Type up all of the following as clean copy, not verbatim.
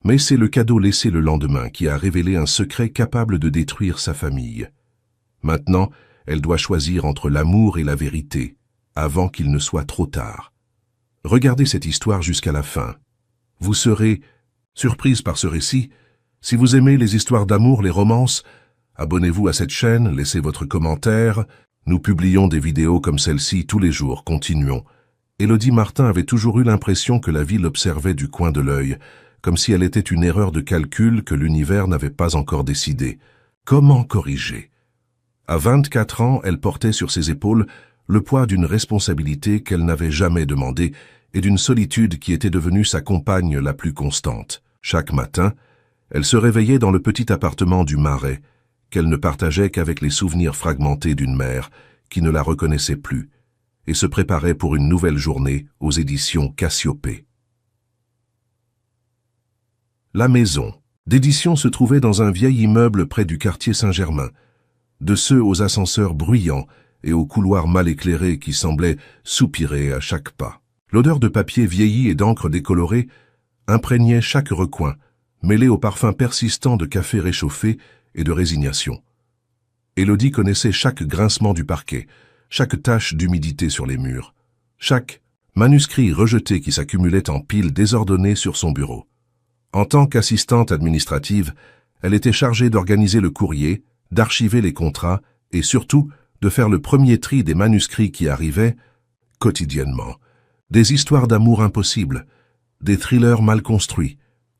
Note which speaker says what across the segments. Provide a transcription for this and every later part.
Speaker 1: Mais c'est le cadeau laissé le lendemain qui a révélé un secret capable de détruire sa famille. Maintenant, elle doit choisir entre l'amour et la vérité, avant qu'il ne soit trop tard. Regardez cette histoire jusqu'à la fin. Vous serez surprise par ce récit. Si vous aimez les histoires d'amour, les romances, abonnez-vous à cette chaîne, laissez votre commentaire. Nous publions des vidéos comme celle-ci tous les jours. Continuons. Élodie Martin avait toujours eu l'impression que la vie l'observait du coin de l'œil, comme si elle était une erreur de calcul que l'univers n'avait pas encore décidé. Comment corriger? À 24 ans, elle portait sur ses épaules le poids d'une responsabilité qu'elle n'avait jamais demandée et d'une solitude qui était devenue sa compagne la plus constante. Chaque matin, elle se réveillait dans le petit appartement du Marais, qu'elle ne partageait qu'avec les souvenirs fragmentés d'une mère qui ne la reconnaissait plus, et se préparait pour une nouvelle journée aux éditions Cassiopée. La maison d'édition se trouvait dans un vieil immeuble près du quartier Saint-Germain, de ceux aux ascenseurs bruyants et aux couloirs mal éclairés qui semblaient soupirer à chaque pas. L'odeur de papier vieilli et d'encre décolorée imprégnait chaque recoin, mêlée au parfum persistant de café réchauffé et de résignation. Élodie connaissait chaque grincement du parquet, chaque tache d'humidité sur les murs, chaque manuscrit rejeté qui s'accumulait en piles désordonnées sur son bureau. En tant qu'assistante administrative, elle était chargée d'organiser le courrier, d'archiver les contrats et surtout de faire le premier tri des manuscrits qui arrivaient quotidiennement. Des histoires d'amour impossibles, des thrillers mal construits,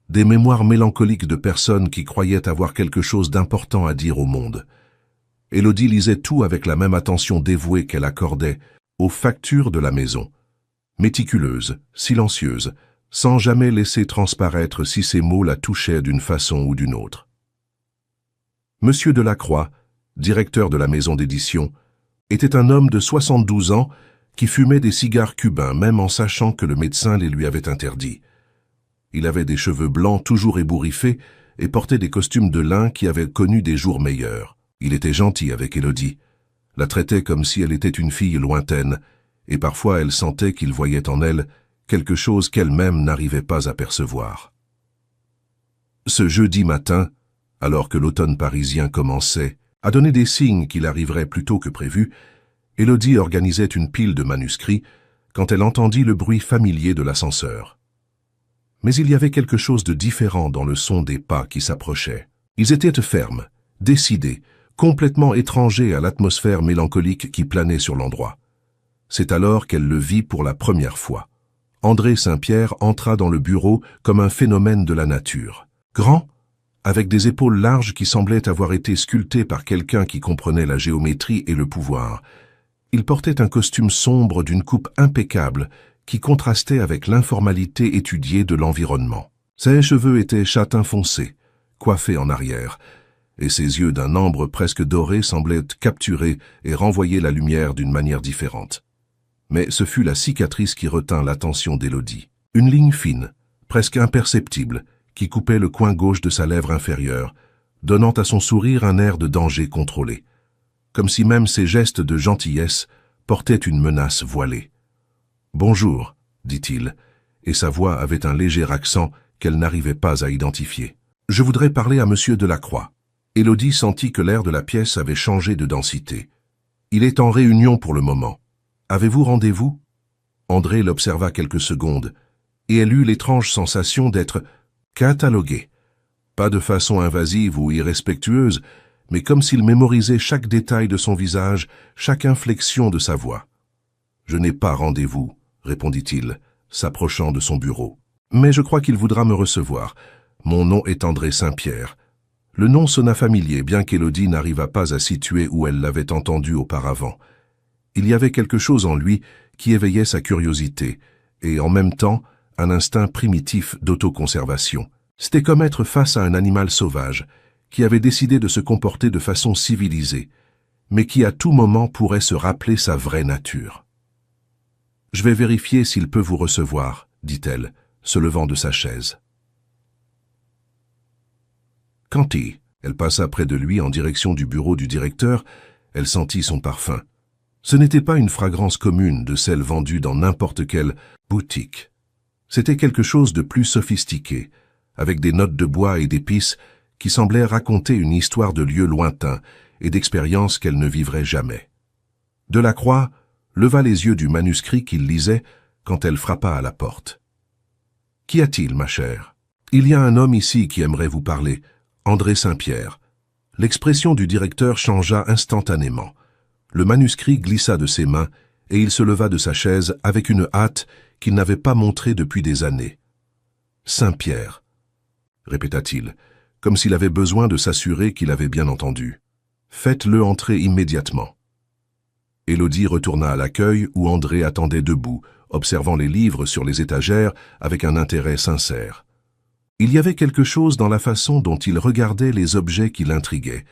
Speaker 1: des mémoires mélancoliques de personnes qui croyaient avoir quelque chose d'important à dire au monde. Élodie lisait tout avec la même attention dévouée qu'elle accordait aux factures de la maison. Méticuleuse, silencieuse, sans jamais laisser transparaître si ces mots la touchaient d'une façon ou d'une autre. Monsieur Delacroix, directeur de la maison d'édition, était un homme de 72 ans qui fumait des cigares cubains même en sachant que le médecin les lui avait interdits. Il avait des cheveux blancs toujours ébouriffés et portait des costumes de lin qui avaient connu des jours meilleurs. Il était gentil avec Élodie, la traitait comme si elle était une fille lointaine, et parfois elle sentait qu'il voyait en elle quelque chose qu'elle-même n'arrivait pas à percevoir. Ce jeudi matin, alors que l'automne parisien commençait à donner des signes qu'il arriverait plus tôt que prévu, Élodie organisait une pile de manuscrits quand elle entendit le bruit familier de l'ascenseur. Mais il y avait quelque chose de différent dans le son des pas qui s'approchaient. Ils étaient fermes, décidés, complètement étrangers à l'atmosphère mélancolique qui planait sur l'endroit. C'est alors qu'elle le vit pour la première fois. André Saint-Pierre entra dans le bureau comme un phénomène de la nature. Grand, avec des épaules larges qui semblaient avoir été sculptées par quelqu'un qui comprenait la géométrie et le pouvoir. Il portait un costume sombre d'une coupe impeccable qui contrastait avec l'informalité étudiée de l'environnement. Ses cheveux étaient châtain foncé, coiffés en arrière, et ses yeux d'un ambre presque doré semblaient capturer et renvoyer la lumière d'une manière différente. Mais ce fut la cicatrice qui retint l'attention d'Élodie. Une ligne fine, presque imperceptible, qui coupait le coin gauche de sa lèvre inférieure, donnant à son sourire un air de danger contrôlé, comme si même ses gestes de gentillesse portaient une menace voilée. « Bonjour », dit-il, et sa voix avait un léger accent qu'elle n'arrivait pas à identifier. « Je voudrais parler à Monsieur Delacroix. » Élodie sentit que l'air de la pièce avait changé de densité. « Il est en réunion pour le moment. Avez-vous rendez-vous » André l'observa quelques secondes, et elle eut l'étrange sensation d'être cataloguée. Pas de façon invasive ou irrespectueuse, mais comme s'il mémorisait chaque détail de son visage, chaque inflexion de sa voix. « Je n'ai pas rendez-vous, » répondit-il, s'approchant de son bureau. « Mais je crois qu'il voudra me recevoir. Mon nom est André Saint-Pierre. » Le nom sonna familier, bien qu'Élodie n'arrivât pas à situer où elle l'avait entendu auparavant. Il y avait quelque chose en lui qui éveillait sa curiosité, et en même temps un instinct primitif d'autoconservation. C'était comme être face à un animal sauvage, qui avait décidé de se comporter de façon civilisée, mais qui à tout moment pourrait se rappeler sa vraie nature. « Je vais vérifier s'il peut vous recevoir, » dit-elle, se levant de sa chaise. « Canty !» Elle passa près de lui en direction du bureau du directeur, elle sentit son parfum. Ce n'était pas une fragrance commune de celle vendue dans n'importe quelle boutique. C'était quelque chose de plus sophistiqué, avec des notes de bois et d'épices qui semblaient raconter une histoire de lieux lointains et d'expériences qu'elle ne vivrait jamais. Delacroix leva les yeux du manuscrit qu'il lisait quand elle frappa à la porte. « Qu'y a-t-il, ma chère ? » « Il y a un homme ici qui aimerait vous parler, André Saint-Pierre. » L'expression du directeur changea instantanément. Le manuscrit glissa de ses mains et il se leva de sa chaise avec une hâte qu'il n'avait pas montrée depuis des années. « Saint-Pierre » répéta-t-il, comme s'il avait besoin de s'assurer qu'il avait bien entendu. « Faites-le entrer immédiatement. » Élodie retourna à l'accueil où André attendait debout, observant les livres sur les étagères avec un intérêt sincère. Il y avait quelque chose dans la façon dont il regardait les objets qui l'intriguaient.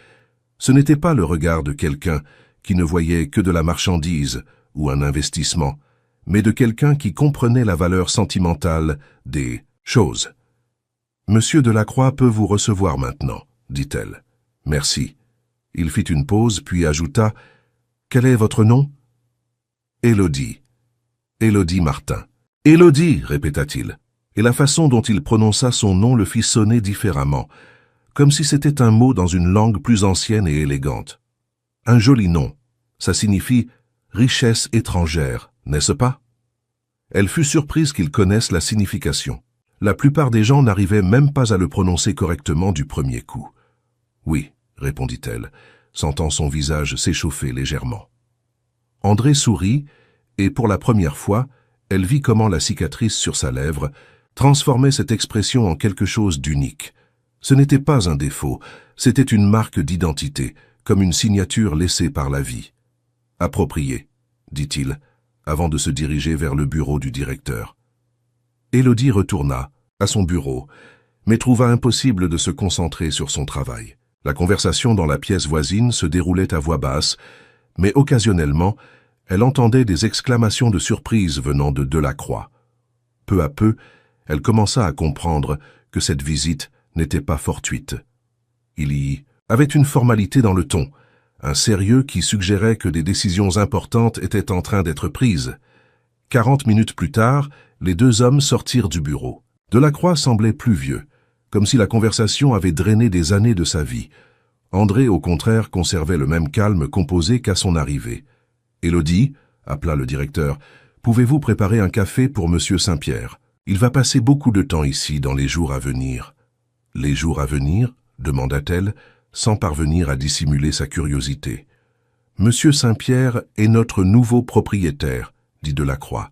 Speaker 1: Ce n'était pas le regard de quelqu'un qui ne voyait que de la marchandise ou un investissement, mais de quelqu'un qui comprenait la valeur sentimentale des choses. « Monsieur Delacroix peut vous recevoir maintenant, » dit-elle. « Merci. » Il fit une pause, puis ajouta « Quel est votre nom ?»« Élodie. Élodie Martin. »« Élodie » répéta-t-il, et la façon dont il prononça son nom le fit sonner différemment, comme si c'était un mot dans une langue plus ancienne et élégante. Un joli nom, ça signifie « richesse étrangère », n'est-ce pas? Elle fut surprise qu'il connaisse la signification. La plupart des gens n'arrivaient même pas à le prononcer correctement du premier coup. « Oui », répondit-elle, sentant son visage s'échauffer légèrement. André sourit, et pour la première fois, elle vit comment la cicatrice sur sa lèvre transformait cette expression en quelque chose d'unique. Ce n'était pas un défaut, c'était une marque d'identité, comme une signature laissée par la vie. « Approprié », dit-il, avant de se diriger vers le bureau du directeur. Élodie retourna à son bureau, mais trouva impossible de se concentrer sur son travail. La conversation dans la pièce voisine se déroulait à voix basse, mais occasionnellement, elle entendait des exclamations de surprise venant de Delacroix. Peu à peu, elle commença à comprendre que cette visite n'était pas fortuite. Il y avait une formalité dans le ton, un sérieux qui suggérait que des décisions importantes étaient en train d'être prises. 40 minutes plus tard, les deux hommes sortirent du bureau. Delacroix semblait plus vieux, comme si la conversation avait drainé des années de sa vie. André, au contraire, conservait le même calme composé qu'à son arrivée. « Élodie » appela le directeur, « pouvez-vous préparer un café pour Monsieur Saint-Pierre? Il va passer beaucoup de temps ici dans les jours à venir. »« Les jours à venir ?» demanda-t-elle, sans parvenir à dissimuler sa curiosité. « Monsieur Saint-Pierre est notre nouveau propriétaire, » dit Delacroix,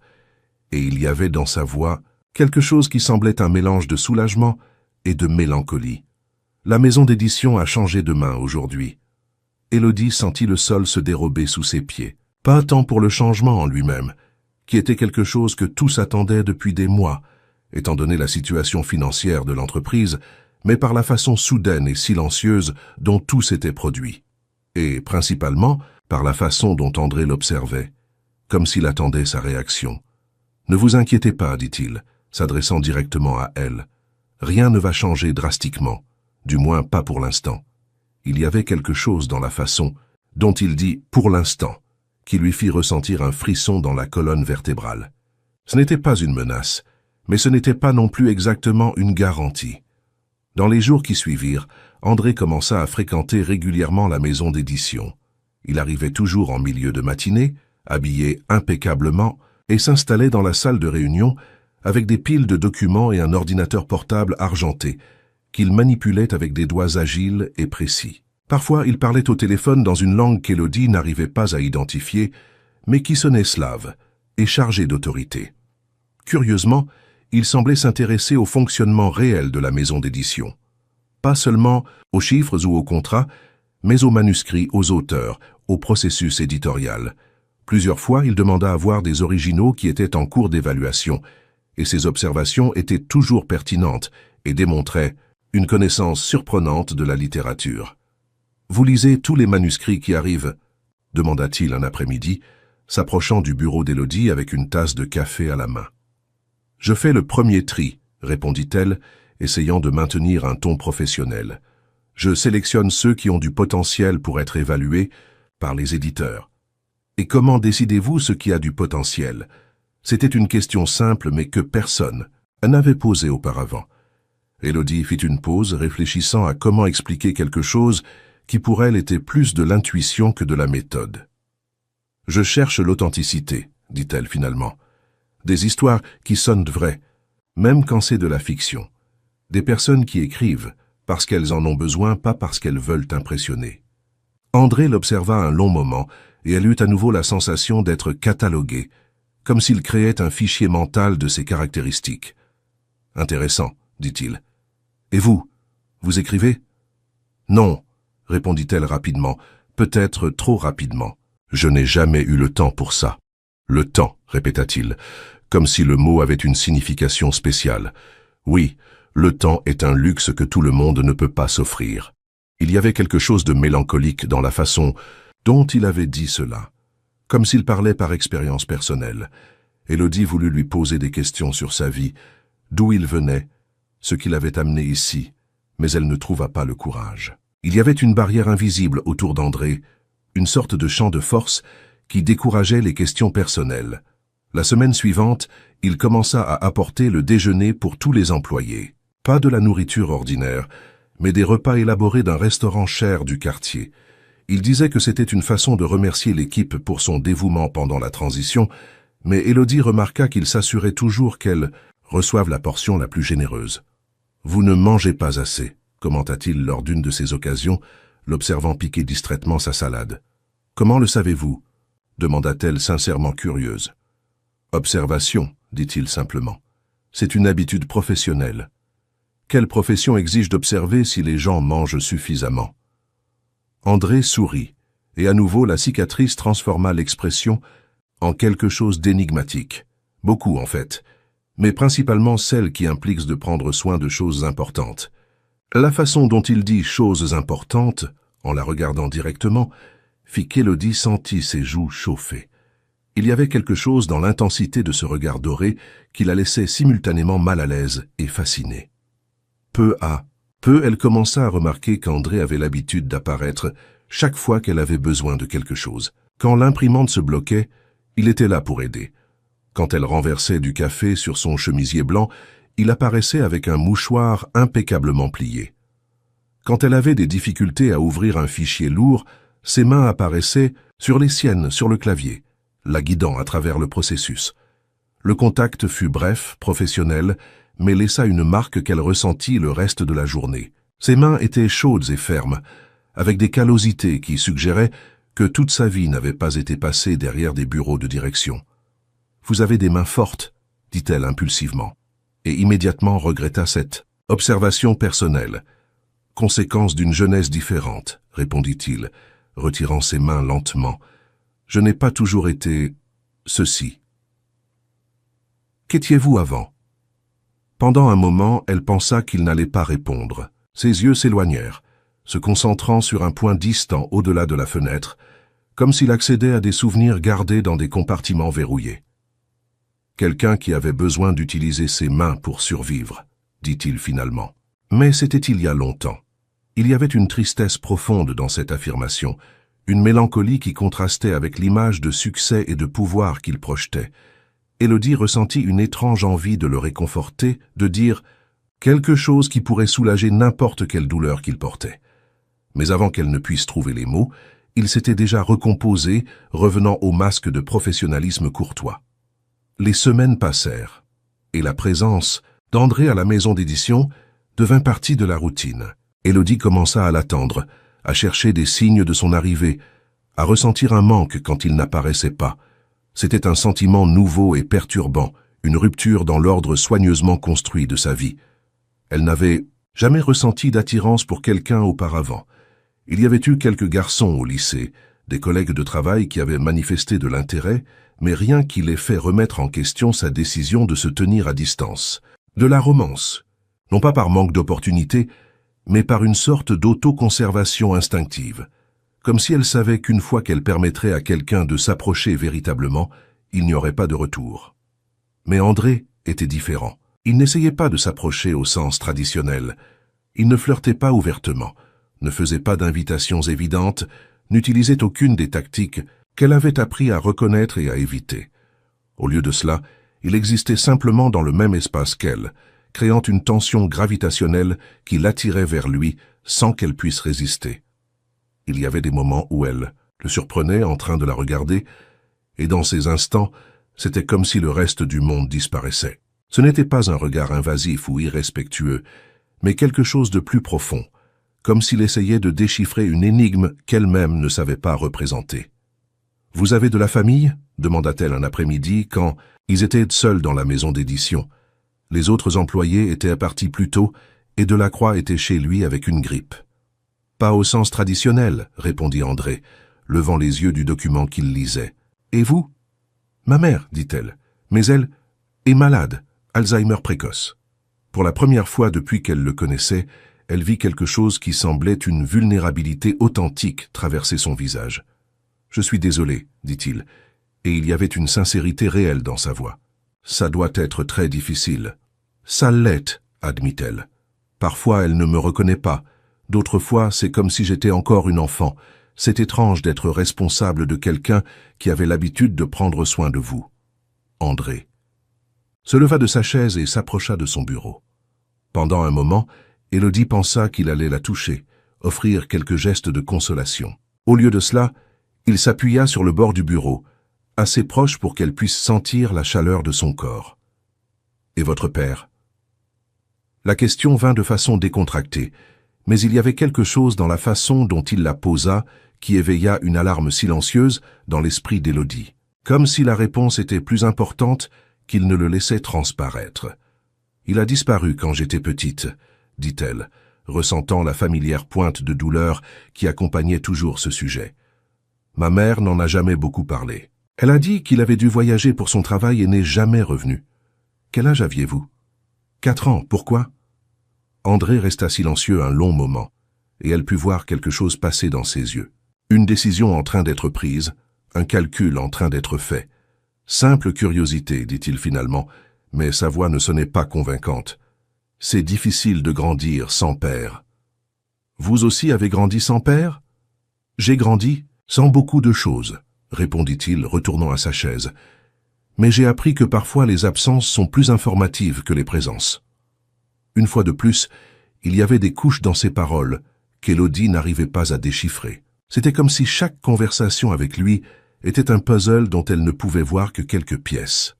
Speaker 1: et il y avait dans sa voix quelque chose qui semblait un mélange de soulagement et de mélancolie. La maison d'édition a changé de main aujourd'hui. Élodie sentit le sol se dérober sous ses pieds. Pas tant pour le changement en lui-même, qui était quelque chose que tous attendaient depuis des mois, étant donné la situation financière de l'entreprise, mais par la façon soudaine et silencieuse dont tout s'était produit, et principalement par la façon dont André l'observait, comme s'il attendait sa réaction. « Ne vous inquiétez pas, dit-il, s'adressant directement à elle. Rien ne va changer drastiquement, du moins pas pour l'instant. » Il y avait quelque chose dans la façon dont il dit « pour l'instant » qui lui fit ressentir un frisson dans la colonne vertébrale. Ce n'était pas une menace, mais ce n'était pas non plus exactement une garantie. Dans les jours qui suivirent, André commença à fréquenter régulièrement la maison d'édition. Il arrivait toujours en milieu de matinée, habillé impeccablement, et s'installait dans la salle de réunion avec des piles de documents et un ordinateur portable argenté, qu'il manipulait avec des doigts agiles et précis. Parfois, il parlait au téléphone dans une langue qu'Élodie n'arrivait pas à identifier, mais qui sonnait slave et chargée d'autorité. Curieusement, il semblait s'intéresser au fonctionnement réel de la maison d'édition. Pas seulement aux chiffres ou aux contrats, mais aux manuscrits, aux auteurs, au processus éditorial. Plusieurs fois, il demanda à voir des originaux qui étaient en cours d'évaluation, et ses observations étaient toujours pertinentes et démontraient une connaissance surprenante de la littérature. « Vous lisez tous les manuscrits qui arrivent ?» demanda-t-il un après-midi, s'approchant du bureau d'Élodie avec une tasse de café à la main. « Je fais le premier tri », répondit-elle, essayant de maintenir un ton professionnel. « Je sélectionne ceux qui ont du potentiel pour être évalués par les éditeurs. » « Et comment décidez-vous ce qui a du potentiel ?» C'était une question simple mais que personne n'avait posée auparavant. Élodie fit une pause, réfléchissant à comment expliquer quelque chose qui pour elle était plus de l'intuition que de la méthode. « Je cherche l'authenticité, dit-elle finalement. Des histoires qui sonnent vraies, même quand c'est de la fiction. Des personnes qui écrivent, parce qu'elles en ont besoin, pas parce qu'elles veulent impressionner. » André l'observa un long moment, et elle eut à nouveau la sensation d'être cataloguée, comme s'il créait un fichier mental de ses caractéristiques. « Intéressant, dit-il. Et vous, vous écrivez ? » « Non, répondit-elle rapidement, peut-être trop rapidement. Je n'ai jamais eu le temps pour ça. Le temps, répéta-t-il, comme si le mot avait une signification spéciale. Oui, le temps est un luxe que tout le monde ne peut pas s'offrir. Il y avait quelque chose de mélancolique dans la façon dont il avait dit cela, comme s'il parlait par expérience personnelle. Élodie voulut lui poser des questions sur sa vie, d'où il venait, ce qui l'avait amené ici, mais elle ne trouva pas le courage. Il y avait une barrière invisible autour d'André, une sorte de champ de force qui décourageait les questions personnelles. La semaine suivante, il commença à apporter le déjeuner pour tous les employés. Pas de la nourriture ordinaire, mais des repas élaborés d'un restaurant cher du quartier. Il disait que c'était une façon de remercier l'équipe pour son dévouement pendant la transition, mais Élodie remarqua qu'il s'assurait toujours qu'elle reçoive la portion la plus généreuse. « Vous ne mangez pas assez », commenta-t-il lors d'une de ces occasions, l'observant piquer distraitement sa salade. « Comment le savez-vous » demanda-t-elle sincèrement curieuse. « Observation, dit-il simplement. C'est une habitude professionnelle. Quelle profession exige d'observer si les gens mangent suffisamment ?» André sourit, et à nouveau la cicatrice transforma l'expression en quelque chose d'énigmatique. Beaucoup, en fait, mais principalement celle qui implique de prendre soin de choses importantes. La façon dont il dit « choses importantes », en la regardant directement, fit qu'Élodie sentit ses joues chauffer. Il y avait quelque chose dans l'intensité de ce regard doré qui la laissait simultanément mal à l'aise et fascinée. Peu à peu, elle commença à remarquer qu'André avait l'habitude d'apparaître chaque fois qu'elle avait besoin de quelque chose. Quand l'imprimante se bloquait, il était là pour aider. Quand elle renversait du café sur son chemisier blanc, il apparaissait avec un mouchoir impeccablement plié. Quand elle avait des difficultés à ouvrir un fichier lourd, ses mains apparaissaient sur les siennes, sur le clavier, la guidant à travers le processus. Le contact fut bref, professionnel, mais laissa une marque qu'elle ressentit le reste de la journée. Ses mains étaient chaudes et fermes, avec des callosités qui suggéraient que toute sa vie n'avait pas été passée derrière des bureaux de direction. « Vous avez des mains fortes », dit-elle impulsivement, et immédiatement regretta cette observation personnelle. « Conséquence d'une jeunesse différente », répondit-il, retirant ses mains lentement. « Je n'ai pas toujours été ceci. » « Qu'étiez-vous avant ?» Pendant un moment, elle pensa qu'il n'allait pas répondre. Ses yeux s'éloignèrent, se concentrant sur un point distant au-delà de la fenêtre, comme s'il accédait à des souvenirs gardés dans des compartiments verrouillés. « Quelqu'un qui avait besoin d'utiliser ses mains pour survivre, » dit-il finalement. Mais c'était il y a longtemps. Il y avait une tristesse profonde dans cette affirmation, une mélancolie qui contrastait avec l'image de succès et de pouvoir qu'il projetait. Élodie ressentit une étrange envie de le réconforter, de dire quelque chose qui pourrait soulager n'importe quelle douleur qu'il portait. Mais avant qu'elle ne puisse trouver les mots, il s'était déjà recomposé, revenant au masque de professionnalisme courtois. Les semaines passèrent, et la présence d'André à la maison d'édition devint partie de la routine. Élodie commença à l'attendre, à chercher des signes de son arrivée, à ressentir un manque quand il n'apparaissait pas. C'était un sentiment nouveau et perturbant, une rupture dans l'ordre soigneusement construit de sa vie. Elle n'avait jamais ressenti d'attirance pour quelqu'un auparavant. Il y avait eu quelques garçons au lycée, des collègues de travail qui avaient manifesté de l'intérêt, mais rien qui l'ait fait remettre en question sa décision de se tenir à distance. De la romance, non pas par manque d'opportunité, mais par une sorte d'autoconservation instinctive. Comme si elle savait qu'une fois qu'elle permettrait à quelqu'un de s'approcher véritablement, il n'y aurait pas de retour. Mais André était différent. Il n'essayait pas de s'approcher au sens traditionnel. Il ne flirtait pas ouvertement, ne faisait pas d'invitations évidentes, n'utilisait aucune des tactiques qu'elle avait appris à reconnaître et à éviter. Au lieu de cela, il existait simplement dans le même espace qu'elle, créant une tension gravitationnelle qui l'attirait vers lui sans qu'elle puisse résister. Il y avait des moments où elle le surprenait en train de la regarder, et dans ces instants, c'était comme si le reste du monde disparaissait. Ce n'était pas un regard invasif ou irrespectueux, mais quelque chose de plus profond, comme s'il essayait de déchiffrer une énigme qu'elle-même ne savait pas représenter. « Vous avez de la famille ?» demanda-t-elle un après-midi quand ils étaient seuls dans la maison d'édition. Les autres employés étaient partis plus tôt et Delacroix était chez lui avec une grippe. « Pas au sens traditionnel, » répondit André, levant les yeux du document qu'il lisait. « Et vous ?»« Ma mère, dit-elle, mais elle est malade, Alzheimer précoce. » Pour la première fois depuis qu'elle le connaissait, elle vit quelque chose qui semblait une vulnérabilité authentique traverser son visage. « Je suis désolé, dit-il, et il y avait une sincérité réelle dans sa voix. « Ça doit être très difficile. »« Ça l'est, admit-elle. Parfois elle ne me reconnaît pas, d'autres fois c'est comme si j'étais encore une enfant. C'est étrange d'être responsable de quelqu'un qui avait l'habitude de prendre soin de vous. » André se leva de sa chaise et s'approcha de son bureau. Pendant un moment, Élodie pensa qu'il allait la toucher, offrir quelques gestes de consolation. Au lieu de cela, il s'appuya sur le bord du bureau, assez proche pour qu'elle puisse sentir la chaleur de son corps. « Et votre père ?» La question vint de façon décontractée, mais il y avait quelque chose dans la façon dont il la posa qui éveilla une alarme silencieuse dans l'esprit d'Élodie, comme si la réponse était plus importante qu'il ne le laissait transparaître. « Il a disparu quand j'étais petite, » dit-elle, ressentant la familière pointe de douleur qui accompagnait toujours ce sujet. Ma mère n'en a jamais beaucoup parlé. Elle a dit qu'il avait dû voyager pour son travail et n'est jamais revenu. Quel âge aviez-vous? 4 ans, pourquoi? André resta silencieux un long moment, et elle put voir quelque chose passer dans ses yeux. Une décision en train d'être prise, un calcul en train d'être fait. Simple curiosité, dit-il finalement, mais sa voix ne sonnait pas convaincante. C'est difficile de grandir sans père. Vous aussi avez grandi sans père? J'ai grandi sans beaucoup de choses, répondit-il, retournant à sa chaise. Mais j'ai appris que parfois les absences sont plus informatives que les présences. Une fois de plus, il y avait des couches dans ses paroles qu'Élodie n'arrivait pas à déchiffrer. C'était comme si chaque conversation avec lui était un puzzle dont elle ne pouvait voir que quelques pièces.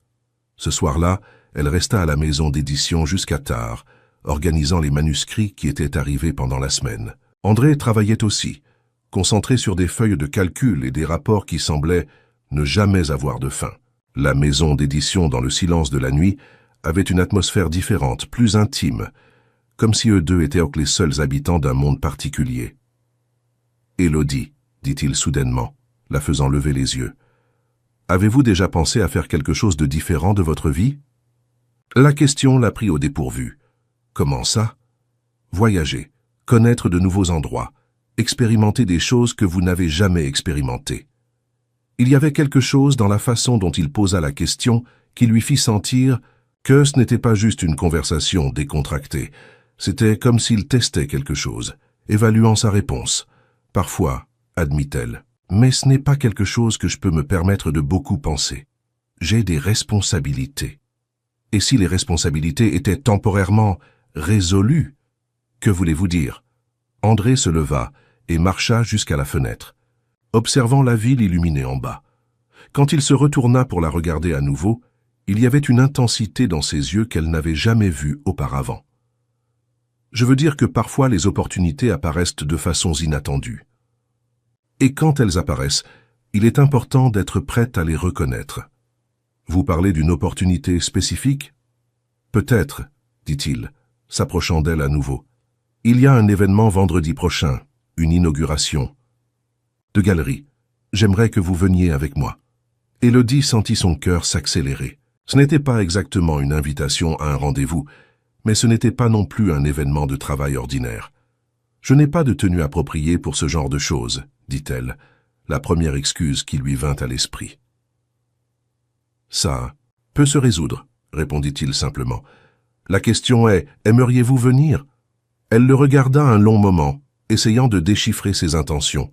Speaker 1: Ce soir-là, elle resta à la maison d'édition jusqu'à tard, organisant les manuscrits qui étaient arrivés pendant la semaine. André travaillait aussi, concentré sur des feuilles de calcul et des rapports qui semblaient ne jamais avoir de fin. La maison d'édition dans le silence de la nuit avait une atmosphère différente, plus intime, comme si eux deux étaient les seuls habitants d'un monde particulier. « Élodie, » dit-il soudainement, la faisant lever les yeux. « Avez-vous déjà pensé à faire quelque chose de différent de votre vie ?» La question l'a pris au dépourvu. « Comment ça ?»« Voyager, connaître de nouveaux endroits, expérimenter des choses que vous n'avez jamais expérimentées. » Il y avait quelque chose dans la façon dont il posa la question qui lui fit sentir que ce n'était pas juste une conversation décontractée. C'était comme s'il testait quelque chose, évaluant sa réponse. Parfois, admit-elle, mais ce n'est pas quelque chose que je peux me permettre de beaucoup penser. J'ai des responsabilités. Et si les responsabilités étaient temporairement résolues, que voulez-vous dire? André se leva et marcha jusqu'à la fenêtre, observant la ville illuminée en bas. Quand il se retourna pour la regarder à nouveau, il y avait une intensité dans ses yeux qu'elle n'avait jamais vue auparavant. Je veux dire que parfois les opportunités apparaissent de façons inattendues. Et quand elles apparaissent, il est important d'être prête à les reconnaître. Vous parlez d'une opportunité spécifique? Peut-être, dit-il, s'approchant d'elle à nouveau. Il y a un événement vendredi prochain, une inauguration de galerie. J'aimerais que vous veniez avec moi. Élodie sentit son cœur s'accélérer. Ce n'était pas exactement une invitation à un rendez-vous, mais ce n'était pas non plus un événement de travail ordinaire. Je n'ai pas de tenue appropriée pour ce genre de choses, dit-elle, la première excuse qui lui vint à l'esprit. Ça peut se résoudre, répondit-il simplement. La question est, aimeriez-vous venir? Elle le regarda un long moment, essayant de déchiffrer ses intentions.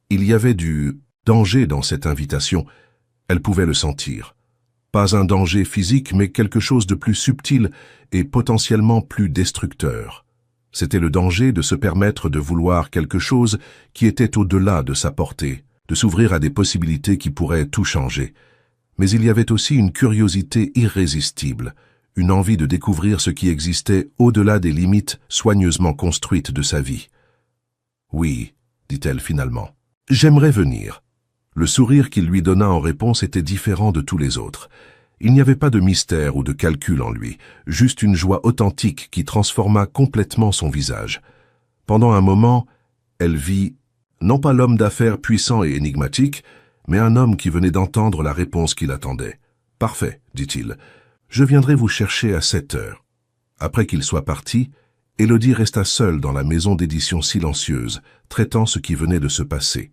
Speaker 1: Il y avait du danger dans cette invitation. Elle pouvait le sentir. Pas un danger physique, mais quelque chose de plus subtil et potentiellement plus destructeur. C'était le danger de se permettre de vouloir quelque chose qui était au-delà de sa portée, de s'ouvrir à des possibilités qui pourraient tout changer. Mais il y avait aussi une curiosité irrésistible, une envie de découvrir ce qui existait au-delà des limites soigneusement construites de sa vie. « Oui, dit-elle finalement, j'aimerais venir. » Le sourire qu'il lui donna en réponse était différent de tous les autres. Il n'y avait pas de mystère ou de calcul en lui, juste une joie authentique qui transforma complètement son visage. Pendant un moment, elle vit, non pas l'homme d'affaires puissant et énigmatique, mais un homme qui venait d'entendre la réponse qu'il attendait. « Parfait, dit-il. Je viendrai vous chercher à 7 heures. » Après qu'il soit parti, Élodie resta seule dans la maison d'édition silencieuse, traitant ce qui venait de se passer.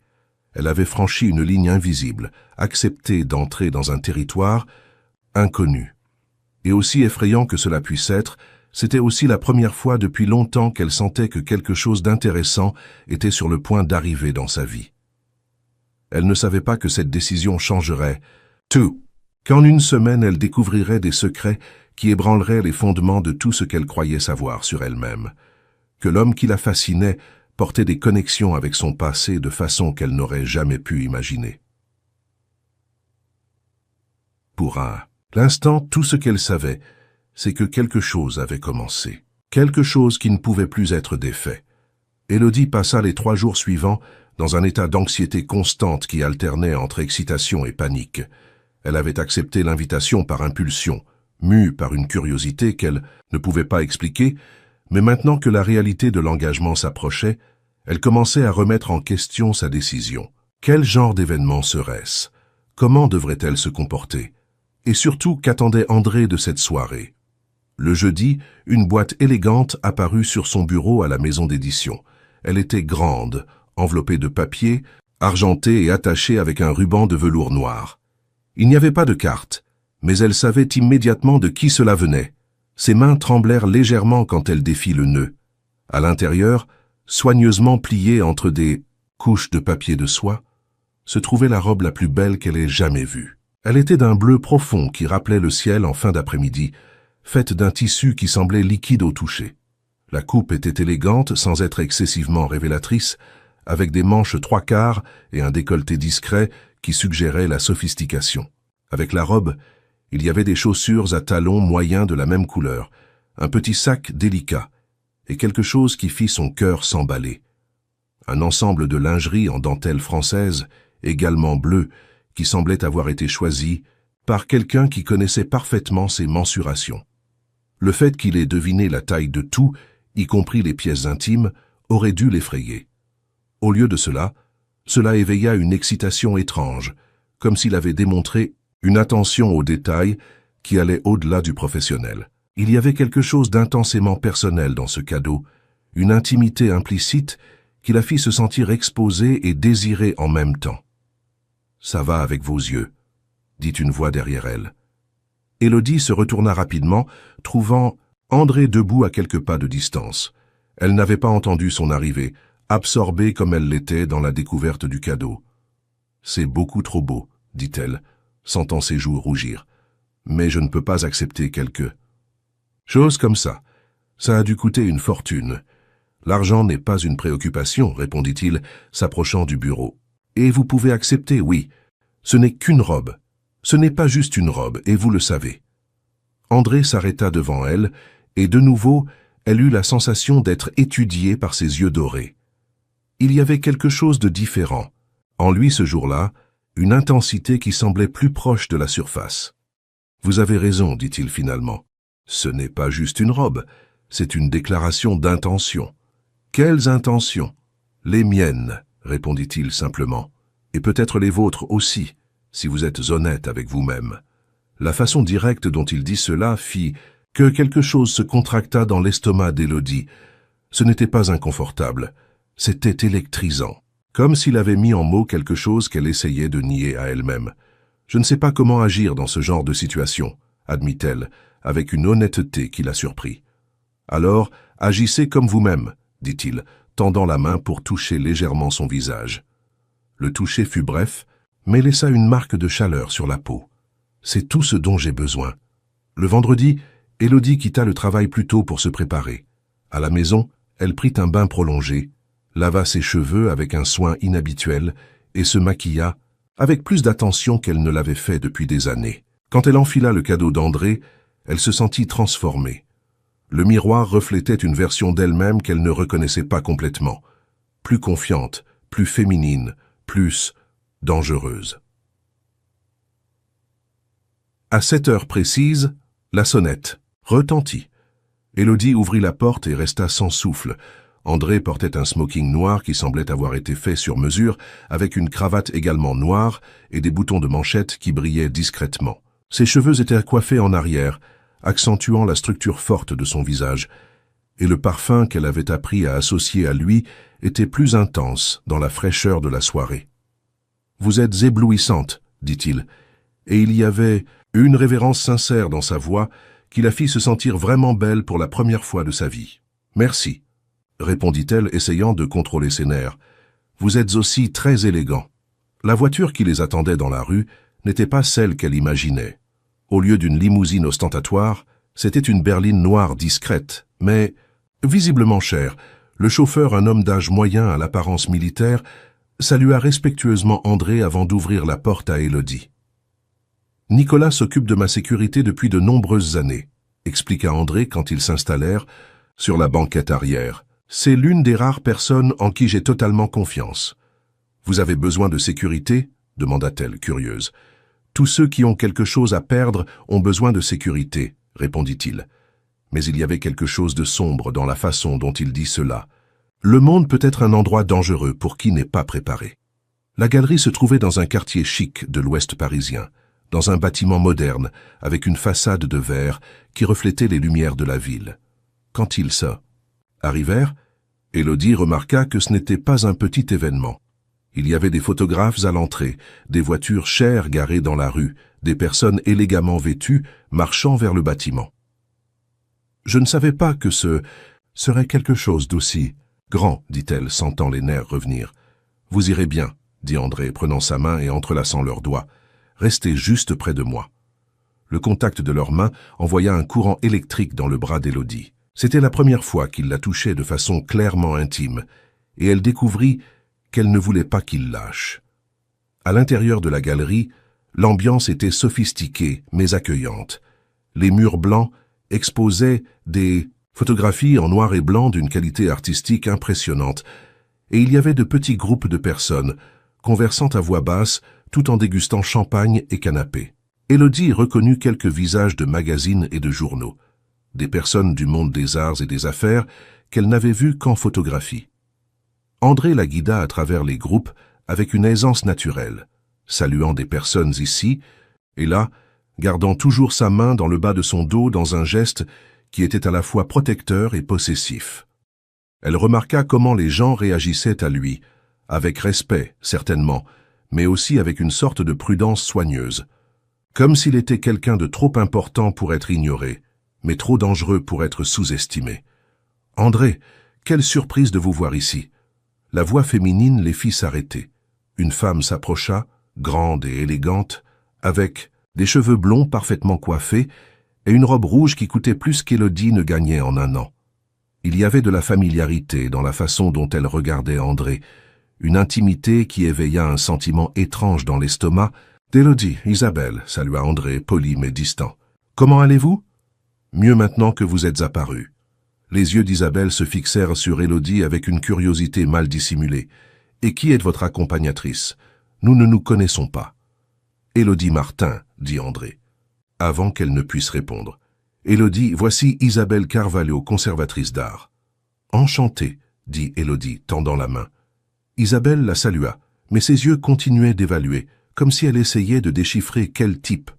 Speaker 1: Elle avait franchi une ligne invisible, accepté d'entrer dans un territoire inconnu. Et aussi effrayant que cela puisse être, c'était aussi la première fois depuis longtemps qu'elle sentait que quelque chose d'intéressant était sur le point d'arriver dans sa vie. Elle ne savait pas que cette décision changerait tout, qu'en une semaine elle découvrirait des secrets qui ébranleraient les fondements de tout ce qu'elle croyait savoir sur elle-même, que l'homme qui la fascinait portait des connexions avec son passé de façon qu'elle n'aurait jamais pu imaginer. Pour l'instant, tout ce qu'elle savait, c'est que quelque chose avait commencé, quelque chose qui ne pouvait plus être défait. Élodie passa les 3 jours suivants dans un état d'anxiété constante qui alternait entre excitation et panique. Elle avait accepté l'invitation par impulsion, mue par une curiosité qu'elle ne pouvait pas expliquer, mais maintenant que la réalité de l'engagement s'approchait, elle commençait à remettre en question sa décision. Quel genre d'événement serait-ce? Comment devrait-elle se comporter? Et surtout, qu'attendait André de cette soirée? Le jeudi, une boîte élégante apparut sur son bureau à la maison d'édition. Elle était grande, enveloppée de papier, argentée et attachée avec un ruban de velours noir. Il n'y avait pas de carte, mais elle savait immédiatement de qui cela venait. Ses mains tremblèrent légèrement quand elle défit le nœud. À l'intérieur, soigneusement pliée entre des couches de papier de soie, se trouvait la robe la plus belle qu'elle ait jamais vue. Elle était d'un bleu profond qui rappelait le ciel en fin d'après-midi, faite d'un tissu qui semblait liquide au toucher. La coupe était élégante sans être excessivement révélatrice, avec des manches 3/4 et un décolleté discret qui suggérait la sophistication. Avec la robe, il y avait des chaussures à talons moyens de la même couleur, un petit sac délicat, et quelque chose qui fit son cœur s'emballer. Un ensemble de lingerie en dentelle française, également bleue, qui semblait avoir été choisi par quelqu'un qui connaissait parfaitement ses mensurations. Le fait qu'il ait deviné la taille de tout, y compris les pièces intimes, aurait dû l'effrayer. Au lieu de cela, cela éveilla une excitation étrange, comme s'il avait démontré une attention aux détails qui allait au-delà du professionnel. Il y avait quelque chose d'intensément personnel dans ce cadeau, une intimité implicite qui la fit se sentir exposée et désirée en même temps. « Ça va avec vos yeux », dit une voix derrière elle. Élodie se retourna rapidement, trouvant André debout à quelques pas de distance. Elle n'avait pas entendu son arrivée, absorbée comme elle l'était dans la découverte du cadeau. « C'est beaucoup trop beau », dit-elle, sentant ses joues rougir. « Mais je ne peux pas accepter quelque chose comme ça. Ça a dû coûter une fortune. » « L'argent n'est pas une préoccupation, répondit-il, s'approchant du bureau. « Et vous pouvez accepter, oui. Ce n'est qu'une robe. Ce n'est pas juste une robe, et vous le savez. » André s'arrêta devant elle, et de nouveau, elle eut la sensation d'être étudiée par ses yeux dorés. Il y avait quelque chose de différent. En lui ce jour-là, une intensité qui semblait plus proche de la surface. « Vous avez raison, dit-il finalement. Ce n'est pas juste une robe, c'est une déclaration d'intention. » « Quelles intentions? Les miennes, répondit-il simplement, et peut-être les vôtres aussi, si vous êtes honnête avec vous-même. » La façon directe dont il dit cela fit que quelque chose se contracta dans l'estomac d'Élodie. Ce n'était pas inconfortable, c'était électrisant, comme s'il avait mis en mots quelque chose qu'elle essayait de nier à elle-même. « Je ne sais pas comment agir dans ce genre de situation, » admit-elle, avec une honnêteté qui la surprit. « Alors, agissez comme vous-même, » dit-il, tendant la main pour toucher légèrement son visage. Le toucher fut bref, mais laissa une marque de chaleur sur la peau. C'est tout ce dont j'ai besoin. Le vendredi, Élodie quitta le travail plus tôt pour se préparer. À la maison, elle prit un bain prolongé, lava ses cheveux avec un soin inhabituel et se maquilla avec plus d'attention qu'elle ne l'avait fait depuis des années. Quand elle enfila le cadeau d'André, elle se sentit transformée. Le miroir reflétait une version d'elle-même qu'elle ne reconnaissait pas complètement. Plus confiante, plus féminine, plus dangereuse. À 7 heures précises, la sonnette retentit. Élodie ouvrit la porte et resta sans souffle. André portait un smoking noir qui semblait avoir été fait sur mesure, avec une cravate également noire et des boutons de manchette qui brillaient discrètement. Ses cheveux étaient coiffés en arrière, accentuant la structure forte de son visage, et le parfum qu'elle avait appris à associer à lui était plus intense dans la fraîcheur de la soirée. « Vous êtes éblouissante, » dit-il, et il y avait une révérence sincère dans sa voix qui la fit se sentir vraiment belle pour la première fois de sa vie. « Merci, » répondit-elle, essayant de contrôler ses nerfs. « Vous êtes aussi très élégant. » La voiture qui les attendait dans la rue n'était pas celle qu'elle imaginait. Au lieu d'une limousine ostentatoire, c'était une berline noire discrète, mais visiblement chère. Le chauffeur, un homme d'âge moyen à l'apparence militaire, salua respectueusement André avant d'ouvrir la porte à Élodie. « Nicolas s'occupe de ma sécurité depuis de nombreuses années, » expliqua André quand ils s'installèrent sur la banquette arrière. « C'est l'une des rares personnes en qui j'ai totalement confiance. »« Vous avez besoin de sécurité ?» demanda-t-elle, curieuse. « Tous ceux qui ont quelque chose à perdre ont besoin de sécurité, » répondit-il. Mais il y avait quelque chose de sombre dans la façon dont il dit cela. Le monde peut être un endroit dangereux pour qui n'est pas préparé. La galerie se trouvait dans un quartier chic de l'ouest parisien, dans un bâtiment moderne, avec une façade de verre qui reflétait les lumières de la ville. Quand ils arrivèrent, Élodie remarqua que ce n'était pas un petit événement. Il y avait des photographes à l'entrée, des voitures chères garées dans la rue, des personnes élégamment vêtues marchant vers le bâtiment. « Je ne savais pas que ce serait quelque chose d'aussi grand, » dit-elle, sentant les nerfs revenir. « Vous irez bien, » dit André, prenant sa main et entrelaçant leurs doigts. « Restez juste près de moi. » Le contact de leurs mains envoya un courant électrique dans le bras d'Élodie. C'était la première fois qu'il la touchait de façon clairement intime, et elle découvrit qu'elle ne voulait pas qu'il lâche. À l'intérieur de la galerie, l'ambiance était sophistiquée mais accueillante. Les murs blancs exposaient des photographies en noir et blanc d'une qualité artistique impressionnante, et il y avait de petits groupes de personnes, conversant à voix basse tout en dégustant champagne et canapé. Élodie reconnut quelques visages de magazines et de journaux, des personnes du monde des arts et des affaires qu'elle n'avait vues qu'en photographie. André la guida à travers les groupes avec une aisance naturelle, saluant des personnes ici et là, gardant toujours sa main dans le bas de son dos dans un geste qui était à la fois protecteur et possessif. Elle remarqua comment les gens réagissaient à lui, avec respect, certainement, mais aussi avec une sorte de prudence soigneuse, comme s'il était quelqu'un de trop important pour être ignoré, mais trop dangereux pour être sous-estimé. « André, quelle surprise de vous voir ici !» La voix féminine les fit s'arrêter. Une femme s'approcha, grande et élégante, avec des cheveux blonds parfaitement coiffés et une robe rouge qui coûtait plus qu'Élodie ne gagnait en un an. Il y avait de la familiarité dans la façon dont elle regardait André, une intimité qui éveilla un sentiment étrange dans l'estomac. « Élodie, Isabelle » salua André, poli mais distant. « Comment allez-vous ?»« Mieux maintenant que vous êtes apparue. » Les yeux d'Isabelle se fixèrent sur Élodie avec une curiosité mal dissimulée. « Et qui est votre accompagnatrice? Nous ne nous connaissons pas. »« Élodie Martin, » dit André, avant qu'elle ne puisse répondre. « Élodie, voici Isabelle Carvalho, conservatrice d'art. »« Enchantée, » dit Élodie, tendant la main. Isabelle la salua, mais ses yeux continuaient d'évaluer, comme si elle essayait de déchiffrer quel type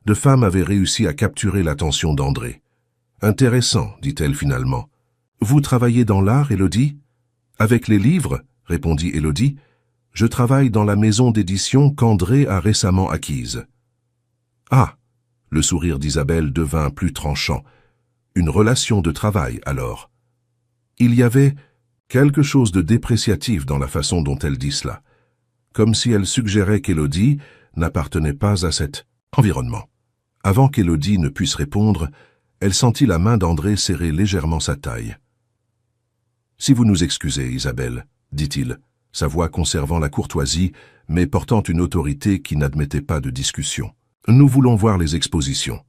Speaker 1: de femme avait réussi à capturer l'attention d'André. « Intéressant, » dit-elle finalement. « Vous travaillez dans l'art, Élodie ?»« Avec les livres, » répondit Élodie. « Je travaille dans la maison d'édition qu'André a récemment acquise. »« Ah !» Le sourire d'Isabelle devint plus tranchant. « Une relation de travail, alors. » Il y avait quelque chose de dépréciatif dans la façon dont elle dit cela, comme si elle suggérait qu'Élodie n'appartenait pas à cette Environnement. Avant qu'Élodie ne puisse répondre, elle sentit la main d'André serrer légèrement sa taille. « Si vous nous excusez, Isabelle, » dit-il, sa voix conservant la courtoisie, mais portant une autorité qui n'admettait pas de discussion. « Nous voulons voir les expositions. »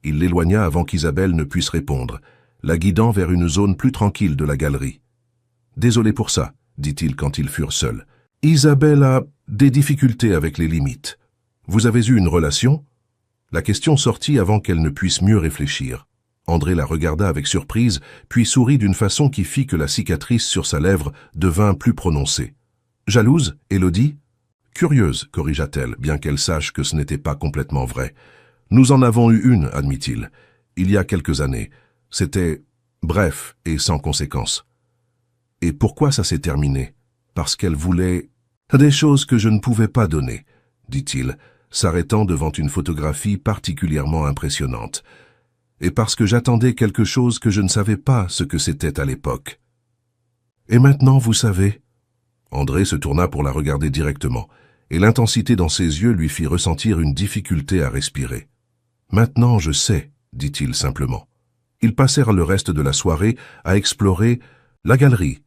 Speaker 1: Il l'éloigna avant qu'Isabelle ne puisse répondre, la guidant vers une zone plus tranquille de la galerie. « Désolé pour ça, » dit-il quand ils furent seuls. « Isabelle a des difficultés avec les limites. Vous avez eu une relation ?» La question sortit avant qu'elle ne puisse mieux réfléchir. André la regarda avec surprise, puis sourit d'une façon qui fit que la cicatrice sur sa lèvre devint plus prononcée. « Jalouse, Élodie ?»« Curieuse, corrigea-t-elle, bien qu'elle sache que ce n'était pas complètement vrai. Nous en avons eu une, admit-il, il y a quelques années. C'était bref et sans conséquence. Et pourquoi ça s'est terminé? Parce qu'elle voulait des choses que je ne pouvais pas donner, dit-il, s'arrêtant devant une photographie particulièrement impressionnante. Et parce que j'attendais quelque chose que je ne savais pas ce que c'était à l'époque. Et maintenant, vous savez? André se tourna pour la regarder directement, et l'intensité dans ses yeux lui fit ressentir une difficulté à respirer. Maintenant, je sais, dit-il simplement. Ils passèrent le reste de la soirée à explorer la galerie,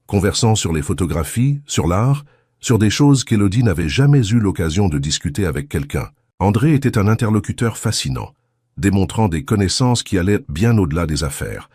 Speaker 1: conversant sur les photographies, sur l'art, sur des choses qu'Élodie n'avait jamais eu l'occasion de discuter avec quelqu'un. André était un interlocuteur fascinant, démontrant des connaissances qui allaient bien au-delà des affaires.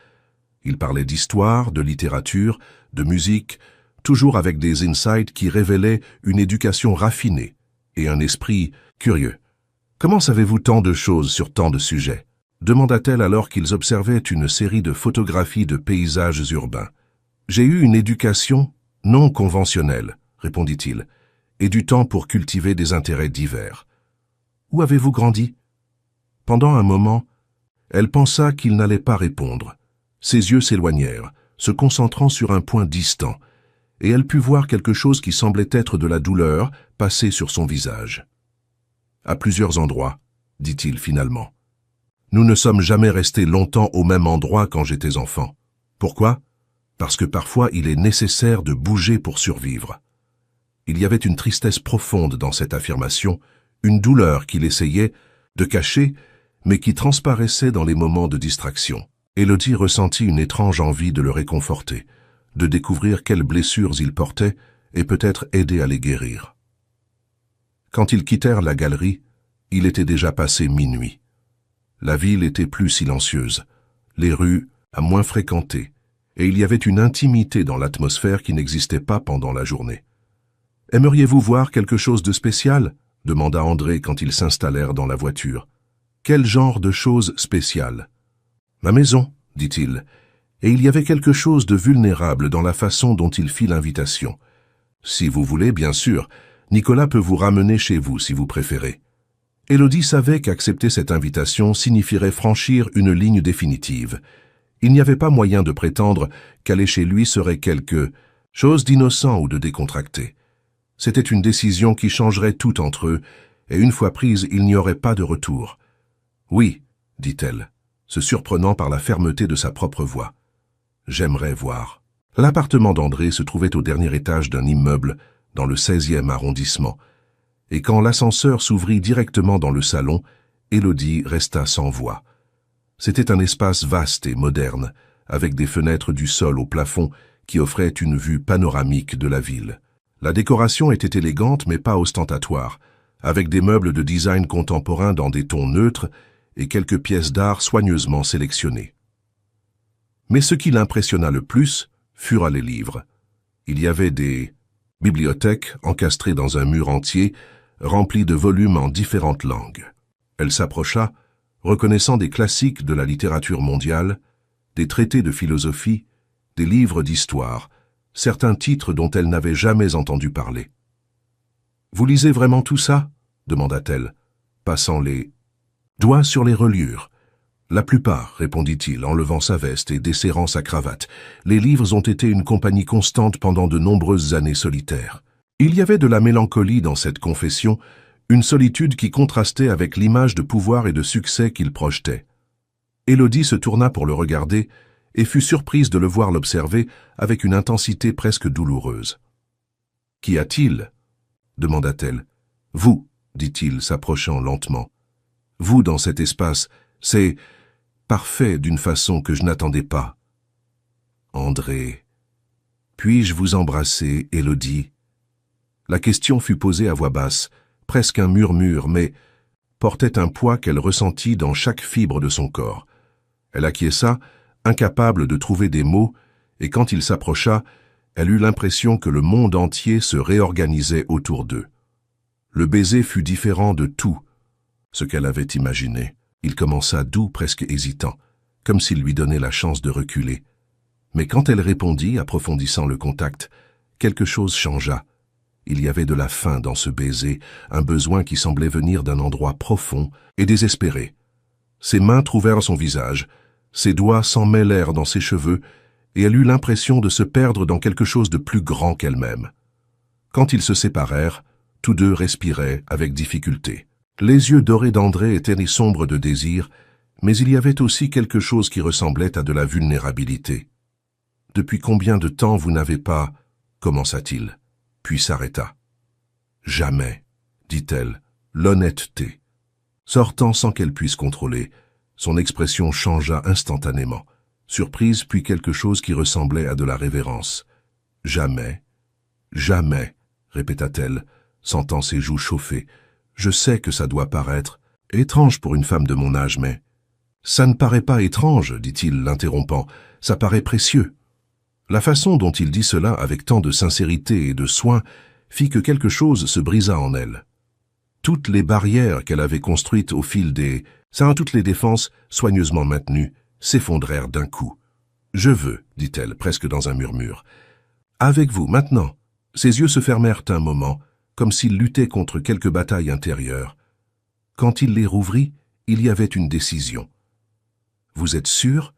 Speaker 1: Il parlait d'histoire, de littérature, de musique, toujours avec des insights qui révélaient une éducation raffinée et un esprit curieux. « Comment savez-vous tant de choses sur tant de sujets ?» demanda-t-elle alors qu'ils observaient une série de photographies de paysages urbains. « J'ai eu une éducation non conventionnelle, » répondit-il, « et du temps pour cultiver des intérêts divers. »« Où avez-vous grandi ?» Pendant un moment, elle pensa qu'il n'allait pas répondre. Ses yeux s'éloignèrent, se concentrant sur un point distant, et elle put voir quelque chose qui semblait être de la douleur passer sur son visage. « À plusieurs endroits, » dit-il finalement. « Nous ne sommes jamais restés longtemps au même endroit quand j'étais enfant. Pourquoi? Parce que parfois il est nécessaire de bouger pour survivre. » Il y avait une tristesse profonde dans cette affirmation, une douleur qu'il essayait de cacher, mais qui transparaissait dans les moments de distraction. Élodie ressentit une étrange envie de le réconforter, de découvrir quelles blessures il portait et peut-être aider à les guérir. Quand ils quittèrent la galerie, il était déjà passé minuit. La ville était plus silencieuse, les rues moins fréquentées, et il y avait une intimité dans l'atmosphère qui n'existait pas pendant la journée. « Aimeriez-vous voir quelque chose de spécial ?» demanda André quand ils s'installèrent dans la voiture. « Quel genre de choses spéciales ?»« Ma maison, » dit-il, et il y avait quelque chose de vulnérable dans la façon dont il fit l'invitation. « Si vous voulez, bien sûr, Nicolas peut vous ramener chez vous si vous préférez. » Élodie savait qu'accepter cette invitation signifierait franchir une ligne définitive. Il n'y avait pas moyen de prétendre qu'aller chez lui serait quelque chose d'innocent ou de décontracté. C'était une décision qui changerait tout entre eux, et une fois prise, il n'y aurait pas de retour. « Oui, » dit-elle, se surprenant par la fermeté de sa propre voix. « J'aimerais voir. » L'appartement d'André se trouvait au dernier étage d'un immeuble dans le 16e arrondissement, et quand l'ascenseur s'ouvrit directement dans le salon, Élodie resta sans voix. C'était un espace vaste et moderne, avec des fenêtres du sol au plafond qui offraient une vue panoramique de la ville. La décoration était élégante mais pas ostentatoire, avec des meubles de design contemporain dans des tons neutres et quelques pièces d'art soigneusement sélectionnées. Mais ce qui l'impressionna le plus furent les livres. Il y avait des bibliothèques encastrées dans un mur entier, remplies de volumes en différentes langues. Elle s'approcha, reconnaissant des classiques de la littérature mondiale, des traités de philosophie, des livres d'histoire, certains titres dont elle n'avait jamais entendu parler. « Vous lisez vraiment tout ça ?» demanda-t-elle, passant les doigts sur les reliures. « La plupart, » répondit-il en levant sa veste et desserrant sa cravate. « Les livres ont été une compagnie constante pendant de nombreuses années solitaires. » Il y avait de la mélancolie dans cette confession, une solitude qui contrastait avec l'image de pouvoir et de succès qu'il projetait. Élodie se tourna pour le regarder et fut surprise de le voir l'observer avec une intensité presque douloureuse. « Qu'y a-t-il » demanda-t-elle. « Vous, dit-il, s'approchant lentement. Vous dans cet espace, c'est parfait d'une façon que je n'attendais pas. André, puis-je vous embrasser, Élodie? La question fut posée à voix basse, presque un murmure, mais portait un poids qu'elle ressentit dans chaque fibre de son corps. Elle acquiesça, incapable de trouver des mots, et quand il s'approcha, elle eut l'impression que le monde entier se réorganisait autour d'eux. Le baiser fut différent de tout ce qu'elle avait imaginé. Il commença doux, presque hésitant, comme s'il lui donnait la chance de reculer. Mais quand elle répondit, approfondissant le contact, quelque chose changea. Il y avait de la faim dans ce baiser, un besoin qui semblait venir d'un endroit profond et désespéré. Ses mains trouvèrent son visage, ses doigts s'en mêlèrent dans ses cheveux, et elle eut l'impression de se perdre dans quelque chose de plus grand qu'elle-même. Quand ils se séparèrent, tous deux respiraient avec difficulté. Les yeux dorés d'André étaient sombres de désir, mais il y avait aussi quelque chose qui ressemblait à de la vulnérabilité. « Depuis combien de temps vous n'avez pas... » commença-t-il, puis s'arrêta. « Jamais, » dit-elle, l'honnêteté. Sortant sans qu'elle puisse contrôler, son expression changea instantanément, surprise puis quelque chose qui ressemblait à de la révérence. « Jamais, jamais, » répéta-t-elle, sentant ses joues chauffer. « Je sais que ça doit paraître étrange pour une femme de mon âge, mais... » « Ça ne paraît pas étrange, dit-il, l'interrompant, ça paraît précieux. » La façon dont il dit cela avec tant de sincérité et de soin fit que quelque chose se brisa en elle. Toutes les barrières qu'elle avait construites au fil toutes les défenses soigneusement maintenues, s'effondrèrent d'un coup. « Je veux, dit-elle, presque dans un murmure. Avec vous, maintenant. » Ses yeux se fermèrent un moment, comme s'il luttait contre quelque bataille intérieure. Quand il les rouvrit, il y avait une décision. « Vous êtes sûr ? » ?»«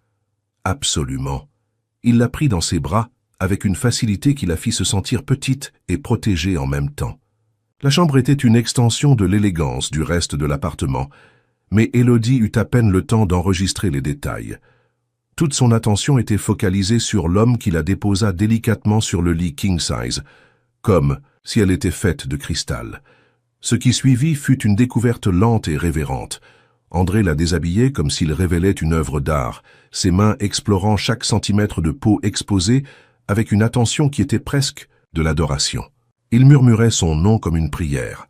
Speaker 1: Absolument. » Il la prit dans ses bras, avec une facilité qui la fit se sentir petite et protégée en même temps. La chambre était une extension de l'élégance du reste de l'appartement, mais Élodie eut à peine le temps d'enregistrer les détails. Toute son attention était focalisée sur l'homme qui la déposa délicatement sur le lit king-size, comme si elle était faite de cristal. Ce qui suivit fut une découverte lente et révérente. André la déshabillait comme s'il révélait une œuvre d'art, ses mains explorant chaque centimètre de peau exposée avec une attention qui était presque de l'adoration. Il murmurait son nom comme une prière,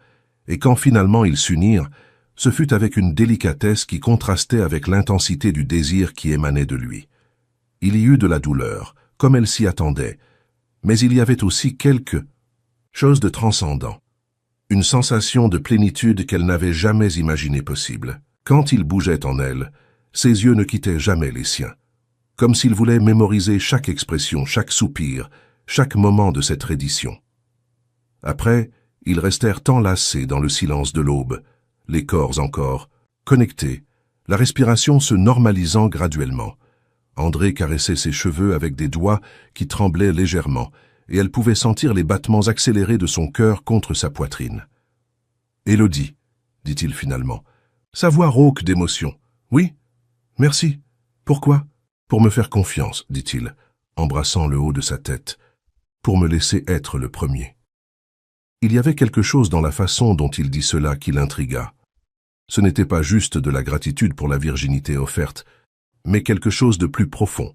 Speaker 1: et quand finalement ils s'unirent, ce fut avec une délicatesse qui contrastait avec l'intensité du désir qui émanait de lui. Il y eut de la douleur, comme elle s'y attendait, mais il y avait aussi quelque chose de transcendant, une sensation de plénitude qu'elle n'avait jamais imaginée possible. Quand il bougeait en elle, ses yeux ne quittaient jamais les siens, comme s'il voulait mémoriser chaque expression, chaque soupir, chaque moment de cette reddition. Après, ils restèrent enlacés dans le silence de l'aube, les corps encore, connectés, la respiration se normalisant graduellement. André caressait ses cheveux avec des doigts qui tremblaient légèrement, et elle pouvait sentir les battements accélérés de son cœur contre sa poitrine. « Élodie, » dit-il finalement. Sa voix rauque d'émotion. « Oui, merci. Pourquoi ?»« Pour me faire confiance, » dit-il, embrassant le haut de sa tête. « Pour me laisser être le premier. » Il y avait quelque chose dans la façon dont il dit cela qui l'intrigua. Ce n'était pas juste de la gratitude pour la virginité offerte, mais quelque chose de plus profond,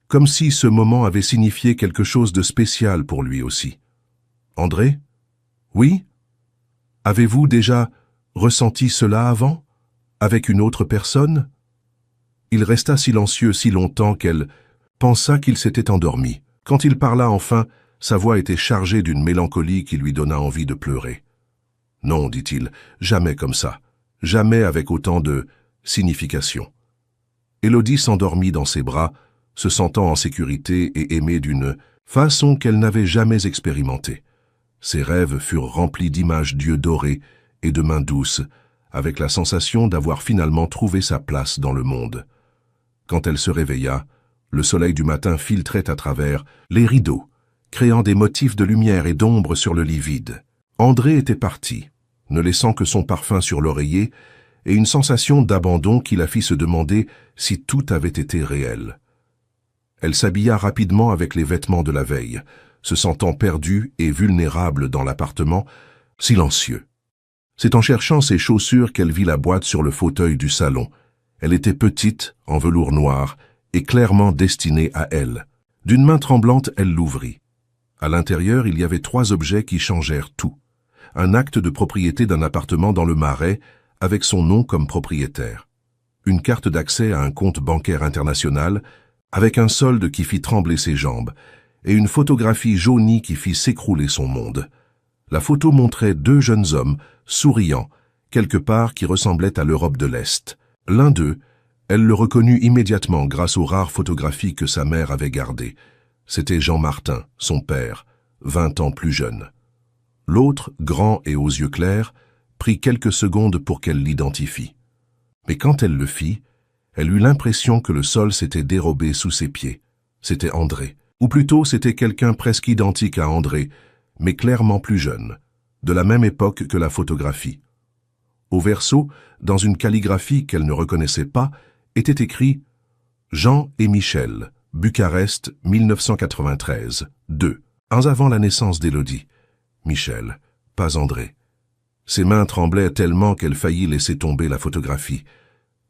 Speaker 1: comme si ce moment avait signifié quelque chose de spécial pour lui aussi. « André ? Oui ? Avez-vous déjà ressenti cela avant ? Avec une autre personne ?» Il resta silencieux si longtemps qu'elle pensa qu'il s'était endormi. Quand il parla enfin, sa voix était chargée d'une mélancolie qui lui donna envie de pleurer. « Non, dit-il, jamais comme ça, jamais avec autant de signification. » Élodie s'endormit dans ses bras, se sentant en sécurité et aimée d'une façon qu'elle n'avait jamais expérimentée. Ses rêves furent remplis d'images d'yeux dorés et de mains douces, avec la sensation d'avoir finalement trouvé sa place dans le monde. Quand elle se réveilla, le soleil du matin filtrait à travers les rideaux, créant des motifs de lumière et d'ombre sur le lit vide. André était parti, ne laissant que son parfum sur l'oreiller et une sensation d'abandon qui la fit se demander si tout avait été réel. Elle s'habilla rapidement avec les vêtements de la veille, se sentant perdue et vulnérable dans l'appartement, silencieux. C'est en cherchant ses chaussures qu'elle vit la boîte sur le fauteuil du salon. Elle était petite, en velours noir, et clairement destinée à elle. D'une main tremblante, elle l'ouvrit. À l'intérieur, il y avait 3 objets qui changèrent tout. Un acte de propriété d'un appartement dans le Marais, avec son nom comme propriétaire. Une carte d'accès à un compte bancaire international, avec un solde qui fit trembler ses jambes, et une photographie jaunie qui fit s'écrouler son monde. La photo montrait 2 jeunes hommes, souriants, quelque part qui ressemblaient à l'Europe de l'Est. L'un d'eux, elle le reconnut immédiatement grâce aux rares photographies que sa mère avait gardées. C'était Jean Martin, son père, 20 ans plus jeune. L'autre, grand et aux yeux clairs, prit quelques secondes pour qu'elle l'identifie. Mais quand elle le fit, elle eut l'impression que le sol s'était dérobé sous ses pieds. C'était André. Ou plutôt, c'était quelqu'un presque identique à André, mais clairement plus jeune, de la même époque que la photographie. Au verso, dans une calligraphie qu'elle ne reconnaissait pas, était écrit « Jean et Michel, Bucarest, 1993, 2, ans avant la naissance d'Élodie. Michel, pas André. » Ses mains tremblaient tellement qu'elle faillit laisser tomber la photographie.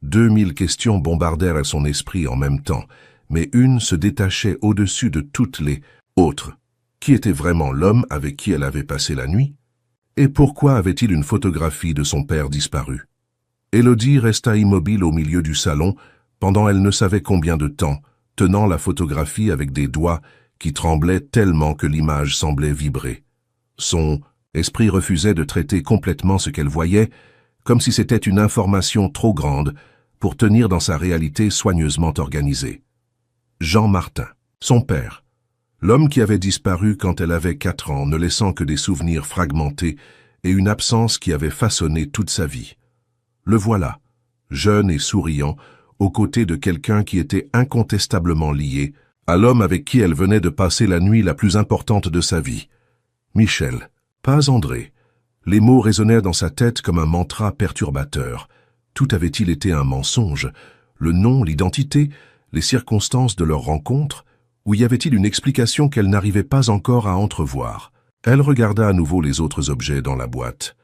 Speaker 1: 2000 questions bombardèrent son esprit en même temps, mais une se détachait au-dessus de toutes les autres. Qui était vraiment l'homme avec qui elle avait passé la nuit? Et pourquoi avait-il une photographie de son père disparu? Élodie resta immobile au milieu du salon, pendant elle ne savait combien de temps, tenant la photographie avec des doigts qui tremblaient tellement que l'image semblait vibrer. Son esprit refusait de traiter complètement ce qu'elle voyait, comme si c'était une information trop grande pour tenir dans sa réalité soigneusement organisée. Jean Martin, son père, l'homme qui avait disparu quand elle avait 4 ans, ne laissant que des souvenirs fragmentés et une absence qui avait façonné toute sa vie. Le voilà, jeune et souriant, aux côtés de quelqu'un qui était incontestablement lié à l'homme avec qui elle venait de passer la nuit la plus importante de sa vie. Michel, pas André. Les mots résonnèrent dans sa tête comme un mantra perturbateur. Tout avait-il été un mensonge? Le nom, l'identité, les circonstances de leur rencontre? Ou y avait-il une explication qu'elle n'arrivait pas encore à entrevoir? Elle regarda à nouveau les autres objets dans la boîte.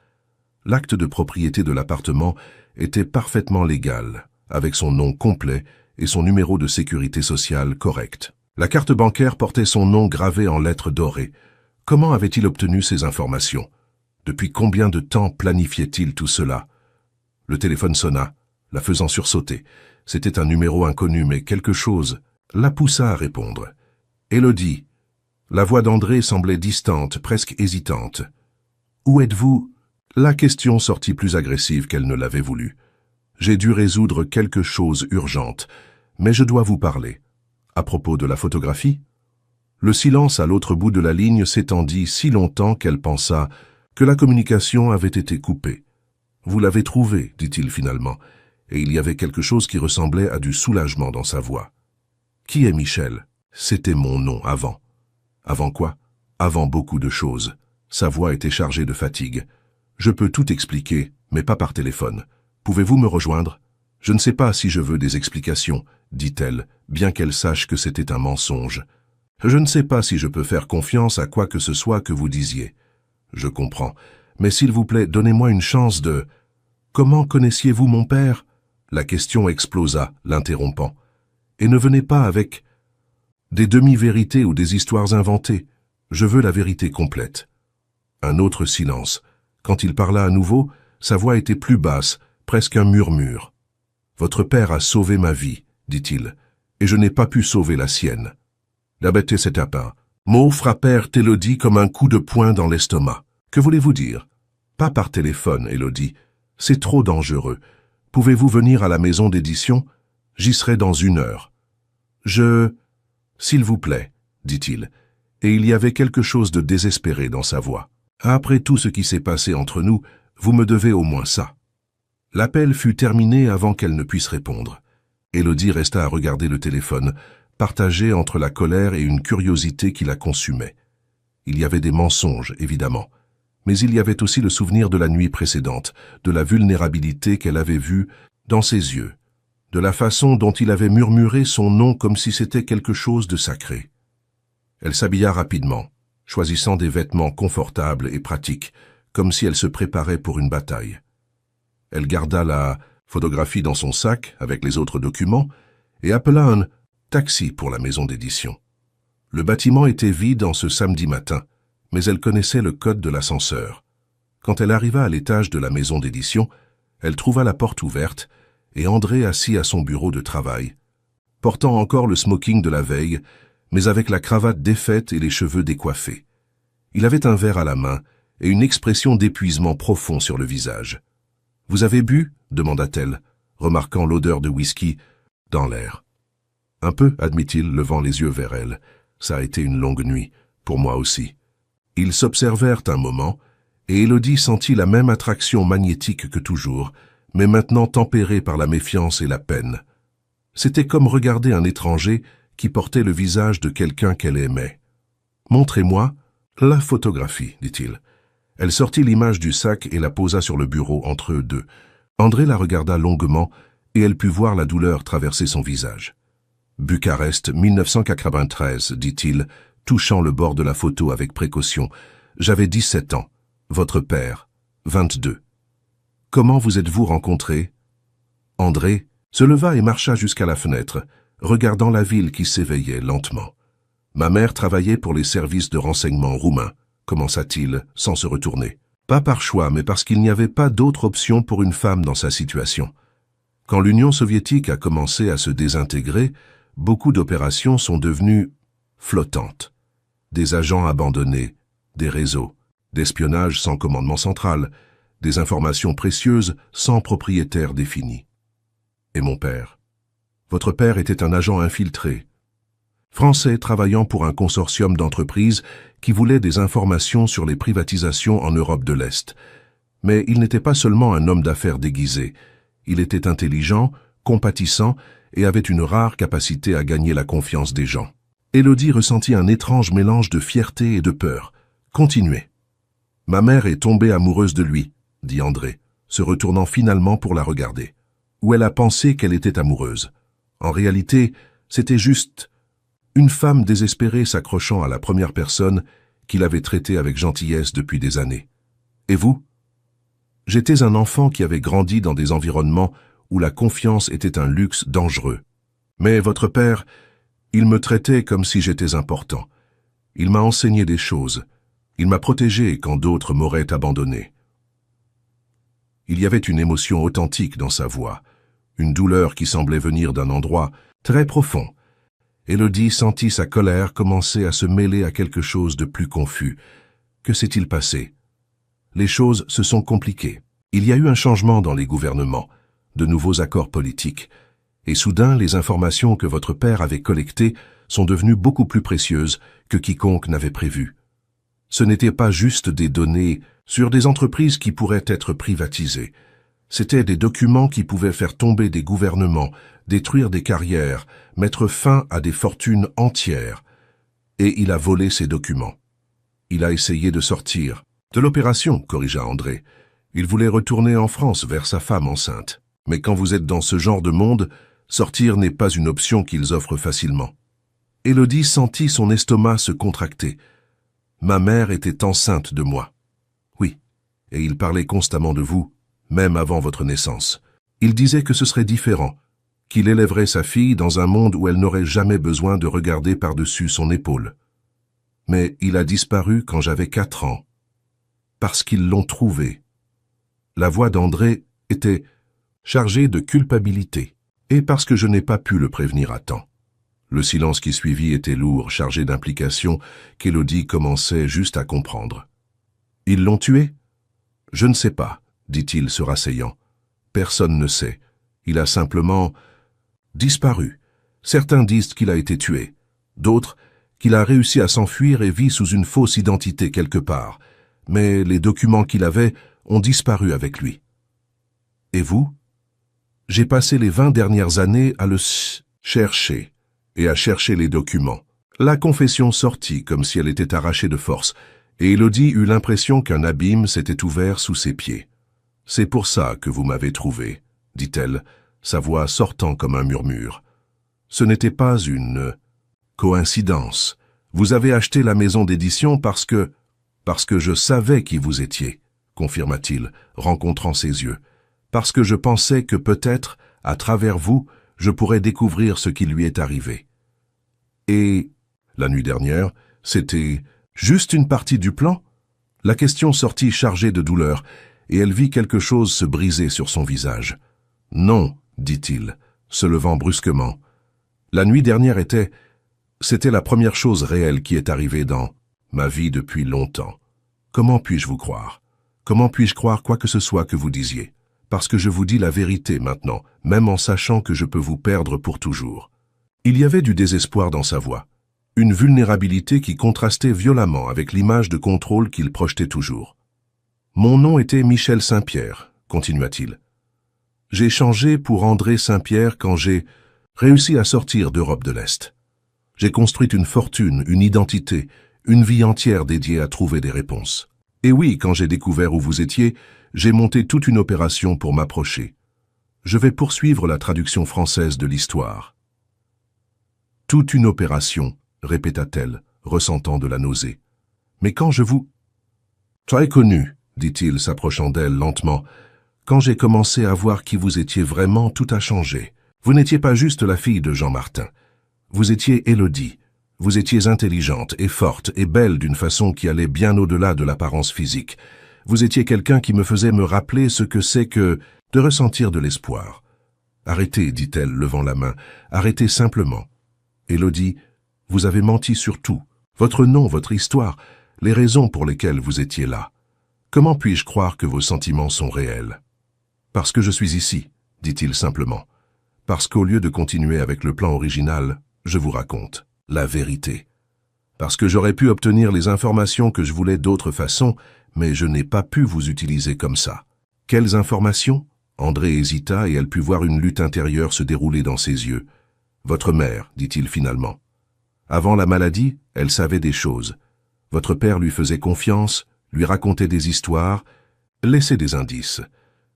Speaker 1: L'acte de propriété de l'appartement était parfaitement légal, avec son nom complet et son numéro de sécurité sociale correct. La carte bancaire portait son nom gravé en lettres dorées. Comment avait-il obtenu ces informations? Depuis combien de temps planifiait-il tout cela? Le téléphone sonna, la faisant sursauter. C'était un numéro inconnu, mais quelque chose la poussa à répondre. Élodie. La voix d'André semblait distante, presque hésitante. Où êtes-vous? La question sortit plus agressive qu'elle ne l'avait voulu. J'ai dû résoudre quelque chose urgente, mais je dois vous parler. À propos de la photographie? Le silence à l'autre bout de la ligne s'étendit si longtemps qu'elle pensa que la communication avait été coupée. Vous l'avez trouvée, dit-il finalement, et il y avait quelque chose qui ressemblait à du soulagement dans sa voix. Qui est Michel? C'était mon nom avant. Avant quoi? Avant beaucoup de choses. Sa voix était chargée de fatigue. Je peux tout expliquer, mais pas par téléphone. Pouvez-vous me rejoindre? Je ne sais pas si je veux des explications, dit-elle, bien qu'elle sache que c'était un mensonge. Je ne sais pas si je peux faire confiance à quoi que ce soit que vous disiez. Je comprends, mais s'il vous plaît, donnez-moi une chance de... Comment connaissiez-vous mon père? La question explosa, l'interrompant. Et ne venez pas avec des demi-vérités ou des histoires inventées. Je veux la vérité complète. Un autre silence. Quand il parla à nouveau, sa voix était plus basse, presque un murmure. « Votre père a sauvé ma vie, dit-il, et je n'ai pas pu sauver la sienne. » La bête s'est tapin. Mots frappèrent Élodie comme un coup de poing dans l'estomac. « Que voulez-vous dire? »« Pas par téléphone, Élodie. C'est trop dangereux. Pouvez-vous venir à la maison d'édition? J'y serai dans 1 heure. »« S'il vous plaît, dit-il, et il y avait quelque chose de désespéré dans sa voix. Après tout ce qui s'est passé entre nous, vous me devez au moins ça. L'appel fut terminé avant qu'elle ne puisse répondre. Élodie resta à regarder le téléphone, partagée entre la colère et une curiosité qui la consumait. Il y avait des mensonges, évidemment, mais il y avait aussi le souvenir de la nuit précédente, de la vulnérabilité qu'elle avait vue dans ses yeux, de la façon dont il avait murmuré son nom comme si c'était quelque chose de sacré. Elle s'habilla rapidement, choisissant des vêtements confortables et pratiques, comme si elle se préparait pour une bataille. Elle garda la photographie dans son sac avec les autres documents et appela un taxi pour la maison d'édition. Le bâtiment était vide en ce samedi matin, mais elle connaissait le code de l'ascenseur. Quand elle arriva à l'étage de la maison d'édition, elle trouva la porte ouverte et André assis à son bureau de travail, portant encore le smoking de la veille, mais avec la cravate défaite et les cheveux décoiffés. Il avait un verre à la main et une expression d'épuisement profond sur le visage. « Vous avez bu ?» demanda-t-elle, remarquant l'odeur de whisky dans l'air. « Un peu, admit-il, levant les yeux vers elle. Ça a été une longue nuit, pour moi aussi. » Ils s'observèrent un moment, et Élodie sentit la même attraction magnétique que toujours, mais maintenant tempérée par la méfiance et la peine. C'était comme regarder un étranger qui portait le visage de quelqu'un qu'elle aimait. « Montrez-moi la photographie, dit-il. Elle sortit l'image du sac et la posa sur le bureau entre eux deux. André la regarda longuement et elle put voir la douleur traverser son visage. « Bucarest, 1993, dit-il, touchant le bord de la photo avec précaution. J'avais 17 ans. Votre père, 22. Comment vous êtes-vous rencontrés ?» André se leva et marcha jusqu'à la fenêtre, regardant la ville qui s'éveillait lentement. « Ma mère travaillait pour les services de renseignement roumains, commença-t-il, sans se retourner. Pas par choix, mais parce qu'il n'y avait pas d'autre option pour une femme dans sa situation. Quand l'Union soviétique a commencé à se désintégrer, beaucoup d'opérations sont devenues flottantes. Des agents abandonnés, des réseaux, d'espionnage sans commandement central, des informations précieuses sans propriétaire défini. Et mon père? Votre père était un agent infiltré, français travaillant pour un consortium d'entreprises qui voulait des informations sur les privatisations en Europe de l'Est. Mais il n'était pas seulement un homme d'affaires déguisé. Il était intelligent, compatissant et avait une rare capacité à gagner la confiance des gens. Élodie ressentit un étrange mélange de fierté et de peur. Continuez. « Ma mère est tombée amoureuse de lui, » dit André, se retournant finalement pour la regarder. Ou elle a pensé qu'elle était amoureuse. En réalité, c'était juste une femme désespérée s'accrochant à la première personne qu'il avait traitée avec gentillesse depuis des années. Et vous? J'étais un enfant qui avait grandi dans des environnements où la confiance était un luxe dangereux. Mais votre père, il me traitait comme si j'étais important. Il m'a enseigné des choses. Il m'a protégé quand d'autres m'auraient abandonné. Il y avait une émotion authentique dans sa voix, une douleur qui semblait venir d'un endroit très profond. Élodie sentit sa colère commencer à se mêler à quelque chose de plus confus. Que s'est-il passé? Les choses se sont compliquées. Il y a eu un changement dans les gouvernements, de nouveaux accords politiques, et soudain les informations que votre père avait collectées sont devenues beaucoup plus précieuses que quiconque n'avait prévu. Ce n'étaient pas juste des données sur des entreprises qui pourraient être privatisées. C'étaient des documents qui pouvaient faire tomber des gouvernements, détruire des carrières, mettre fin à des fortunes entières. Et il a volé ces documents. Il a essayé de sortir. De l'opération, corrigea André. Il voulait retourner en France vers sa femme enceinte. Mais quand vous êtes dans ce genre de monde, sortir n'est pas une option qu'ils offrent facilement. Élodie sentit son estomac se contracter. Ma mère était enceinte de moi. Oui, et il parlait constamment de vous, même avant votre naissance. Il disait que ce serait différent, qu'il élèverait sa fille dans un monde où elle n'aurait jamais besoin de regarder par-dessus son épaule. Mais il a disparu quand j'avais 4 ans, parce qu'ils l'ont trouvé. La voix d'André était chargée de culpabilité, et parce que je n'ai pas pu le prévenir à temps. Le silence qui suivit était lourd, chargé d'implications qu'Élodie commençait juste à comprendre. « Ils l'ont tué ?»« Je ne sais pas, » dit-il se rasseyant. « Personne ne sait. Il a simplement disparu. Certains disent qu'il a été tué. D'autres, qu'il a réussi à s'enfuir et vit sous une fausse identité quelque part. Mais les documents qu'il avait ont disparu avec lui. Et vous? J'ai passé les 20 dernières années à le chercher et à chercher les documents. La confession sortit comme si elle était arrachée de force, et Élodie eut l'impression qu'un abîme s'était ouvert sous ses pieds. « C'est pour ça que vous m'avez trouvé, » dit-elle, sa voix sortant comme un murmure. « Ce n'était pas une coïncidence. Vous avez acheté la maison d'édition parce que je savais qui vous étiez. confirma-t-il, rencontrant ses yeux, parce que je pensais que peut-être, à travers vous, je pourrais découvrir ce qui lui est arrivé. Et, la nuit dernière, c'était juste une partie du plan? La question sortit chargée de douleur, et elle vit quelque chose se briser sur son visage. Non, dit-il, se levant brusquement. La nuit dernière c'était la première chose réelle qui est arrivée dans ma vie depuis longtemps. Comment puis-je vous croire? Comment puis-je croire quoi que ce soit que vous disiez? Parce que je vous dis la vérité maintenant, même en sachant que je peux vous perdre pour toujours. Il y avait du désespoir dans sa voix, une vulnérabilité qui contrastait violemment avec l'image de contrôle qu'il projetait toujours. Mon nom était Michel Saint-Pierre, continua-t-il. J'ai changé pour André Saint-Pierre quand j'ai réussi à sortir d'Europe de l'Est. J'ai construit une fortune, une identité, une vie entière dédiée à trouver des réponses. Et oui, quand j'ai découvert où vous étiez, j'ai monté toute une opération pour m'approcher. Je vais poursuivre la traduction française de l'histoire. Toute une opération, répéta-t-elle, ressentant de la nausée. Mais quand je vous... Très connu, dit-il, s'approchant d'elle lentement. Quand j'ai commencé à voir qui vous étiez vraiment, tout a changé. Vous n'étiez pas juste la fille de Jean Martin. Vous étiez Élodie. Vous étiez intelligente et forte et belle d'une façon qui allait bien au-delà de l'apparence physique. Vous étiez quelqu'un qui me faisait me rappeler ce que c'est que de ressentir de l'espoir. Arrêtez, dit-elle, levant la main. Arrêtez simplement. Élodie, vous avez menti sur tout. Votre nom, votre histoire, les raisons pour lesquelles vous étiez là. Comment puis-je croire que vos sentiments sont réels? Parce que je suis ici, dit-il simplement. Parce qu'au lieu de continuer avec le plan original, je vous raconte la vérité. Parce que j'aurais pu obtenir les informations que je voulais d'autre façon, mais je n'ai pas pu vous utiliser comme ça. Quelles informations? André hésita et elle put voir une lutte intérieure se dérouler dans ses yeux. Votre mère, dit-il finalement. Avant la maladie, elle savait des choses. Votre père lui faisait confiance, lui racontait des histoires, laissait des indices.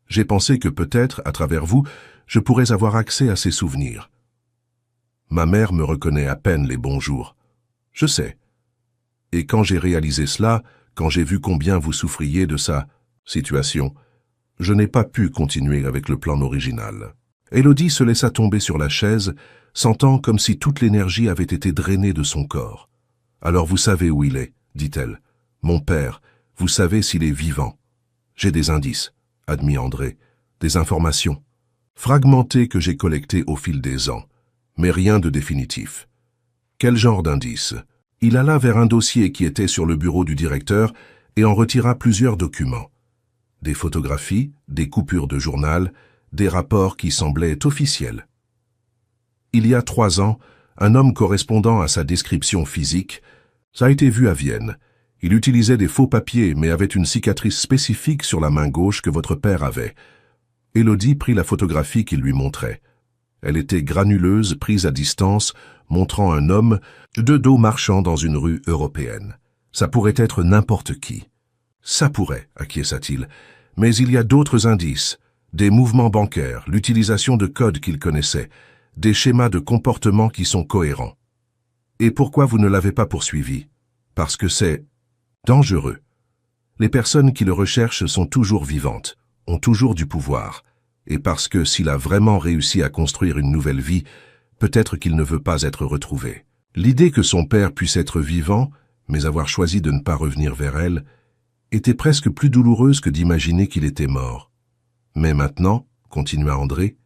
Speaker 1: J'ai pensé que peut-être, à travers vous, je pourrais avoir accès à ses souvenirs. Ma mère me reconnaît à peine les bons jours. Je sais. Et quand j'ai réalisé cela, quand j'ai vu combien vous souffriez de sa situation, je n'ai pas pu continuer avec le plan original. Élodie se laissa tomber sur la chaise, sentant comme si toute l'énergie avait été drainée de son corps. « Alors vous savez où il est, dit-elle. Mon père, vous savez s'il est vivant. J'ai des indices, admit André, des informations, fragmentées que j'ai collectées au fil des ans, mais rien de définitif. Quel genre d'indices? Il alla vers un dossier qui était sur le bureau du directeur et en retira plusieurs documents. Des photographies, des coupures de journal, des rapports qui semblaient officiels. Il y a 3 ans, un homme correspondant à sa description physique, ça a été vu à Vienne. Il utilisait des faux papiers mais avait une cicatrice spécifique sur la main gauche que votre père avait. Élodie prit la photographie qu'il lui montrait. Elle était granuleuse, prise à distance, montrant un homme de dos marchant dans une rue européenne. Ça pourrait être n'importe qui. Ça pourrait, acquiesça-t-il. Mais il y a d'autres indices, des mouvements bancaires, l'utilisation de codes qu'il connaissait, des schémas de comportement qui sont cohérents. Et pourquoi vous ne l'avez pas poursuivi? Parce que c'est dangereux. Les personnes qui le recherchent sont toujours vivantes, ont toujours du pouvoir. Et parce que s'il a vraiment réussi à construire une nouvelle vie, peut-être qu'il ne veut pas être retrouvé. L'idée que son père puisse être vivant, mais avoir choisi de ne pas revenir vers elle, était presque plus douloureuse que d'imaginer qu'il était mort. Mais maintenant, continua André,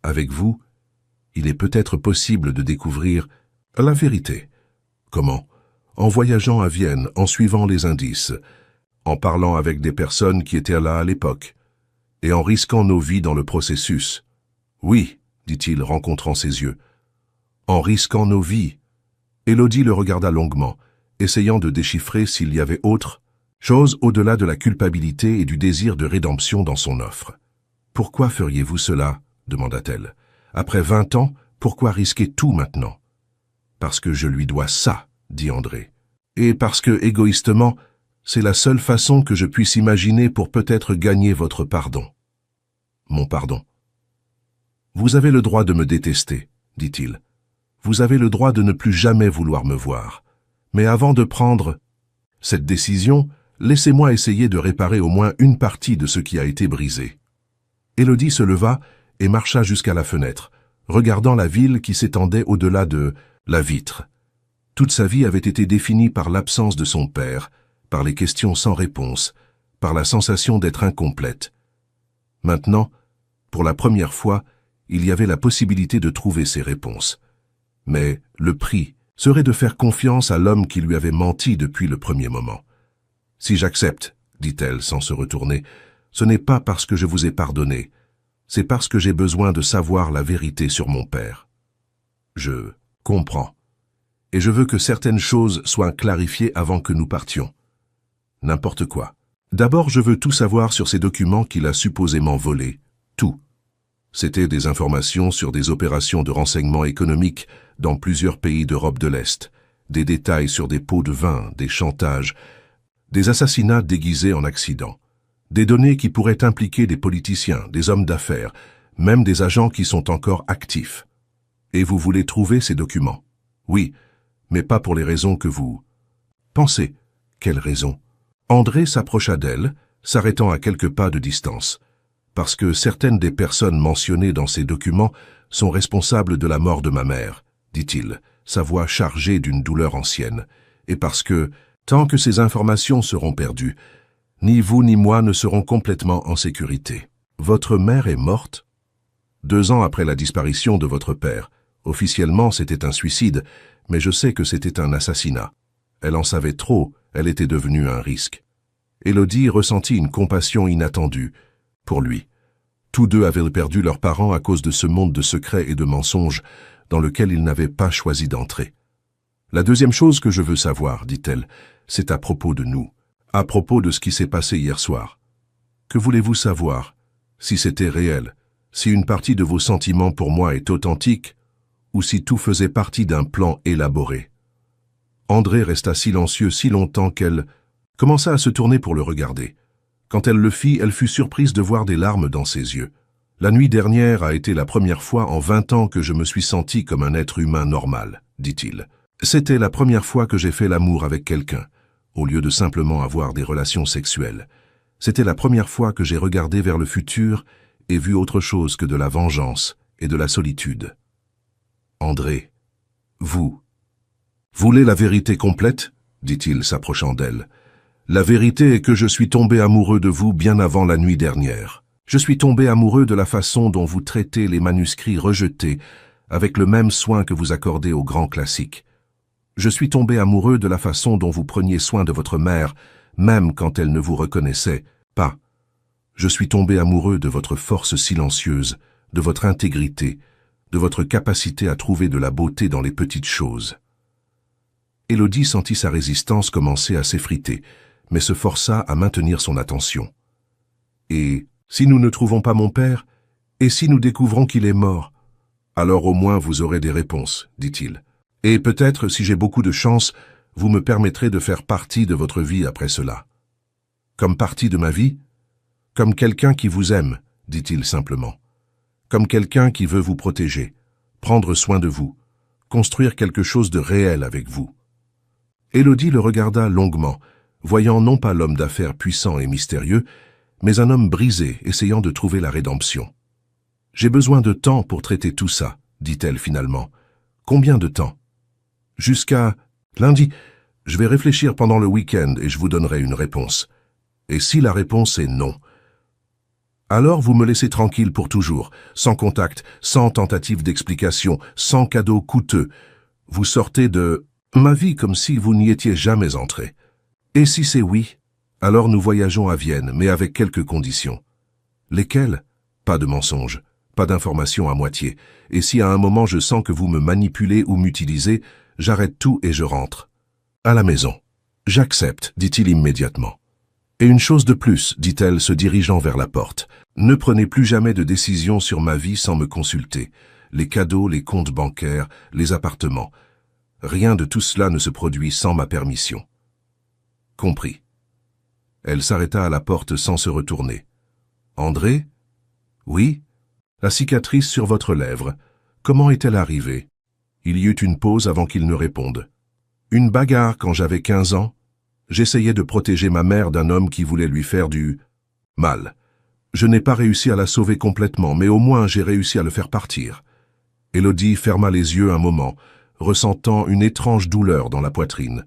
Speaker 1: avec vous, il est peut-être possible de découvrir la vérité. Comment? En voyageant à Vienne, en suivant les indices, en parlant avec des personnes qui étaient là à l'époque, et en risquant nos vies dans le processus. Oui, dit-il, rencontrant ses yeux. En risquant nos vies. Élodie le regarda longuement, essayant de déchiffrer s'il y avait autre chose au-delà de la culpabilité et du désir de rédemption dans son offre. Pourquoi feriez-vous cela? Demanda-t-elle. Après 20 ans, pourquoi risquer tout maintenant? Parce que je lui dois ça, dit André. Et parce que, égoïstement, c'est la seule façon que je puisse imaginer pour peut-être gagner votre pardon. Mon pardon. Vous avez le droit de me détester, dit-il. Vous avez le droit de ne plus jamais vouloir me voir. Mais avant de prendre cette décision, Laissez-moi essayer de réparer au moins une partie de ce qui a été brisé. Élodie se leva et marcha jusqu'à la fenêtre, regardant la ville qui s'étendait au-delà de la vitre. Toute sa vie avait été définie par l'absence de son père, par les questions sans réponse, par la sensation d'être incomplète. Maintenant, pour la première fois, il y avait la possibilité de trouver ces réponses. Mais le prix serait de faire confiance à l'homme qui lui avait menti depuis le premier moment. « Si j'accepte, dit-elle sans se retourner, ce n'est pas parce que je vous ai pardonné, c'est parce que j'ai besoin de savoir la vérité sur mon père. Je comprends. Et je veux que certaines choses soient clarifiées avant que nous partions. N'importe quoi. D'abord, je veux tout savoir sur ces documents qu'il a supposément volés. Tout. C'étaient des informations sur des opérations de renseignement économique dans plusieurs pays d'Europe de l'Est, des détails sur des pots de vin, des chantages, des assassinats déguisés en accidents, des données qui pourraient impliquer des politiciens, des hommes d'affaires, même des agents qui sont encore actifs. Et vous voulez trouver ces documents? Oui, mais pas pour les raisons que vous pensez. Quelles raisons? André s'approcha d'elle, s'arrêtant à quelques pas de distance. Parce que certaines des personnes mentionnées dans ces documents sont responsables de la mort de ma mère, dit-il, sa voix chargée d'une douleur ancienne, et parce que, tant que ces informations seront perdues, ni vous ni moi ne serons complètement en sécurité. Votre mère est morte 2 ans après la disparition de votre père. Officiellement, c'était un suicide, mais je sais que c'était un assassinat. Elle en savait trop, elle était devenue un risque. Élodie ressentit une compassion inattendue pour lui. Tous deux avaient perdu leurs parents à cause de ce monde de secrets et de mensonges dans lequel ils n'avaient pas choisi d'entrer. La deuxième chose que je veux savoir, dit-elle, c'est à propos de nous, à propos de ce qui s'est passé hier soir. Que voulez-vous savoir? Si c'était réel, si une partie de vos sentiments pour moi est authentique, ou si tout faisait partie d'un plan élaboré. André resta silencieux si longtemps qu'elle commença à se tourner pour le regarder. Quand elle le fit, elle fut surprise de voir des larmes dans ses yeux. La nuit dernière a été la première fois en 20 ans que je me suis senti comme un être humain normal, dit-il. C'était la première fois que j'ai fait l'amour avec quelqu'un, au lieu de simplement avoir des relations sexuelles. C'était la première fois que j'ai regardé vers le futur et vu autre chose que de la vengeance et de la solitude. André, vous voulez la vérité complète? Dit-il, s'approchant d'elle. La vérité est que je suis tombé amoureux de vous bien avant la nuit dernière. Je suis tombé amoureux de la façon dont vous traitez les manuscrits rejetés avec le même soin que vous accordez aux grands classiques. Je suis tombé amoureux de la façon dont vous preniez soin de votre mère, même quand elle ne vous reconnaissait pas. Je suis tombé amoureux de votre force silencieuse, de votre intégrité, de votre capacité à trouver de la beauté dans les petites choses. Élodie sentit sa résistance commencer à s'effriter, mais se força à maintenir son attention. « Et si nous ne trouvons pas mon père, et si nous découvrons qu'il est mort, alors au moins vous aurez des réponses, dit-il. Et peut-être, si j'ai beaucoup de chance, vous me permettrez de faire partie de votre vie après cela. Comme partie de ma vie? Comme quelqu'un qui vous aime, dit-il simplement. Comme quelqu'un qui veut vous protéger, prendre soin de vous, construire quelque chose de réel avec vous. » Élodie le regarda longuement, voyant non pas l'homme d'affaires puissant et mystérieux, mais un homme brisé essayant de trouver la rédemption. « J'ai besoin de temps pour traiter tout ça, » dit-elle finalement. « Combien de temps? » « Jusqu'à lundi. Je vais réfléchir pendant le week-end et je vous donnerai une réponse. Et si la réponse est non, alors vous me laissez tranquille pour toujours, sans contact, sans tentative d'explication, sans cadeau coûteux. Vous sortez de ma vie comme si vous n'y étiez jamais entré. Et si c'est oui, alors nous voyageons à Vienne, mais avec quelques conditions. Lesquelles? Pas de mensonges, pas d'informations à moitié. Et si à un moment je sens que vous me manipulez ou m'utilisez, j'arrête tout et je rentre. À la maison. J'accepte, dit-il immédiatement. Et une chose de plus, dit-elle, se dirigeant vers la porte. Ne prenez plus jamais de décision sur ma vie sans me consulter. Les cadeaux, les comptes bancaires, les appartements. Rien de tout cela ne se produit sans ma permission. Compris. Elle s'arrêta à la porte sans se retourner. André? Oui? La cicatrice sur votre lèvre. Comment est-elle arrivée? Il y eut une pause avant qu'il ne réponde. Une bagarre quand j'avais 15 ans? J'essayais de protéger ma mère d'un homme qui voulait lui faire du mal. Je n'ai pas réussi à la sauver complètement, mais au moins j'ai réussi à le faire partir. Élodie ferma les yeux un moment, ressentant une étrange douleur dans la poitrine.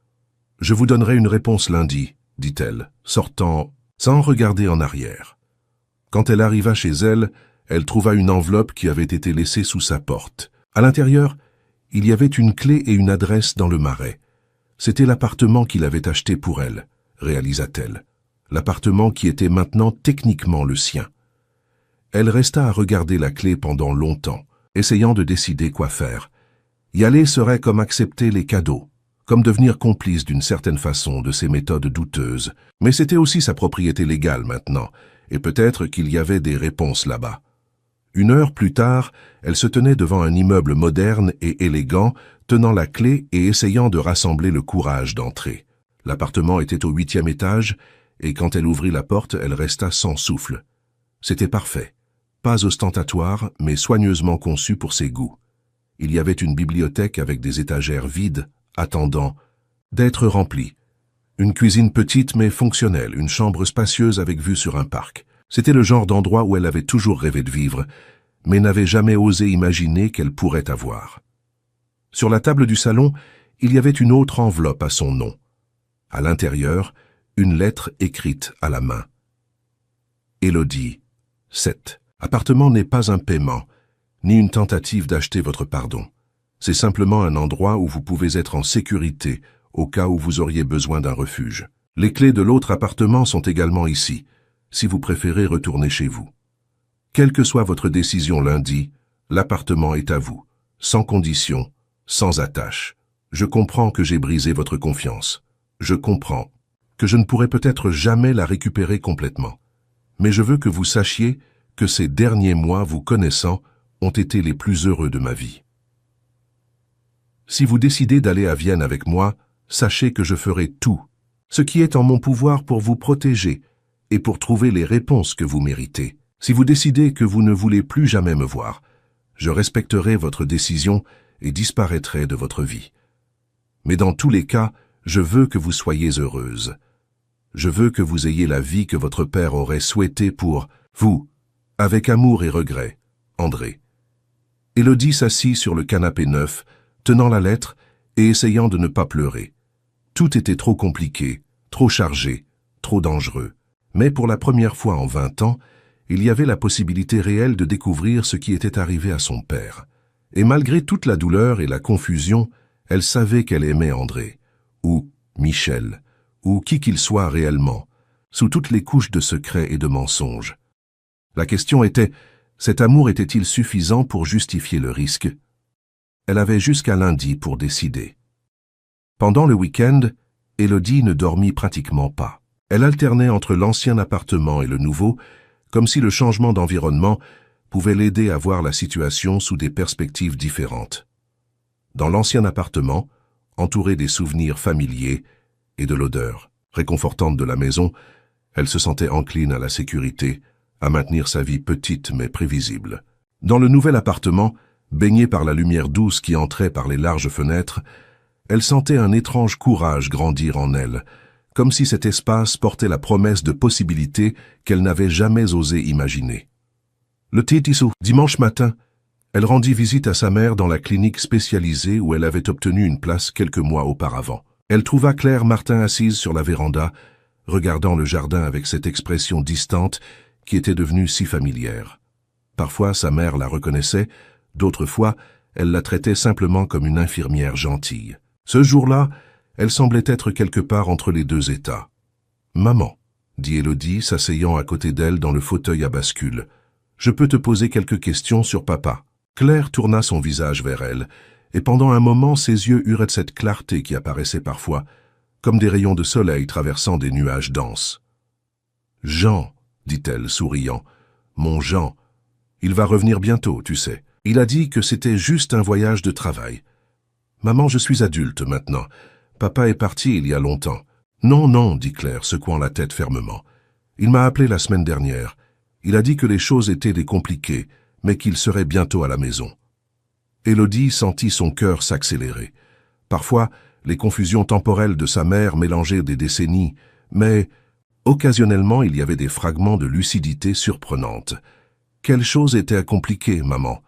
Speaker 1: « Je vous donnerai une réponse lundi, » dit-elle, sortant sans regarder en arrière. Quand elle arriva chez elle, elle trouva une enveloppe qui avait été laissée sous sa porte. À l'intérieur, il y avait une clé et une adresse dans le Marais. C'était l'appartement qu'il avait acheté pour elle, réalisa-t-elle. L'appartement qui était maintenant techniquement le sien. Elle resta à regarder la clé pendant longtemps, essayant de décider quoi faire. Y aller serait comme accepter les cadeaux, comme devenir complice d'une certaine façon de ses méthodes douteuses. Mais c'était aussi sa propriété légale maintenant, et peut-être qu'il y avait des réponses là-bas. Une heure plus tard, elle se tenait devant un immeuble moderne et élégant, tenant la clé et essayant de rassembler le courage d'entrer. L'appartement était au 8e étage, et quand elle ouvrit la porte, elle resta sans souffle. C'était parfait. Pas ostentatoire, mais soigneusement conçu pour ses goûts. Il y avait une bibliothèque avec des étagères vides, attendant d'être remplies. Une cuisine petite mais fonctionnelle, une chambre spacieuse avec vue sur un parc. C'était le genre d'endroit où elle avait toujours rêvé de vivre, mais n'avait jamais osé imaginer qu'elle pourrait avoir. Sur la table du salon, il y avait une autre enveloppe à son nom. À l'intérieur, une lettre écrite à la main. Élodie, 7. Appartement n'est pas un paiement, ni une tentative d'acheter votre pardon. C'est simplement un endroit où vous pouvez être en sécurité au cas où vous auriez besoin d'un refuge. Les clés de l'autre appartement sont également ici, si vous préférez retourner chez vous. Quelle que soit votre décision lundi, l'appartement est à vous, sans condition, sans attache. Je comprends que j'ai brisé votre confiance. Je comprends que je ne pourrai peut-être jamais la récupérer complètement. Mais je veux que vous sachiez que ces derniers mois vous connaissant ont été les plus heureux de ma vie. Si vous décidez d'aller à Vienne avec moi, sachez que je ferai tout, ce qui est en mon pouvoir pour vous protéger et pour trouver les réponses que vous méritez. Si vous décidez que vous ne voulez plus jamais me voir, je respecterai votre décision et disparaîtrai de votre vie. Mais dans tous les cas, je veux que vous soyez heureuse. Je veux que vous ayez la vie que votre père aurait souhaitée pour vous, avec amour et regret, André. Élodie s'assit sur le canapé neuf, tenant la lettre et essayant de ne pas pleurer. Tout était trop compliqué, trop chargé, trop dangereux. Mais pour la première fois en 20 ans, il y avait la possibilité réelle de découvrir ce qui était arrivé à son père. Et malgré toute la douleur et la confusion, elle savait qu'elle aimait André, ou Michel, ou qui qu'il soit réellement, sous toutes les couches de secrets et de mensonges. La question était, cet amour était-il suffisant pour justifier le risque? Elle avait jusqu'à lundi pour décider. Pendant le week-end, Élodie ne dormit pratiquement pas. Elle alternait entre l'ancien appartement et le nouveau, comme si le changement d'environnement pouvait l'aider à voir la situation sous des perspectives différentes. Dans l'ancien appartement, entourée des souvenirs familiers et de l'odeur réconfortante de la maison, elle se sentait encline à la sécurité, à maintenir sa vie petite mais prévisible. Dans le nouvel appartement, baignée par la lumière douce qui entrait par les larges fenêtres, elle sentait un étrange courage grandir en elle, comme si cet espace portait la promesse de possibilités qu'elle n'avait jamais osé imaginer. Le Tétisou, dimanche matin, elle rendit visite à sa mère dans la clinique spécialisée où elle avait obtenu une place quelques mois auparavant. Elle trouva Claire Martin assise sur la véranda, regardant le jardin avec cette expression distante qui était devenue si familière. Parfois, sa mère la reconnaissait, d'autres fois, elle la traitait simplement comme une infirmière gentille. Ce jour-là, elle semblait être quelque part entre les deux états. « Maman, » dit Élodie, s'asseyant à côté d'elle dans le fauteuil à bascule, « je peux te poser quelques questions sur papa. » Claire tourna son visage vers elle, et pendant un moment ses yeux eurent cette clarté qui apparaissait parfois, comme des rayons de soleil traversant des nuages denses. « Jean, » dit-elle, souriant, « mon Jean, il va revenir bientôt, tu sais. Il a dit que c'était juste un voyage de travail. Maman, je suis adulte maintenant. Papa est parti il y a longtemps. »« Non, non, » dit Claire, secouant la tête fermement. « Il m'a appelé la semaine dernière. Il a dit que les choses étaient des compliquées, mais qu'il serait bientôt à la maison. » Élodie sentit son cœur s'accélérer. Parfois, les confusions temporelles de sa mère mélangeaient des décennies, mais occasionnellement il y avait des fragments de lucidité surprenantes. Quelle chose était compliquée, maman?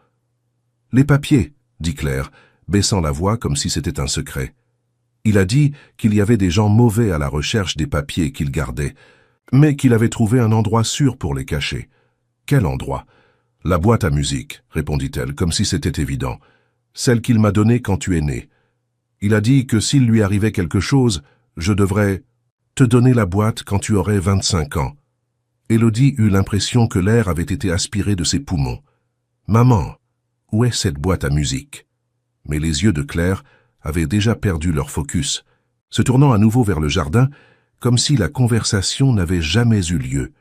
Speaker 1: Les papiers, dit Claire, baissant la voix comme si c'était un secret. Il a dit qu'il y avait des gens mauvais à la recherche des papiers qu'il gardait, mais qu'il avait trouvé un endroit sûr pour les cacher. Quel endroit? La boîte à musique, répondit-elle, comme si c'était évident. Celle qu'il m'a donnée quand tu es né. Il a dit que s'il lui arrivait quelque chose, je devrais te donner la boîte quand tu aurais 25 ans. Élodie eut l'impression que l'air avait été aspiré de ses poumons. Maman, où est cette boîte à musique? Mais les yeux de Claire avaient déjà perdu leur focus, se tournant à nouveau vers le jardin, comme si la conversation n'avait jamais eu lieu.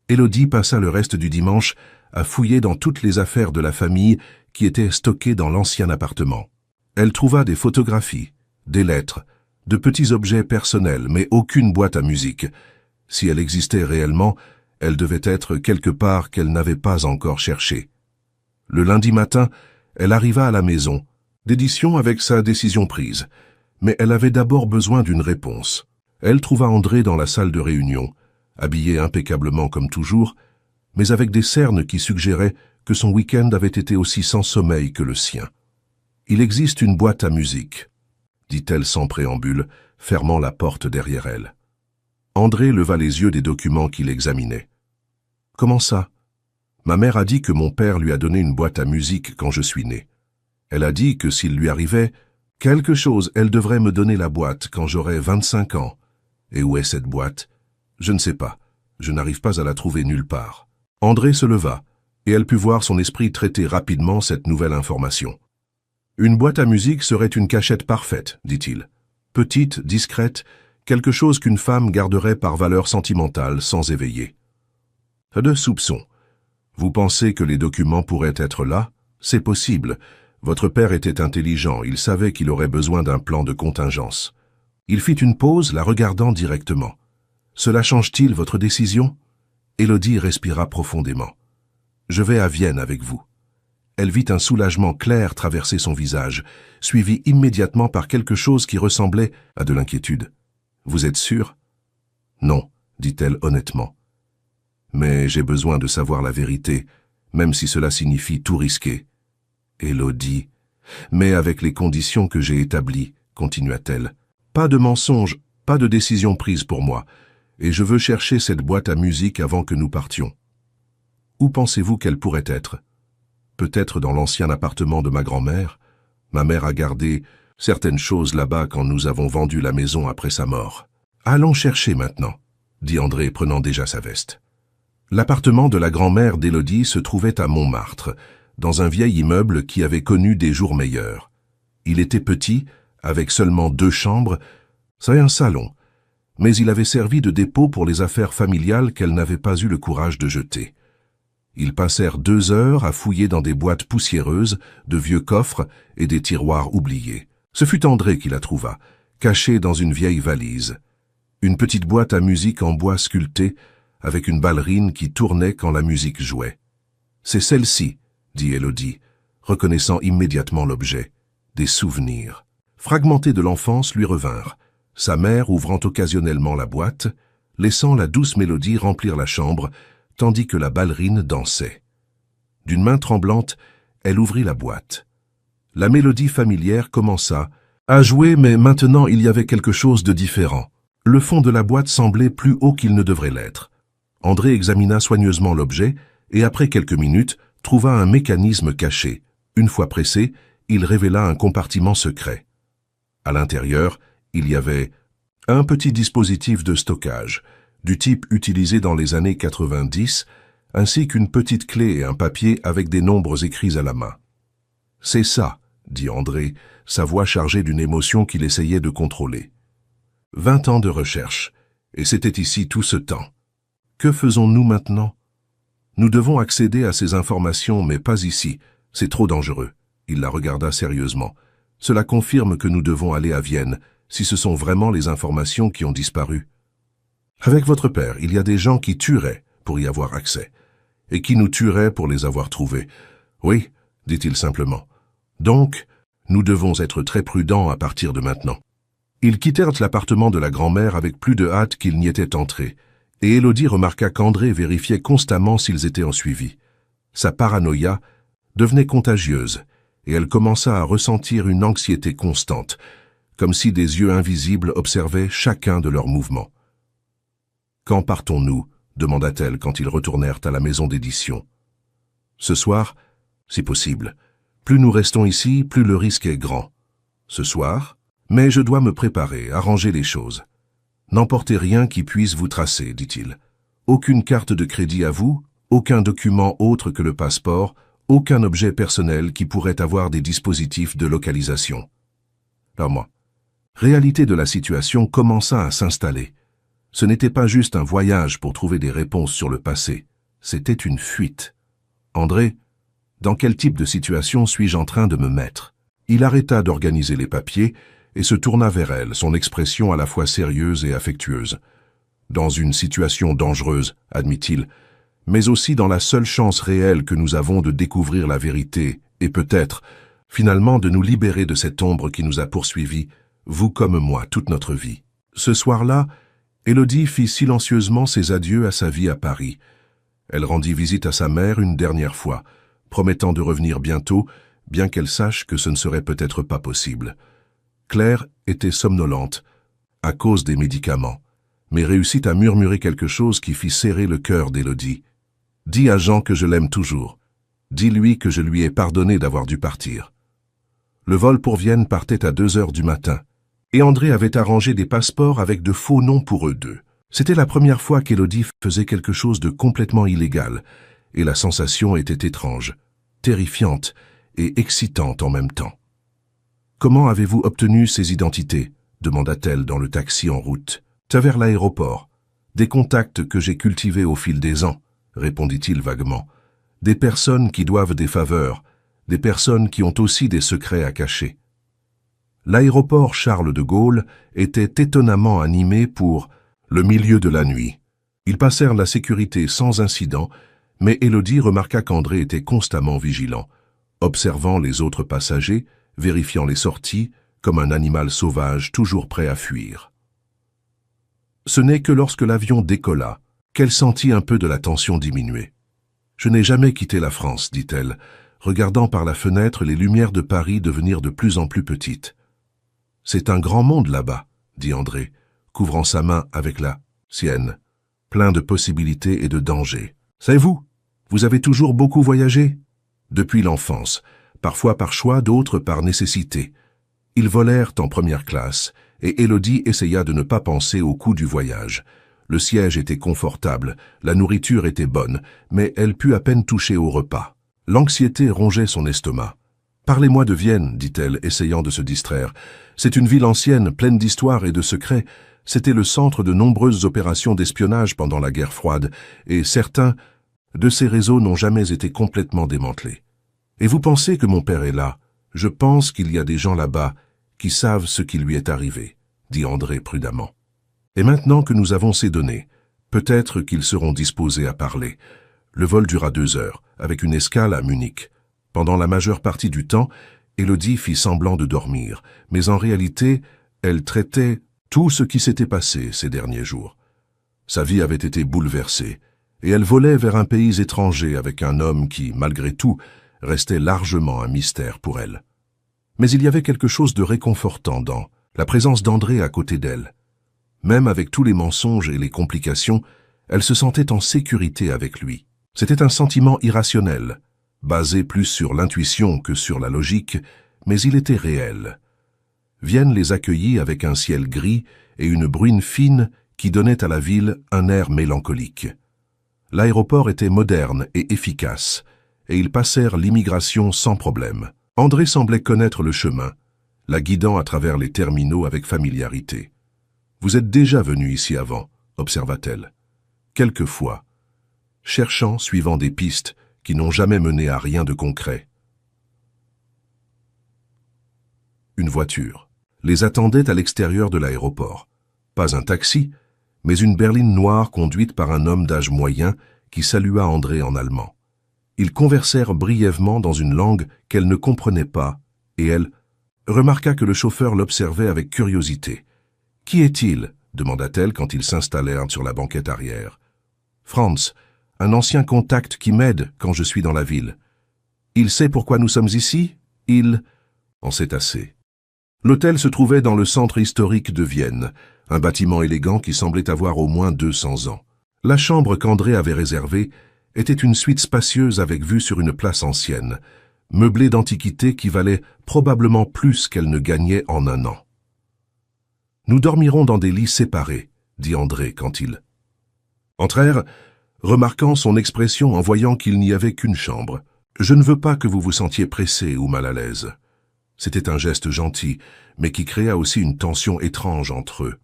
Speaker 1: Élodie passa le reste du dimanche à fouiller dans toutes les affaires de la famille qui étaient stockées dans l'ancien appartement. Elle trouva des photographies, des lettres, de petits objets personnels, mais aucune boîte à musique. Si elle existait réellement, elle devait être quelque part qu'elle n'avait pas encore cherchée. Le lundi matin, elle arriva à la maison, d'édition avec sa décision prise, mais elle avait d'abord besoin d'une réponse. Elle trouva André dans la salle de réunion, habillé impeccablement comme toujours, mais avec des cernes qui suggéraient que son week-end avait été aussi sans sommeil que le sien. « Il existe une boîte à musique », dit-elle sans préambule, fermant la porte derrière elle. André leva les yeux des documents qu'il examinait. « Comment ça? Ma mère a dit que mon père lui a donné une boîte à musique quand je suis né. Elle a dit que s'il lui arrivait quelque chose, elle devrait me donner la boîte quand j'aurais 25 ans. Et où est cette boîte? Je ne sais pas. Je n'arrive pas à la trouver nulle part. » André se leva, et elle put voir son esprit traiter rapidement cette nouvelle information. « Une boîte à musique serait une cachette parfaite, dit-il. Petite, discrète, quelque chose qu'une femme garderait par valeur sentimentale sans éveiller. » De soupçons. Vous pensez que les documents pourraient être là? C'est possible. Votre père était intelligent, il savait qu'il aurait besoin d'un plan de contingence. Il fit une pause, la regardant directement. « Cela change-t-il votre décision ?» Élodie respira profondément. « Je vais à Vienne avec vous. » Elle vit un soulagement clair traverser son visage, suivi immédiatement par quelque chose qui ressemblait à de l'inquiétude. « Vous êtes sûr ?»« Non, » dit-elle honnêtement. « Mais j'ai besoin de savoir la vérité, même si cela signifie tout risquer. » Élodie. « Mais avec les conditions que j'ai établies, » continua-t-elle. « Pas de mensonge, pas de décision prise pour moi, et je veux chercher cette boîte à musique avant que nous partions. Où pensez-vous qu'elle pourrait être? Peut-être dans l'ancien appartement de ma grand-mère? Ma mère a gardé certaines choses là-bas quand nous avons vendu la maison après sa mort. Allons chercher maintenant, dit André prenant déjà sa veste. L'appartement de la grand-mère d'Élodie se trouvait à Montmartre, dans un vieil immeuble qui avait connu des jours meilleurs. Il était petit, avec seulement 2 chambres, c'est un salon, mais il avait servi de dépôt pour les affaires familiales qu'elle n'avait pas eu le courage de jeter. Ils passèrent 2 heures à fouiller dans des boîtes poussiéreuses, de vieux coffres et des tiroirs oubliés. Ce fut André qui la trouva, cachée dans une vieille valise. Une petite boîte à musique en bois sculpté, avec une ballerine qui tournait quand la musique jouait. « C'est celle-ci, » dit Élodie, reconnaissant immédiatement l'objet. Des souvenirs, fragmentés de l'enfance, lui revinrent. Sa mère ouvrant occasionnellement la boîte, laissant la douce mélodie remplir la chambre, tandis que la ballerine dansait. D'une main tremblante, elle ouvrit la boîte. La mélodie familière commença à jouer, mais maintenant il y avait quelque chose de différent. Le fond de la boîte semblait plus haut qu'il ne devrait l'être. André examina soigneusement l'objet et après quelques minutes trouva un mécanisme caché. Une fois pressé, il révéla un compartiment secret. À l'intérieur, il y avait un petit dispositif de stockage, du type utilisé dans les années 90, ainsi qu'une petite clé et un papier avec des nombres écrits à la main. « C'est ça, » dit André, sa voix chargée d'une émotion qu'il essayait de contrôler. 20 ans de recherche, et c'était ici tout ce temps. Que faisons-nous maintenant? Nous devons accéder à ces informations, mais pas ici, c'est trop dangereux. Il la regarda sérieusement. Cela confirme que nous devons aller à Vienne, si ce sont vraiment les informations qui ont disparu. Avec votre père, il y a des gens qui tueraient pour y avoir accès, et qui nous tueraient pour les avoir trouvés. Oui, dit-il simplement. Donc, nous devons être très prudents à partir de maintenant. Ils quittèrent l'appartement de la grand-mère avec plus de hâte qu'ils n'y étaient entrés, et Élodie remarqua qu'André vérifiait constamment s'ils étaient en suivi. Sa paranoïa devenait contagieuse, et elle commença à ressentir une anxiété constante, comme si des yeux invisibles observaient chacun de leurs mouvements. « Quand partons-nous » demanda-t-elle quand ils retournèrent à la maison d'édition. « Ce soir, si possible. Plus nous restons ici, plus le risque est grand. Ce soir, mais je dois me préparer, arranger les choses. N'emportez rien qui puisse vous tracer, dit-il. Aucune carte de crédit à vous, aucun document autre que le passeport, aucun objet personnel qui pourrait avoir des dispositifs de localisation. » Alors moi, réalité de la situation commença à s'installer. Ce n'était pas juste un voyage pour trouver des réponses sur le passé, c'était une fuite. « André, dans quel type de situation suis-je en train de me mettre ?» Il arrêta d'organiser les papiers et se tourna vers elle, son expression à la fois sérieuse et affectueuse. « Dans une situation dangereuse, admit-il, mais aussi dans la seule chance réelle que nous avons de découvrir la vérité et peut-être, finalement, de nous libérer de cette ombre qui nous a poursuivis, vous comme moi, toute notre vie. » Ce soir-là, Élodie fit silencieusement ses adieux à sa vie à Paris. Elle rendit visite à sa mère une dernière fois, promettant de revenir bientôt, bien qu'elle sache que ce ne serait peut-être pas possible. Claire était somnolente, à cause des médicaments, mais réussit à murmurer quelque chose qui fit serrer le cœur d'Élodie. « Dis à Jean que je l'aime toujours. Dis-lui que je lui ai pardonné d'avoir dû partir. » Le vol pour Vienne partait à 2 heures du matin, et André avait arrangé des passeports avec de faux noms pour eux deux. C'était la première fois qu'Élodie faisait quelque chose de complètement illégal, et la sensation était étrange, terrifiante et excitante en même temps. « Comment avez-vous obtenu ces identités ?» demanda-t-elle dans le taxi en route. « Vers l'aéroport. Des contacts que j'ai cultivés au fil des ans, » répondit-il vaguement. « Des personnes qui doivent des faveurs, des personnes qui ont aussi des secrets à cacher. » L'aéroport Charles de Gaulle était étonnamment animé pour le milieu de la nuit. Ils passèrent la sécurité sans incident, mais Élodie remarqua qu'André était constamment vigilant, observant les autres passagers, vérifiant les sorties, comme un animal sauvage toujours prêt à fuir. Ce n'est que lorsque l'avion décolla qu'elle sentit un peu de la tension diminuer. « Je n'ai jamais quitté la France, dit-elle, regardant par la fenêtre les lumières de Paris devenir de plus en plus petites. « C'est un grand monde là-bas, dit André, couvrant sa main avec la sienne, plein de possibilités et de dangers. Savez-vous, vous avez toujours beaucoup voyagé ? Depuis l'enfance, parfois par choix, d'autres par nécessité. » Ils volèrent en première classe, et Élodie essaya de ne pas penser au coût du voyage. Le siège était confortable, la nourriture était bonne, mais elle put à peine toucher au repas. L'anxiété rongeait son estomac. « Parlez-moi de Vienne, dit-elle, essayant de se distraire. C'est une ville ancienne, pleine d'histoire et de secrets. C'était le centre de nombreuses opérations d'espionnage pendant la guerre froide, et certains de ces réseaux n'ont jamais été complètement démantelés. Et vous pensez que mon père est là? Je pense qu'il y a des gens là-bas qui savent ce qui lui est arrivé, dit André prudemment. Et maintenant que nous avons ces données, peut-être qu'ils seront disposés à parler. Le vol dura 2 heures, avec une escale à Munich. Pendant la majeure partie du temps, Élodie fit semblant de dormir, mais en réalité, elle traitait tout ce qui s'était passé ces derniers jours. Sa vie avait été bouleversée, et elle volait vers un pays étranger avec un homme qui, malgré tout, restait largement un mystère pour elle. Mais il y avait quelque chose de réconfortant dans la présence d'André à côté d'elle. Même avec tous les mensonges et les complications, elle se sentait en sécurité avec lui. C'était un sentiment irrationnel, basé plus sur l'intuition que sur la logique, mais il était réel. Vienne les accueillit avec un ciel gris et une bruine fine qui donnait à la ville un air mélancolique. L'aéroport était moderne et efficace, et ils passèrent l'immigration sans problème. André semblait connaître le chemin, la guidant à travers les terminaux avec familiarité. « Vous êtes déjà venu ici avant, » observa-t-elle. « Quelquefois, cherchant, suivant des pistes qui n'ont jamais mené à rien de concret. » Une voiture les attendait à l'extérieur de l'aéroport. Pas un taxi, mais une berline noire conduite par un homme d'âge moyen qui salua André en allemand. Ils conversèrent brièvement dans une langue qu'elle ne comprenait pas, et elle remarqua que le chauffeur l'observait avec curiosité, Qui est-il demanda-t-elle quand ils s'installèrent sur la banquette arrière. Franz, un ancien contact qui m'aide quand je suis dans la ville. Il sait pourquoi nous sommes ici? Il en sait assez. L'hôtel se trouvait dans le centre historique de Vienne, un bâtiment élégant qui semblait avoir au moins 200 ans. La chambre qu'André avait réservée était une suite spacieuse avec vue sur une place ancienne, meublée d'antiquités qui valait probablement plus qu'elle ne gagnait en un an. « Nous dormirons dans des lits séparés, » dit André quand ils entrèrent, remarquant son expression en voyant qu'il n'y avait qu'une chambre. « Je ne veux pas que vous vous sentiez pressé ou mal à l'aise. » C'était un geste gentil, mais qui créa aussi une tension étrange entre eux.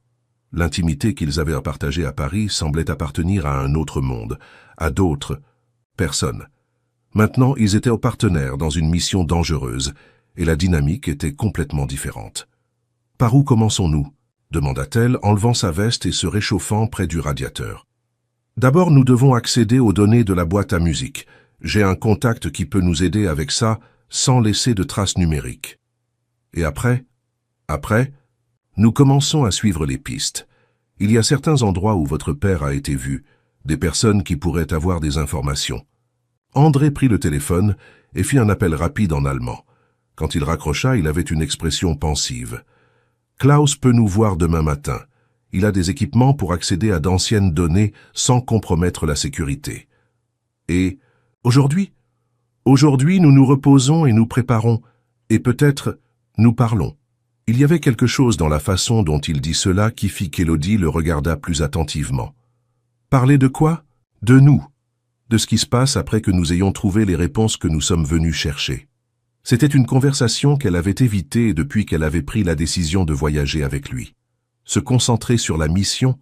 Speaker 1: L'intimité qu'ils avaient à partager à Paris semblait appartenir à un autre monde, à d'autres personnes. Maintenant, ils étaient partenaires dans une mission dangereuse, et la dynamique était complètement différente. « Par où commençons-nous » demanda-t-elle, enlevant sa veste et se réchauffant près du radiateur. « D'abord, nous devons accéder aux données de la boîte à musique. J'ai un contact qui peut nous aider avec ça, sans laisser de traces numériques. Et après, nous commençons à suivre les pistes. Il y a certains endroits où votre père a été vu, des personnes qui pourraient avoir des informations. » André prit le téléphone et fit un appel rapide en allemand. Quand il raccrocha, il avait une expression pensive. « Klaus peut nous voir demain matin. Il a des équipements pour accéder à d'anciennes données sans compromettre la sécurité. » Et aujourd'hui ? Aujourd'hui, nous nous reposons et nous préparons, et peut-être nous parlons. Il y avait quelque chose dans la façon dont il dit cela qui fit qu'Élodie le regarda plus attentivement. Parler de quoi? De nous, de ce qui se passe après que nous ayons trouvé les réponses que nous sommes venus chercher. C'était une conversation qu'elle avait évitée depuis qu'elle avait pris la décision de voyager avec lui. Se concentrer sur la mission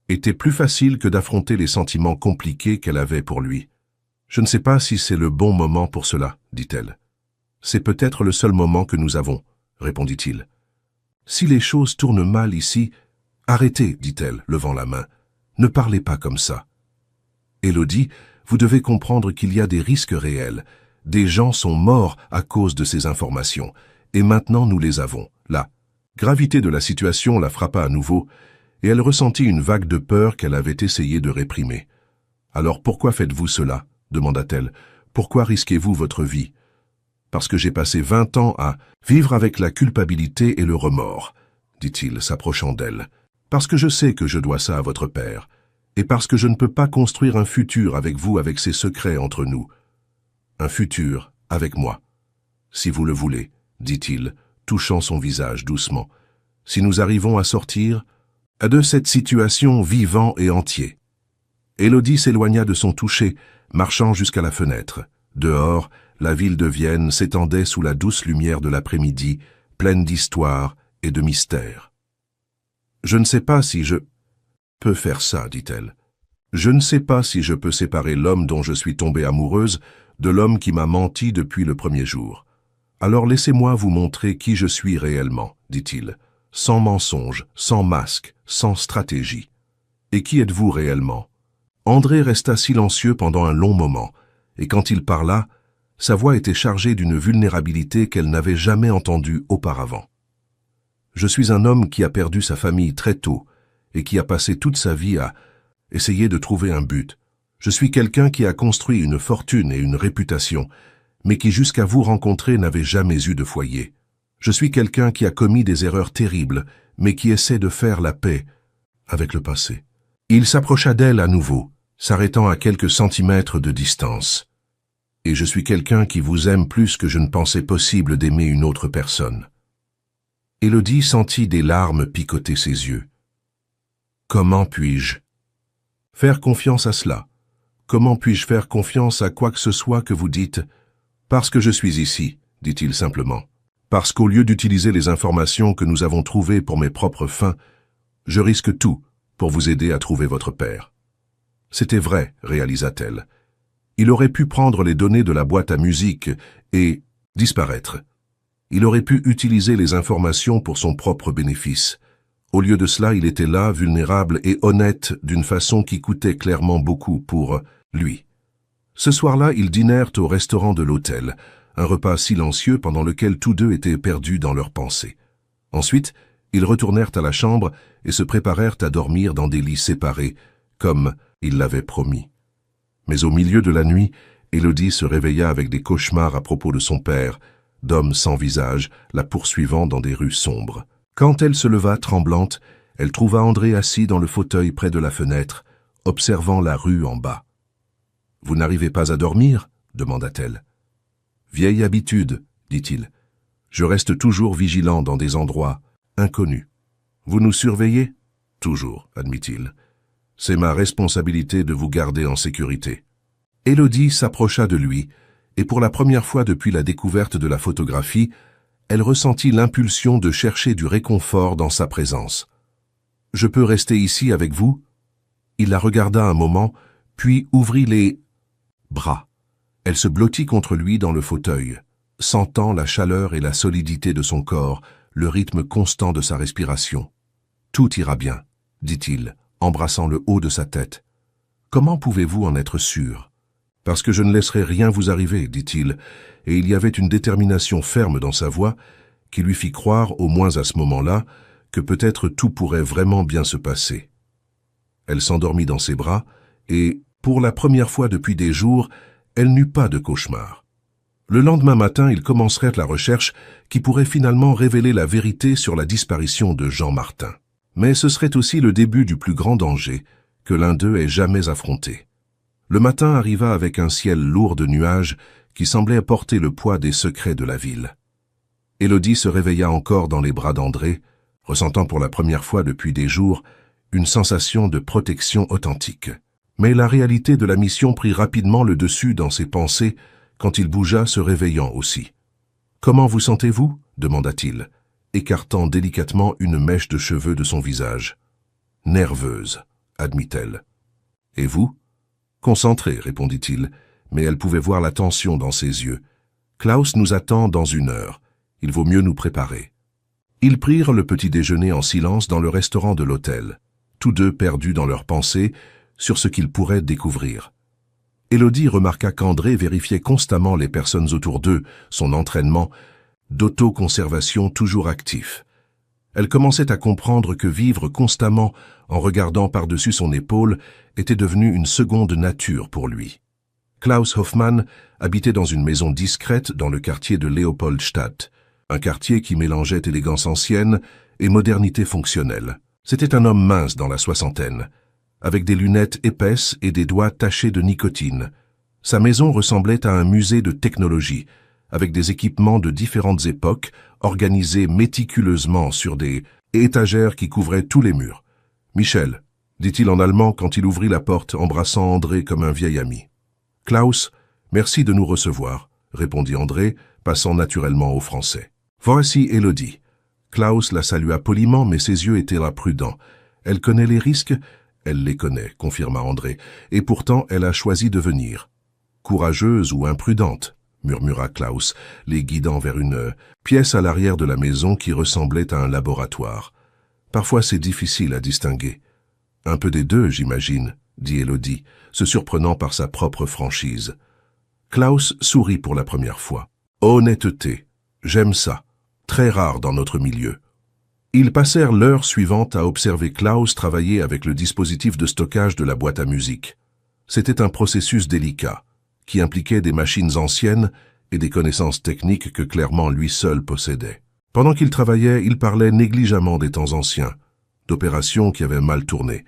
Speaker 1: était plus facile que d'affronter les sentiments compliqués qu'elle avait pour lui. « Je ne sais pas si c'est le bon moment pour cela, » dit-elle. « C'est peut-être le seul moment que nous avons, » répondit-il. « Si les choses tournent mal ici, arrêtez, » dit-elle, levant la main. « Ne parlez pas comme ça. » Élodie, vous devez comprendre qu'il y a des risques réels. Des gens sont morts à cause de ces informations, et maintenant nous les avons. La gravité de la situation la frappa à nouveau, et elle ressentit une vague de peur qu'elle avait essayé de réprimer. « Alors pourquoi faites-vous cela ?» demanda-t-elle. « Pourquoi risquez-vous votre vie ?»« Parce que j'ai passé 20 ans à vivre avec la culpabilité et le remords, » dit-il, s'approchant d'elle. « Parce que je sais que je dois ça à votre père, et parce que je ne peux pas construire un futur avec vous avec ces secrets entre nous. Un futur avec moi, si vous le voulez, » dit-il, touchant son visage doucement. « Si nous arrivons à sortir de cette situation vivant et entier. » Élodie s'éloigna de son toucher, marchant jusqu'à la fenêtre. Dehors, la ville de Vienne s'étendait sous la douce lumière de l'après-midi, pleine d'histoire et de mystères. « Je ne sais pas si je peux faire ça, » dit-elle. « Je ne sais pas si je peux séparer l'homme dont je suis tombée amoureuse de l'homme qui m'a menti depuis le premier jour. Alors laissez-moi vous montrer qui je suis réellement, » dit-il, sans mensonge, sans masque, sans stratégie. « Et qui êtes-vous réellement ?» André resta silencieux pendant un long moment, et quand il parla, sa voix était chargée d'une vulnérabilité qu'elle n'avait jamais entendue auparavant. « Je suis un homme qui a perdu sa famille très tôt et qui a passé toute sa vie à essayer de trouver un but. Je suis quelqu'un qui a construit une fortune et une réputation, mais qui jusqu'à vous rencontrer n'avait jamais eu de foyer. Je suis quelqu'un qui a commis des erreurs terribles, mais qui essaie de faire la paix avec le passé. » Il s'approcha d'elle à nouveau, s'arrêtant à quelques centimètres de distance. « Et je suis quelqu'un qui vous aime plus que je ne pensais possible d'aimer une autre personne. » Élodie sentit des larmes picoter ses yeux. « Comment puis-je faire confiance à cela? Comment puis-je faire confiance à quoi que ce soit que vous dites? Parce que je suis ici, » dit-il simplement. « Parce qu'au lieu d'utiliser les informations que nous avons trouvées pour mes propres fins, je risque tout pour vous aider à trouver votre père. » C'était vrai, réalisa-t-elle. Il aurait pu prendre les données de la boîte à musique et disparaître. Il aurait pu utiliser les informations pour son propre bénéfice. Au lieu de cela, il était là, vulnérable et honnête, d'une façon qui coûtait clairement beaucoup pour lui. Ce soir-là, ils dînèrent au restaurant de l'hôtel, un repas silencieux pendant lequel tous deux étaient perdus dans leurs pensées. Ensuite, Ils retournèrent à la chambre et se préparèrent à dormir dans des lits séparés, comme il l'avait promis. Mais au milieu de la nuit, Élodie se réveilla avec des cauchemars à propos de son père, d'hommes sans visage, la poursuivant dans des rues sombres. Quand elle se leva tremblante, elle trouva André assis dans le fauteuil près de la fenêtre, observant la rue en bas. « Vous n'arrivez pas à dormir ?» demanda-t-elle. « Vieille habitude, dit-il. Je reste toujours vigilant dans des endroits inconnus. Vous nous surveillez ? Toujours, admit-il. C'est ma responsabilité de vous garder en sécurité. » Élodie s'approcha de lui, et pour la première fois depuis la découverte de la photographie, elle ressentit l'impulsion de chercher du réconfort dans sa présence. « Je peux rester ici avec vous ?» Il la regarda un moment, puis ouvrit les bras. Elle se blottit contre lui dans le fauteuil, sentant la chaleur et la solidité de son corps, le rythme constant de sa respiration. « Tout ira bien, » dit-il, embrassant le haut de sa tête. « Comment pouvez-vous en être sûr ?»« Parce que je ne laisserai rien vous arriver, » dit-il, et il y avait une détermination ferme dans sa voix qui lui fit croire, au moins à ce moment-là, que peut-être tout pourrait vraiment bien se passer. Elle s'endormit dans ses bras, et, pour la première fois depuis des jours, elle n'eut pas de cauchemar. Le lendemain matin, ils commenceraient la recherche qui pourrait finalement révéler la vérité sur la disparition de Jean Martin. Mais ce serait aussi le début du plus grand danger que l'un d'eux ait jamais affronté. Le matin arriva avec un ciel lourd de nuages qui semblait porter le poids des secrets de la ville. Élodie se réveilla encore dans les bras d'André, ressentant pour la première fois depuis des jours une sensation de protection authentique. Mais la réalité de la mission prit rapidement le dessus dans ses pensées quand il bougea, se réveillant aussi. « Comment vous sentez-vous » demanda-t-il, écartant délicatement une mèche de cheveux de son visage. « Nerveuse » admit-elle. « Et vous » ? « Concentrée » répondit-il, mais elle pouvait voir la tension dans ses yeux. « Klaus nous attend dans 1 heure. Il vaut mieux nous préparer. » Ils prirent le petit déjeuner en silence dans le restaurant de l'hôtel, tous deux perdus dans leurs pensées sur ce qu'ils pourraient découvrir. Élodie remarqua qu'André vérifiait constamment les personnes autour d'eux, son entraînement d'autoconservation toujours actif. Elle commençait à comprendre que vivre constamment en regardant par-dessus son épaule était devenu une seconde nature pour lui. Klaus Hoffmann habitait dans une maison discrète dans le quartier de Leopoldstadt, un quartier qui mélangeait élégance ancienne et modernité fonctionnelle. C'était un homme mince dans la soixantaine, avec des lunettes épaisses et des doigts tachés de nicotine. Sa maison ressemblait à un musée de technologie, avec des équipements de différentes époques organisés méticuleusement sur des étagères qui couvraient tous les murs. « Michel », dit-il en allemand quand il ouvrit la porte, embrassant André comme un vieil ami. « Klaus, merci de nous recevoir », répondit André, passant naturellement au français. « Voici Élodie. » Klaus la salua poliment, mais ses yeux étaient là prudents. « Elle connaît les risques ?»« Elle les connaît, » confirma André, « et pourtant elle a choisi de venir. »« Courageuse ou imprudente ?» murmura Klaus, les guidant vers une pièce à l'arrière de la maison qui ressemblait à un laboratoire. « Parfois c'est difficile à distinguer. »« Un peu des deux, j'imagine, » dit Élodie, se surprenant par sa propre franchise. Klaus sourit pour la première fois. « Honnêteté, j'aime ça, très rare dans notre milieu. » Ils passèrent l'heure suivante à observer Klaus travailler avec le dispositif de stockage de la boîte à musique. C'était un processus délicat, qui impliquait des machines anciennes et des connaissances techniques que clairement lui seul possédait. Pendant qu'il travaillait, il parlait négligemment des temps anciens, d'opérations qui avaient mal tourné,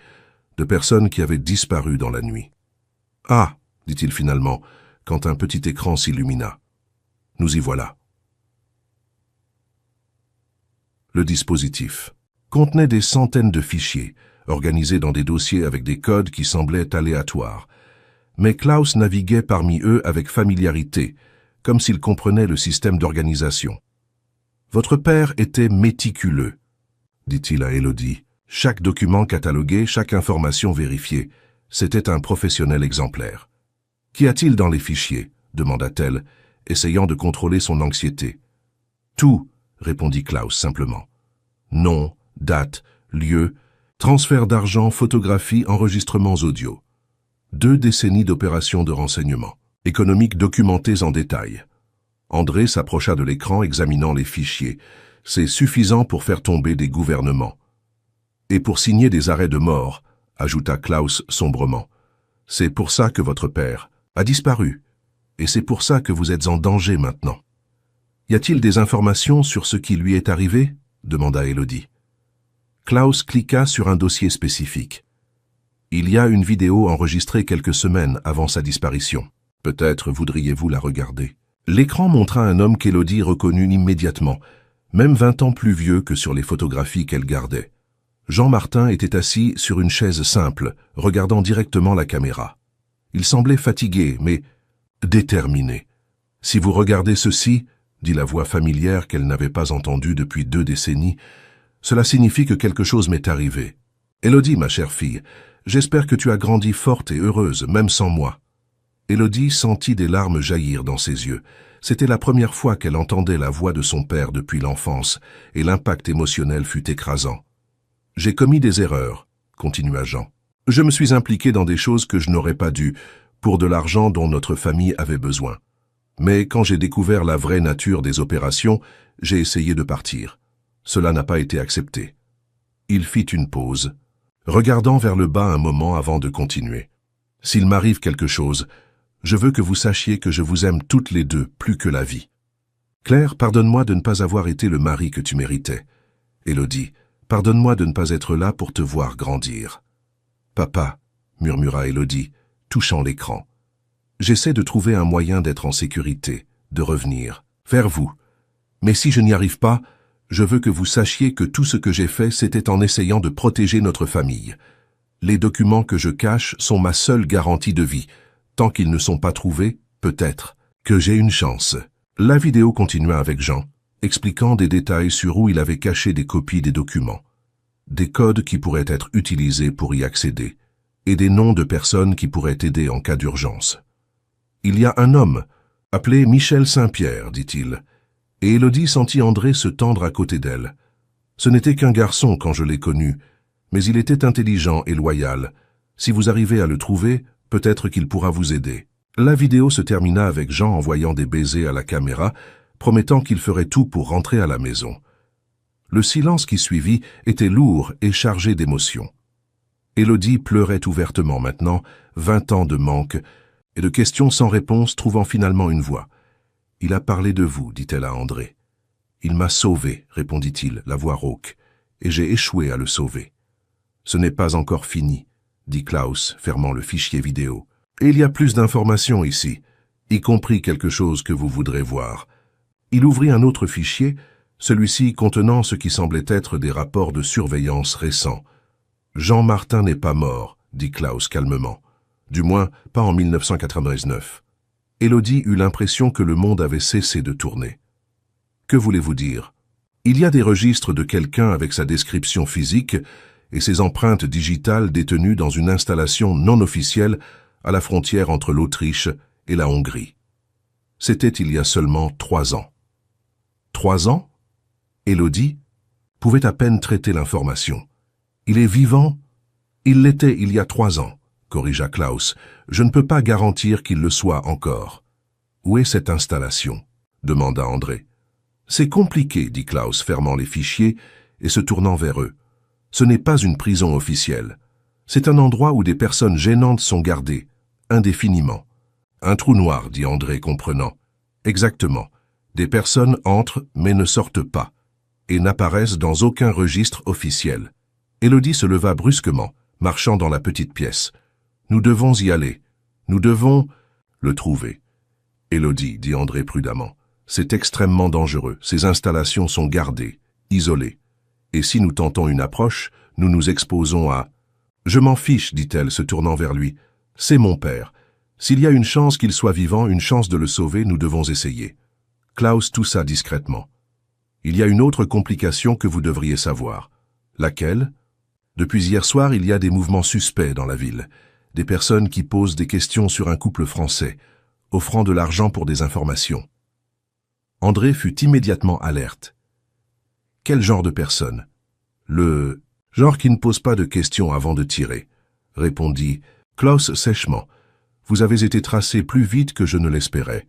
Speaker 1: de personnes qui avaient disparu dans la nuit. « Ah !» dit-il finalement, quand un petit écran s'illumina. « Nous y voilà. » Le dispositif contenait des centaines de fichiers, organisés dans des dossiers avec des codes qui semblaient aléatoires. Mais Klaus naviguait parmi eux avec familiarité, comme s'il comprenait le système d'organisation. « Votre père était méticuleux, » dit-il à Élodie. Chaque document catalogué, chaque information vérifiée. C'était un professionnel exemplaire. « Qu'y a-t-il dans les fichiers ?» demanda-t-elle, essayant de contrôler son anxiété. « Tout » répondit Klaus simplement. « Nom, date, lieu, transfert d'argent, photographie, enregistrements audio. 2 décennies d'opérations de renseignement, économiques documentées en détail. » André s'approcha de l'écran examinant les fichiers, C'est suffisant pour faire tomber des gouvernements. Et pour signer des arrêts de mort, ajouta Klaus sombrement. C'est pour ça que votre père a disparu. Et c'est pour ça que vous êtes en danger maintenant. Y a-t-il des informations sur ce qui lui est arrivé? Demanda Élodie. Klaus cliqua sur un dossier spécifique. Il y a une vidéo enregistrée quelques semaines avant sa disparition. Peut-être voudriez-vous la regarder. L'écran montra un homme qu'Élodie reconnut immédiatement, même 20 ans plus vieux que sur les photographies qu'elle gardait. Jean Martin était assis sur une chaise simple, regardant directement la caméra. Il semblait fatigué, mais déterminé. « Si vous regardez ceci, » dit la voix familière qu'elle n'avait pas entendue depuis 2 décennies, « cela signifie que quelque chose m'est arrivé. Élodie, ma chère fille, j'espère que tu as grandi forte et heureuse, même sans moi. » Élodie sentit des larmes jaillir dans ses yeux. C'était la première fois qu'elle entendait la voix de son père depuis l'enfance, et l'impact émotionnel fut écrasant. « J'ai commis des erreurs, » continua Jean. « Je me suis impliqué dans des choses que je n'aurais pas dû, pour de l'argent dont notre famille avait besoin. Mais quand j'ai découvert la vraie nature des opérations, j'ai essayé de partir. Cela n'a pas été accepté. » Il fit une pause, regardant vers le bas un moment avant de continuer. « S'il m'arrive quelque chose, je veux que vous sachiez que je vous aime toutes les deux plus que la vie. Claire, pardonne-moi de ne pas avoir été le mari que tu méritais. Élodie, pardonne-moi de ne pas être là pour te voir grandir. »« Papa, » murmura Élodie, touchant l'écran. « J'essaie de trouver un moyen d'être en sécurité, de revenir, vers vous. Mais si je n'y arrive pas, je veux que vous sachiez que tout ce que j'ai fait, c'était en essayant de protéger notre famille. Les documents que je cache sont ma seule garantie de vie. Tant qu'ils ne sont pas trouvés, peut-être que j'ai une chance. » La vidéo continua avec Jean, expliquant des détails sur où il avait caché des copies des documents, des codes qui pourraient être utilisés pour y accéder, et des noms de personnes qui pourraient aider en cas d'urgence. « Il y a un homme, appelé Michel Saint-Pierre, dit-il, et Élodie sentit André se tendre à côté d'elle. Ce n'était qu'un garçon quand je l'ai connu, mais il était intelligent et loyal. Si vous arrivez à le trouver, peut-être qu'il pourra vous aider. » La vidéo se termina avec Jean envoyant des baisers à la caméra, promettant qu'il ferait tout pour rentrer à la maison. Le silence qui suivit était lourd et chargé d'émotions. Élodie pleurait ouvertement maintenant, 20 ans de manque, et de questions sans réponse trouvant finalement une voix. « Il a parlé de vous, dit-elle à André. « Il m'a sauvé, répondit-il, la voix rauque, et j'ai échoué à le sauver. »« Ce n'est pas encore fini, dit Klaus, fermant le fichier vidéo. Et il y a plus d'informations ici, y compris quelque chose que vous voudrez voir. » Il ouvrit un autre fichier, celui-ci contenant ce qui semblait être des rapports de surveillance récents. « Jean Martin n'est pas mort, dit Klaus calmement. Du moins, pas en 1999. Élodie eut l'impression que le monde avait cessé de tourner. « Que voulez-vous dire ? » « Il y a des registres de quelqu'un avec sa description physique et ses empreintes digitales détenues dans une installation non officielle à la frontière entre l'Autriche et la Hongrie. C'était il y a seulement 3 ans. 3 ans ? Élodie pouvait à peine traiter l'information. « Il est vivant ? Il l'était il y a 3 ans, corrigea Klaus. Je ne peux pas garantir qu'il le soit encore. »« Où est cette installation ?» demanda André. « C'est compliqué, dit Klaus, fermant les fichiers et se tournant vers eux. Ce n'est pas une prison officielle. C'est un endroit où des personnes gênantes sont gardées, indéfiniment. »« Un trou noir, dit André, comprenant. »« Exactement. Des personnes entrent mais ne sortent pas, et n'apparaissent dans aucun registre officiel. » Élodie se leva brusquement, marchant dans la petite pièce. « Nous devons y aller. Nous devons le trouver. »« Élodie, dit André prudemment, c'est extrêmement dangereux. Ces installations sont gardées, isolées. Et si nous tentons une approche, nous nous exposons à... »« Je m'en fiche, dit-elle, se tournant vers lui. C'est mon père. S'il y a une chance qu'il soit vivant, une chance de le sauver, nous devons essayer. » Klaus toussa discrètement. « Il y a une autre complication que vous devriez savoir. »« Laquelle ? » ?»« Depuis hier soir, il y a des mouvements suspects dans la ville. Des personnes qui posent des questions sur un couple français, offrant de l'argent pour des informations. » André fut immédiatement alerte. « Quel genre de personne ? » ?»« Le genre qui ne pose pas de questions avant de tirer, » répondit Klaus sèchement. « Vous avez été tracé plus vite que je ne l'espérais. »«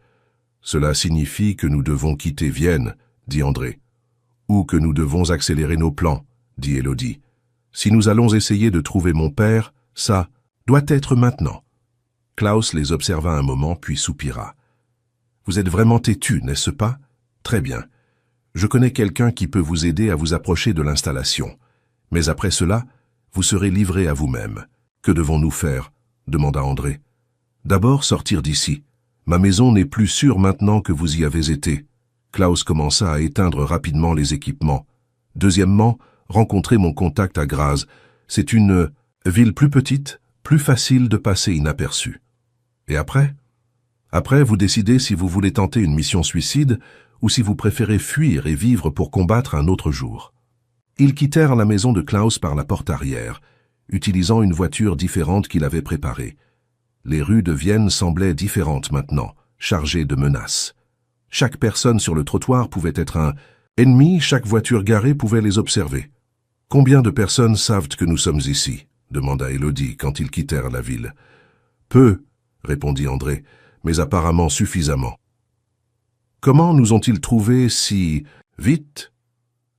Speaker 1: Cela signifie que nous devons quitter Vienne, » dit André. « Ou que nous devons accélérer nos plans, dit Élodie. Si nous allons essayer de trouver mon père, ça doit être maintenant. Klaus les observa un moment, puis soupira. Vous êtes vraiment têtu, n'est-ce pas? Très bien. Je connais quelqu'un qui peut vous aider à vous approcher de l'installation. Mais après cela, vous serez livré à vous-même. Que devons-nous faire? Demanda André. D'abord sortir d'ici. Ma maison n'est plus sûre maintenant que vous y avez été. Klaus commença à éteindre rapidement les équipements. Deuxièmement, rencontrer mon contact à Graz. C'est une ville plus petite, plus facile de passer inaperçu. Et après? Après, vous décidez si vous voulez tenter une mission suicide ou si vous préférez fuir et vivre pour combattre un autre jour. Ils quittèrent la maison de Klaus par la porte arrière, utilisant une voiture différente qu'il avait préparée. Les rues de Vienne semblaient différentes maintenant, chargées de menaces. Chaque personne sur le trottoir pouvait être un ennemi, chaque voiture garée pouvait les observer. « Combien de personnes savent que nous sommes ici ?» demanda Élodie quand ils quittèrent la ville. « Peu, » répondit André, « mais apparemment suffisamment. »« Comment nous ont-ils trouvés si vite ?»«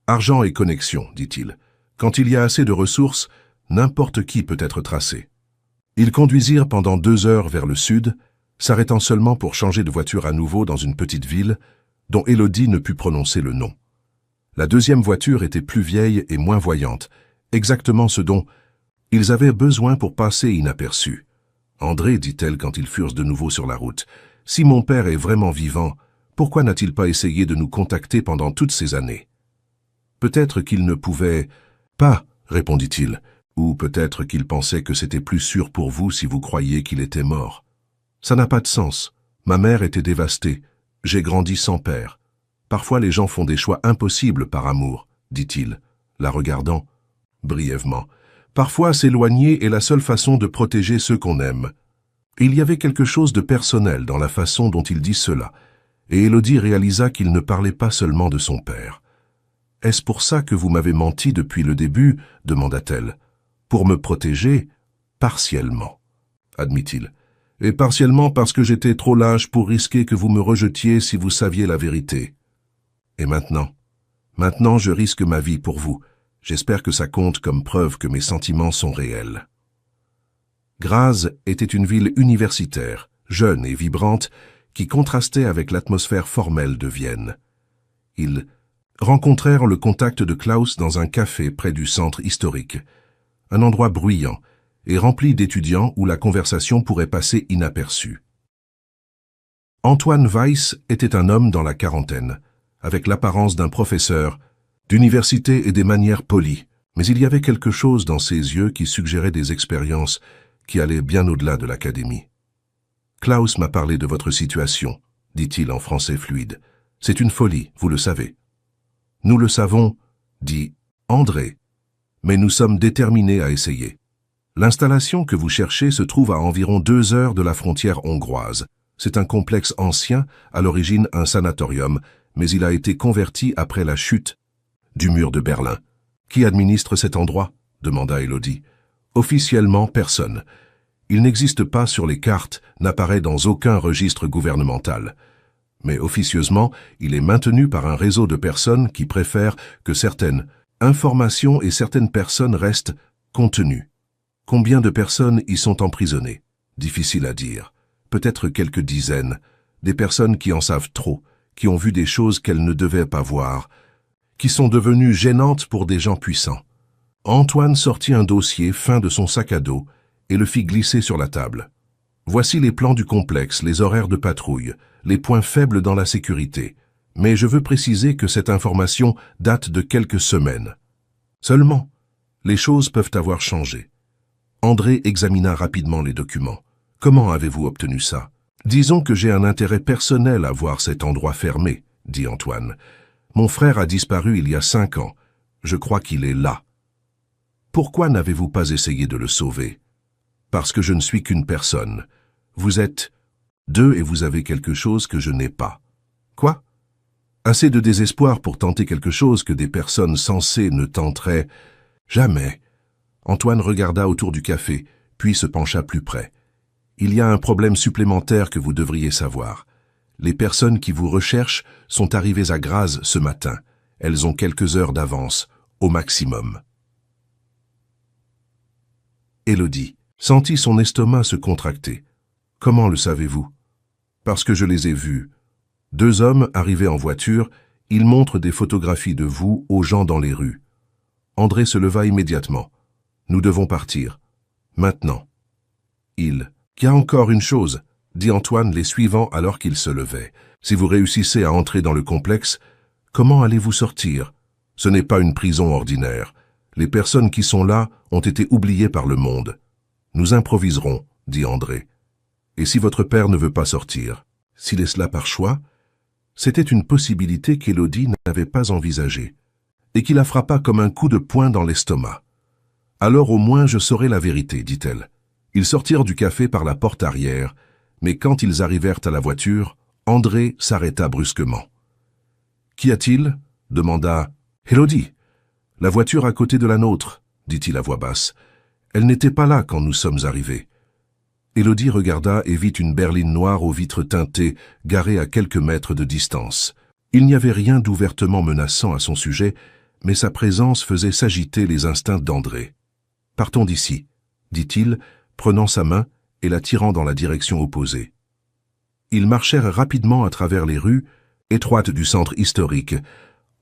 Speaker 1: Argent et connexion, dit-il. Quand il y a assez de ressources, n'importe qui peut être tracé. » Ils conduisirent pendant 2 heures vers le sud, s'arrêtant seulement pour changer de voiture à nouveau dans une petite ville dont Élodie ne put prononcer le nom. La deuxième voiture était plus vieille et moins voyante, exactement ce dont ils avaient besoin pour passer inaperçus. « André, dit-elle quand ils furent de nouveau sur la route, si mon père est vraiment vivant, pourquoi n'a-t-il pas essayé de nous contacter pendant toutes ces années? » Peut-être qu'il ne pouvait pas, répondit-il, ou peut-être qu'il pensait que c'était plus sûr pour vous si vous croyiez qu'il était mort. Ça n'a pas de sens. Ma mère était dévastée. J'ai grandi sans père. Parfois les gens font des choix impossibles par amour, dit-il, la regardant brièvement. Parfois s'éloigner est la seule façon de protéger ceux qu'on aime. Il y avait quelque chose de personnel dans la façon dont il dit cela, et Élodie réalisa qu'il ne parlait pas seulement de son père. « Est-ce pour ça que vous m'avez menti depuis le début ?» demanda-t-elle. « Pour me protéger, partiellement, admit-il. Et partiellement parce que j'étais trop lâche pour risquer que vous me rejetiez si vous saviez la vérité. Et maintenant? Maintenant, je risque ma vie pour vous. J'espère que ça compte comme preuve que mes sentiments sont réels. » Graz était une ville universitaire, jeune et vibrante, qui contrastait avec l'atmosphère formelle de Vienne. Ils rencontrèrent le contact de Klaus dans un café près du centre historique, un endroit bruyant et rempli d'étudiants où la conversation pourrait passer inaperçue. Antoine Weiss était un homme dans la quarantaine, avec l'apparence d'un professeur d'université et des manières polies, mais il y avait quelque chose dans ses yeux qui suggérait des expériences qui allaient bien au-delà de l'académie. « Klaus m'a parlé de votre situation, » dit-il en français fluide. « C'est une folie, vous le savez. »« Nous le savons, » dit André, « mais nous sommes déterminés à essayer. L'installation que vous cherchez se trouve à environ 2 heures de la frontière hongroise. C'est un complexe ancien, à l'origine un sanatorium, mais il a été converti après la chute du mur de Berlin. « Qui administre cet endroit ?» demanda Élodie. « Officiellement, personne. Il n'existe pas sur les cartes, n'apparaît dans aucun registre gouvernemental. Mais officieusement, il est maintenu par un réseau de personnes qui préfèrent que certaines informations et certaines personnes restent contenues. Combien de personnes y sont emprisonnées? Difficile à dire. Peut-être quelques dizaines. Des personnes qui en savent trop, qui ont vu des choses qu'elles ne devaient pas voir, qui sont devenues gênantes pour des gens puissants. » Antoine sortit un dossier fin de son sac à dos et le fit glisser sur la table. « Voici les plans du complexe, les horaires de patrouille, les points faibles dans la sécurité. Mais je veux préciser que cette information date de quelques semaines. Seulement, les choses peuvent avoir changé. » André examina rapidement les documents. « Comment avez-vous obtenu ça? »« Disons que j'ai un intérêt personnel à voir cet endroit fermé, » dit Antoine. « Mon frère a disparu il y a 5 ans. Je crois qu'il est là. » « Pourquoi n'avez-vous pas essayé de le sauver? »« Parce que je ne suis qu'une personne. Vous êtes 2 et vous avez quelque chose que je n'ai pas. »« Quoi? Assez de désespoir pour tenter quelque chose que des personnes sensées ne tenteraient jamais. » Antoine regarda autour du café, puis se pencha plus près. « Il y a un problème supplémentaire que vous devriez savoir. Les personnes qui vous recherchent sont arrivées à Graz ce matin. Elles ont quelques heures d'avance, au maximum. Élodie sentit son estomac se contracter. « Comment le savez-vous ?»« Parce que je les ai vus. 2 hommes arrivés en voiture, ils montrent des photographies de vous aux gens dans les rues. » André se leva immédiatement. « Nous devons partir. Maintenant. » Il y a encore une chose, dit Antoine les suivant alors qu'ils se levaient. Si vous réussissez à entrer dans le complexe, comment allez-vous sortir? Ce n'est pas une prison ordinaire. Les personnes qui sont là ont été oubliées par le monde. Nous improviserons, dit André. Et si votre père ne veut pas sortir? S'il est cela par choix? C'était une possibilité qu'Élodie n'avait pas envisagée, et qui la frappa comme un coup de poing dans l'estomac. Alors au moins je saurai la vérité, dit-elle. Ils sortirent du café par la porte arrière, mais quand ils arrivèrent à la voiture, André s'arrêta brusquement. « Qu'y a-t-il » demanda Élodie. « La voiture à côté de la nôtre, » dit-il à voix basse. « Elle n'était pas là quand nous sommes arrivés. » Élodie regarda et vit une berline noire aux vitres teintées, garée à quelques mètres de distance. Il n'y avait rien d'ouvertement menaçant à son sujet, mais sa présence faisait s'agiter les instincts d'André. « Partons d'ici, » dit-il, prenant sa main et la tirant dans la direction opposée. Ils marchèrent rapidement à travers les rues étroites du centre historique,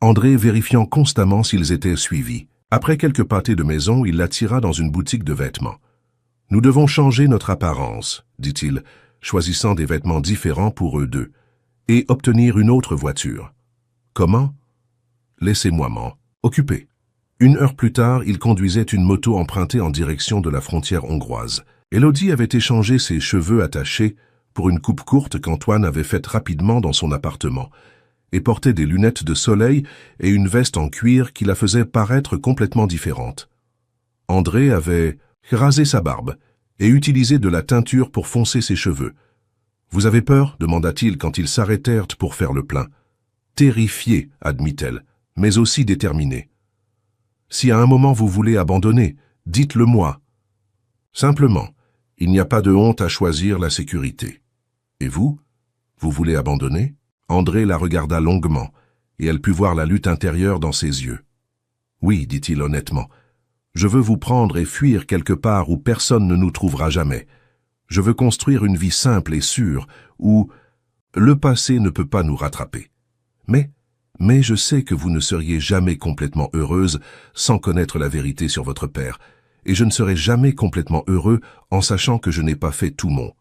Speaker 1: André vérifiant constamment s'ils étaient suivis. Après quelques pâtés de maison, il l'attira dans une boutique de vêtements. « Nous devons changer notre apparence, » dit-il, choisissant des vêtements différents pour eux deux, « et obtenir une autre voiture. »« Comment ?»« Laissez-moi m'en occuper. » 1 heure plus tard, il conduisait une moto empruntée en direction de la frontière hongroise. Élodie avait échangé ses cheveux attachés pour une coupe courte qu'Antoine avait faite rapidement dans son appartement, et portait des lunettes de soleil et une veste en cuir qui la faisait paraître complètement différente. André avait rasé sa barbe et utilisé de la teinture pour foncer ses cheveux. « Vous avez peur ?» demanda-t-il quand ils s'arrêtèrent pour faire le plein. « Terrifié, admit-elle, mais aussi déterminée. Si à un moment vous voulez abandonner, dites-le moi. Simplement, il n'y a pas de honte à choisir la sécurité. Et vous voulez abandonner ?» André la regarda longuement, et elle put voir la lutte intérieure dans ses yeux. « Oui, dit-il honnêtement, je veux vous prendre et fuir quelque part où personne ne nous trouvera jamais. Je veux construire une vie simple et sûre, où le passé ne peut pas nous rattraper. Mais je sais que vous ne seriez jamais complètement heureuse sans connaître la vérité sur votre père, et je ne serai jamais complètement heureux en sachant que je n'ai pas fait tout mon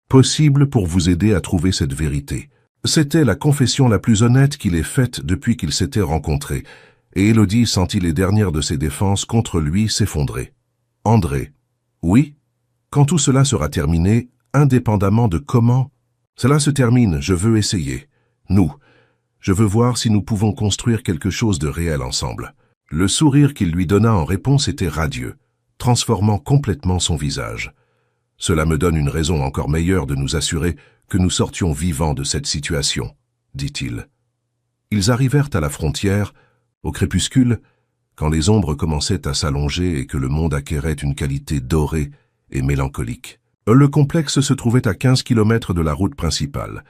Speaker 1: possible pour vous aider à trouver cette vérité. » C'était la confession la plus honnête qu'il ait faite depuis qu'ils s'étaient rencontrés, et Élodie sentit les dernières de ses défenses contre lui s'effondrer. André. Oui, quand tout cela sera terminé, indépendamment de comment cela se termine, je veux essayer. Je veux voir si nous pouvons construire quelque chose de réel ensemble. Le sourire qu'il lui donna en réponse était radieux, transformant complètement son visage. Cela me donne une raison encore meilleure de nous assurer que nous sortions vivants de cette situation, dit-il. Ils arrivèrent à la frontière, au crépuscule, quand les ombres commençaient à s'allonger et que le monde acquérait une qualité dorée et mélancolique. Le complexe se trouvait à 15 kilomètres de la route principale,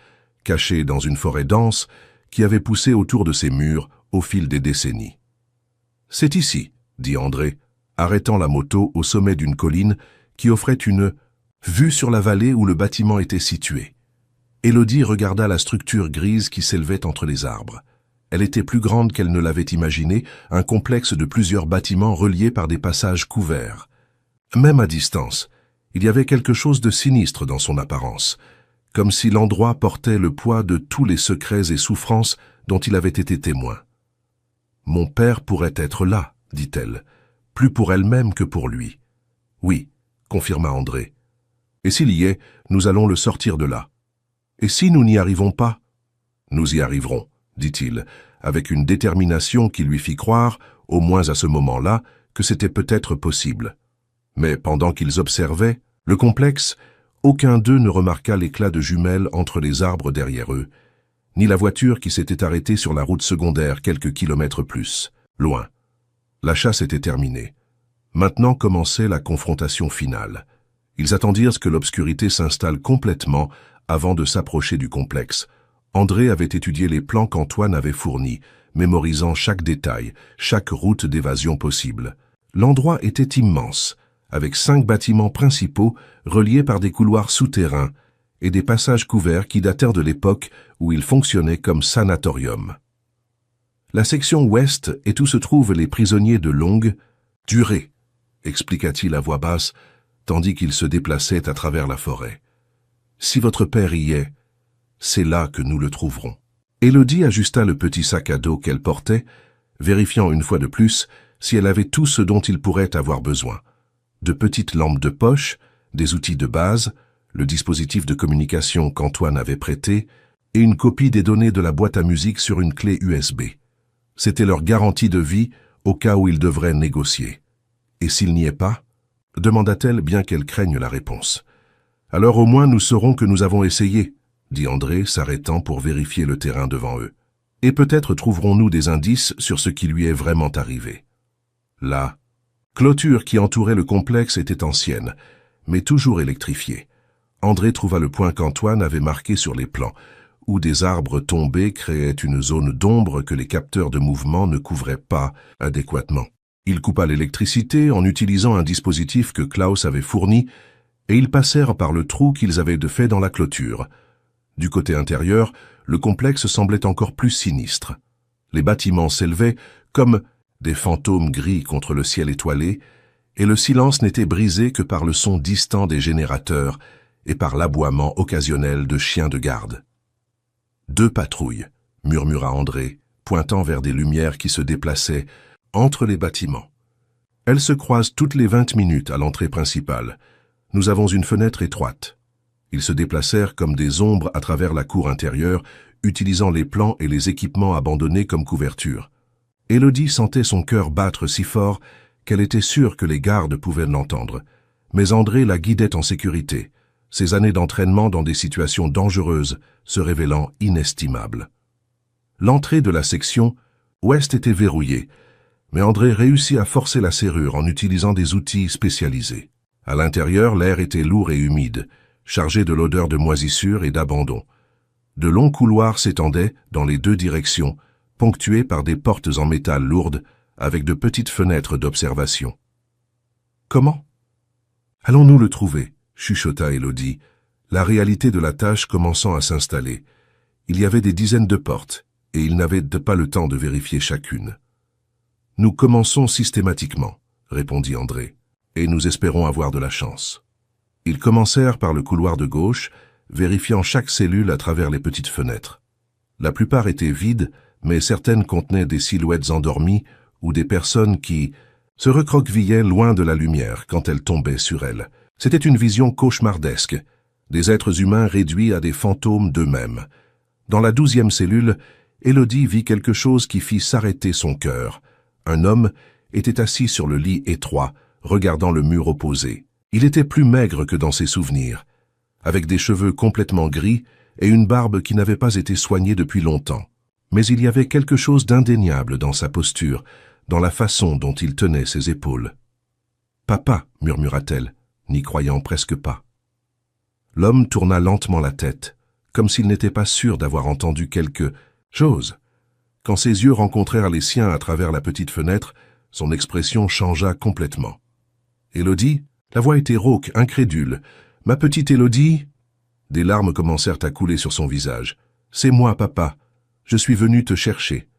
Speaker 1: caché dans une forêt dense qui avait poussé autour de ses murs au fil des décennies. « C'est ici, » dit André, arrêtant la moto au sommet d'une colline qui offrait une vue sur la vallée où le bâtiment était situé. Élodie regarda la structure grise qui s'élevait entre les arbres. Elle était plus grande qu'elle ne l'avait imaginé, un complexe de plusieurs bâtiments reliés par des passages couverts. Même à distance, il y avait quelque chose de sinistre dans son apparence, comme si l'endroit portait le poids de tous les secrets et souffrances dont il avait été témoin. « Mon père pourrait être là, » dit-elle, plus pour elle-même que pour lui. « Oui, » confirma André. « Et s'il y est, nous allons le sortir de là. Et si nous n'y arrivons pas ? » « Nous y arriverons, » dit-il, avec une détermination qui lui fit croire, au moins à ce moment-là, que c'était peut-être possible. Mais pendant qu'ils observaient le complexe, aucun d'eux ne remarqua l'éclat de jumelles entre les arbres derrière eux, ni la voiture qui s'était arrêtée sur la route secondaire quelques kilomètres plus, loin. La chasse était terminée. Maintenant commençait la confrontation finale. Ils attendirent que l'obscurité s'installe complètement avant de s'approcher du complexe, André avait étudié les plans qu'Antoine avait fournis, mémorisant chaque détail, chaque route d'évasion possible. L'endroit était immense, avec 5 bâtiments principaux reliés par des couloirs souterrains et des passages couverts qui datèrent de l'époque où il fonctionnait comme sanatorium. La section ouest est où se trouvent les prisonniers de longue durée, expliqua-t-il à voix basse, tandis qu'il se déplaçait à travers la forêt. Si votre père y est, c'est là que nous le trouverons. Élodie ajusta le petit sac à dos qu'elle portait, vérifiant une fois de plus si elle avait tout ce dont il pourrait avoir besoin. De petites lampes de poche, des outils de base, le dispositif de communication qu'Antoine avait prêté, et une copie des données de la boîte à musique sur une clé USB. C'était leur garantie de vie au cas où ils devraient négocier. Et s'il n'y est pas? Demanda-t-elle, bien qu'elle craigne la réponse. Alors au moins nous saurons que nous avons essayé, dit André, s'arrêtant pour vérifier le terrain devant eux. Et peut-être trouverons-nous des indices sur ce qui lui est vraiment arrivé. La clôture qui entourait le complexe était ancienne, mais toujours électrifiée. André trouva le point qu'Antoine avait marqué sur les plans, où des arbres tombés créaient une zone d'ombre que les capteurs de mouvement ne couvraient pas adéquatement. Il coupa l'électricité en utilisant un dispositif que Klaus avait fourni, et ils passèrent par le trou qu'ils avaient fait dans la clôture. Du côté intérieur, le complexe semblait encore plus sinistre. Les bâtiments s'élevaient comme des fantômes gris contre le ciel étoilé, et le silence n'était brisé que par le son distant des générateurs et par l'aboiement occasionnel de chiens de garde. « 2 patrouilles, murmura André, pointant vers des lumières qui se déplaçaient entre les bâtiments. Elles se croisent toutes les 20 minutes à l'entrée principale. Nous avons une fenêtre étroite. » Ils se déplacèrent comme des ombres à travers la cour intérieure, utilisant les plans et les équipements abandonnés comme couverture. Élodie sentait son cœur battre si fort qu'elle était sûre que les gardes pouvaient l'entendre. Mais André la guidait en sécurité, ses années d'entraînement dans des situations dangereuses se révélant inestimables. L'entrée de la section ouest était verrouillée, mais André réussit à forcer la serrure en utilisant des outils spécialisés. À l'intérieur, l'air était lourd et humide, chargé de l'odeur de moisissure et d'abandon. De longs couloirs s'étendaient dans les 2 directions, ponctués par des portes en métal lourdes, avec de petites fenêtres d'observation. « Comment ? » « Allons-nous le trouver ?» chuchota Élodie, la réalité de la tâche commençant à s'installer. Il y avait des dizaines de portes, et ils n'avaient pas le temps de vérifier chacune. « Nous commençons systématiquement, » répondit André, « et nous espérons avoir de la chance. » Ils commencèrent par le couloir de gauche, vérifiant chaque cellule à travers les petites fenêtres. La plupart étaient vides, mais certaines contenaient des silhouettes endormies ou des personnes qui se recroquevillaient loin de la lumière quand elle tombait sur elles. C'était une vision cauchemardesque, des êtres humains réduits à des fantômes d'eux-mêmes. Dans la 12e cellule, Élodie vit quelque chose qui fit s'arrêter son cœur. Un homme était assis sur le lit étroit, regardant le mur opposé. Il était plus maigre que dans ses souvenirs, avec des cheveux complètement gris et une barbe qui n'avait pas été soignée depuis longtemps. Mais il y avait quelque chose d'indéniable dans sa posture, dans la façon dont il tenait ses épaules. « Papa » murmura-t-elle, n'y croyant presque pas. L'homme tourna lentement la tête, comme s'il n'était pas sûr d'avoir entendu quelque chose. Quand ses yeux rencontrèrent les siens à travers la petite fenêtre, son expression changea complètement. « Élodie ?» La voix était rauque, incrédule. « Ma petite Élodie ?» Des larmes commencèrent à couler sur son visage. « C'est moi, papa. Je suis venu te chercher. »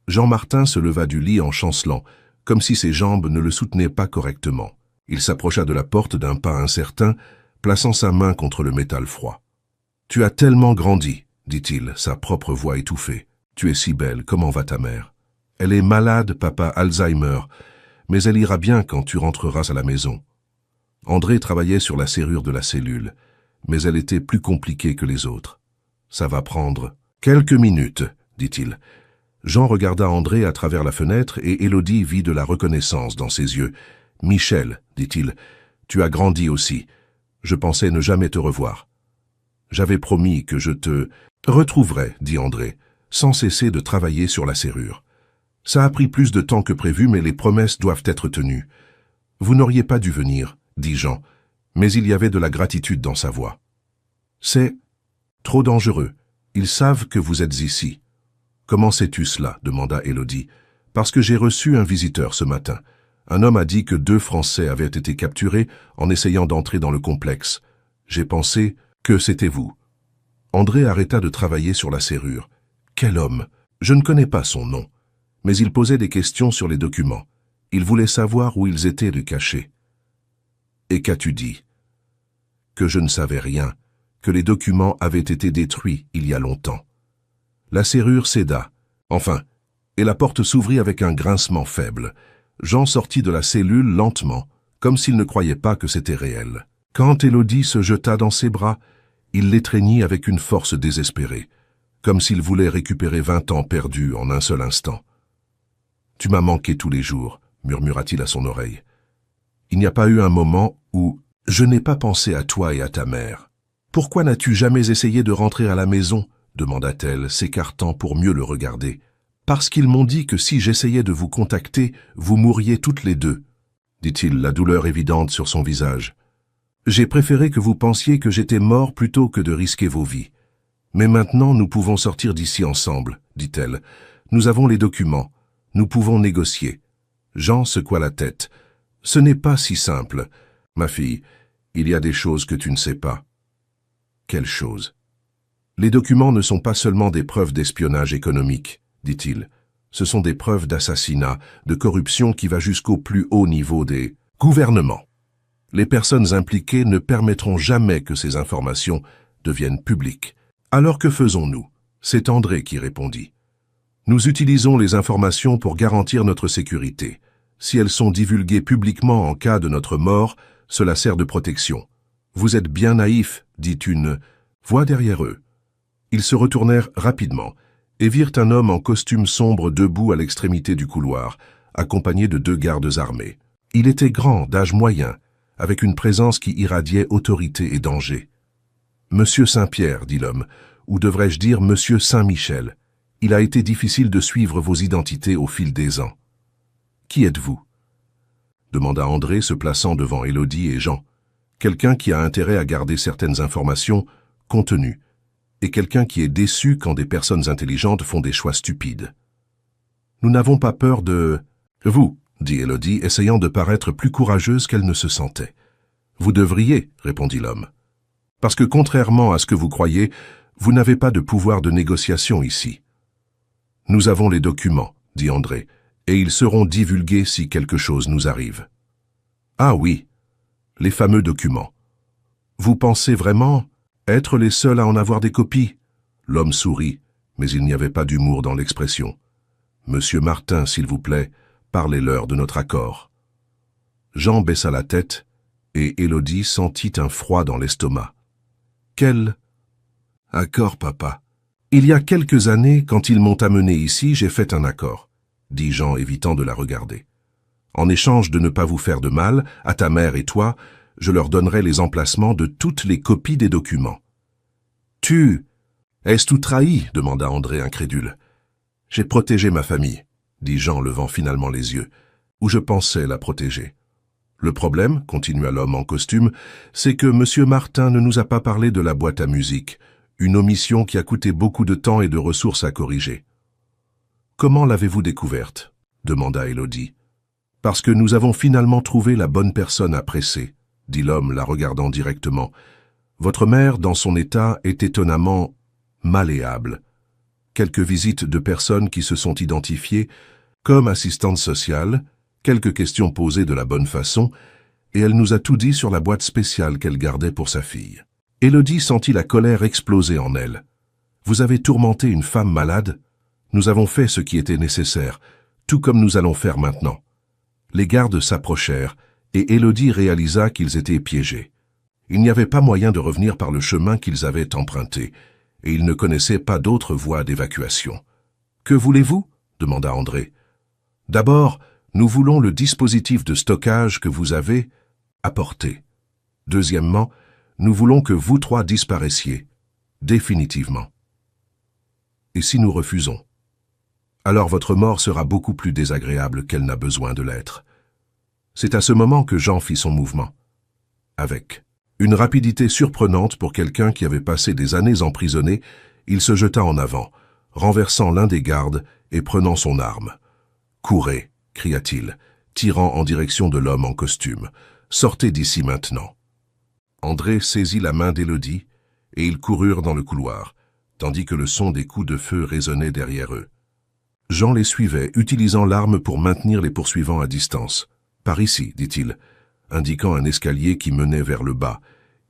Speaker 1: Jean-Martin se leva du lit en chancelant, comme si ses jambes ne le soutenaient pas correctement. Il s'approcha de la porte d'un pas incertain, plaçant sa main contre le métal froid. « Tu as tellement grandi, » dit-il, sa propre voix étouffée. « Tu es si belle, comment va ta mère ?»« Elle est malade, papa, Alzheimer, mais elle ira bien quand tu rentreras à la maison. » André travaillait sur la serrure de la cellule, mais elle était plus compliquée que les autres. « Ça va prendre quelques minutes, » dit-il. Jean regarda André à travers la fenêtre et Élodie vit de la reconnaissance dans ses yeux. « Michel, » dit-il, « tu as grandi aussi. Je pensais ne jamais te revoir. »« J'avais promis que je te retrouverais, » dit André, sans cesser de travailler sur la serrure. « Ça a pris plus de temps que prévu, mais les promesses doivent être tenues. Vous n'auriez pas dû venir, » dit Jean, mais il y avait de la gratitude dans sa voix. « C'est trop dangereux, » Ils savent que vous êtes ici. Comment sais-tu cela? Demanda Élodie. Parce que j'ai reçu un visiteur ce matin. Un homme a dit que 2 Français avaient été capturés en essayant d'entrer dans le complexe. J'ai pensé que c'était vous. André arrêta de travailler sur la serrure. Quel homme? Je ne connais pas son nom. Mais il posait des questions sur les documents. Il voulait savoir où ils étaient cachés. Et qu'as-tu dit? Que je ne savais rien, que les documents avaient été détruits il y a longtemps. La serrure céda, enfin, et la porte s'ouvrit avec un grincement faible. Jean sortit de la cellule lentement, comme s'il ne croyait pas que c'était réel. Quand Élodie se jeta dans ses bras, il l'étreignit avec une force désespérée, comme s'il voulait récupérer 20 ans perdus en un seul instant. « Tu m'as manqué tous les jours », murmura-t-il à son oreille. « Il n'y a pas eu un moment où je n'ai pas pensé à toi et à ta mère. Pourquoi n'as-tu jamais essayé de rentrer à la maison ?» demanda-t-elle, s'écartant pour mieux le regarder. « Parce qu'ils m'ont dit que si j'essayais de vous contacter, vous mourriez toutes les 2, dit-il, la douleur évidente sur son visage. J'ai préféré que vous pensiez que j'étais mort plutôt que de risquer vos vies. Mais maintenant, nous pouvons sortir d'ici ensemble, dit-elle. Nous avons les documents. Nous pouvons négocier. Jean secoua la tête. Ce n'est pas si simple. Ma fille, il y a des choses que tu ne sais pas. Quelles choses? Les documents ne sont pas seulement des preuves d'espionnage économique, dit-il. Ce sont des preuves d'assassinat, de corruption qui va jusqu'au plus haut niveau des gouvernements. Les personnes impliquées ne permettront jamais que ces informations deviennent publiques. Alors que faisons-nous? C'est André qui répondit. Nous utilisons les informations pour garantir notre sécurité. Si elles sont divulguées publiquement en cas de notre mort, cela sert de protection. Vous êtes bien naïf, dit une voix derrière eux. Ils se retournèrent rapidement et virent un homme en costume sombre debout à l'extrémité du couloir, accompagné de 2 gardes armés. Il était grand, d'âge moyen, avec une présence qui irradiait autorité et danger. « Monsieur Saint-Pierre, dit l'homme, ou devrais-je dire Monsieur Saint-Michel. Il a été difficile de suivre vos identités au fil des ans. »« Qui êtes-vous » demanda André, se plaçant devant Élodie et Jean. Quelqu'un qui a intérêt à garder certaines informations contenues, et quelqu'un qui est déçu quand des personnes intelligentes font des choix stupides. « Nous n'avons pas peur de... »« Vous, » dit Élodie, essayant de paraître plus courageuse qu'elle ne se sentait. « Vous devriez, » répondit l'homme. « Parce que contrairement à ce que vous croyez, vous n'avez pas de pouvoir de négociation ici. »« Nous avons les documents, » dit André, « et ils seront divulgués si quelque chose nous arrive. »« Ah oui, les fameux documents. Vous pensez vraiment être les seuls à en avoir des copies ?» L'homme sourit, mais il n'y avait pas d'humour dans l'expression. « Monsieur Martin, s'il vous plaît, parlez-leur de notre accord. » Jean baissa la tête, et Élodie sentit un froid dans l'estomac. « Quel accord, papa? Il y a quelques années, quand ils m'ont amené ici, j'ai fait un accord, dit Jean, évitant de la regarder. En échange de ne pas vous faire de mal, à ta mère et toi, je leur donnerai les emplacements de toutes les copies des documents. « Tu... Est-ce tout trahi ?» demanda André incrédule. « J'ai protégé ma famille, » dit Jean, levant finalement les yeux, « ou je pensais la protéger. Le problème, continua l'homme en costume, c'est que M. Martin ne nous a pas parlé de la boîte à musique, une omission qui a coûté beaucoup de temps et de ressources à corriger. »« Comment l'avez-vous découverte ?» demanda Élodie. « Parce que nous avons finalement trouvé la bonne personne à presser, » dit l'homme, la regardant directement. « Votre mère, dans son état, est étonnamment malléable. Quelques visites de personnes qui se sont identifiées comme assistantes sociales, quelques questions posées de la bonne façon, et elle nous a tout dit sur la boîte spéciale qu'elle gardait pour sa fille. » Élodie sentit la colère exploser en elle. « Vous avez tourmenté une femme malade? Nous avons fait ce qui était nécessaire, tout comme nous allons faire maintenant. » Les gardes s'approchèrent, et Élodie réalisa qu'ils étaient piégés. Il n'y avait pas moyen de revenir par le chemin qu'ils avaient emprunté, et ils ne connaissaient pas d'autre voie d'évacuation. « Que voulez-vous » demanda André. « D'abord, nous voulons le dispositif de stockage que vous avez apporté. Deuxièmement, nous voulons que vous 3 disparaissiez, définitivement. Et si nous refusons, alors votre mort sera beaucoup plus désagréable qu'elle n'a besoin de l'être. » C'est à ce moment que Jean fit son mouvement. Avec une rapidité surprenante pour quelqu'un qui avait passé des années emprisonné, Il se jeta en avant, renversant l'un des gardes et prenant son arme. « Courez !» cria-t-il, tirant en direction de l'homme en costume. « Sortez d'ici maintenant !» André saisit la main d'Élodie et ils coururent dans le couloir, tandis que le son des coups de feu résonnait derrière eux. Jean les suivait, utilisant l'arme pour maintenir les poursuivants à distance. « Par ici, dit-il, indiquant un escalier qui menait vers le bas.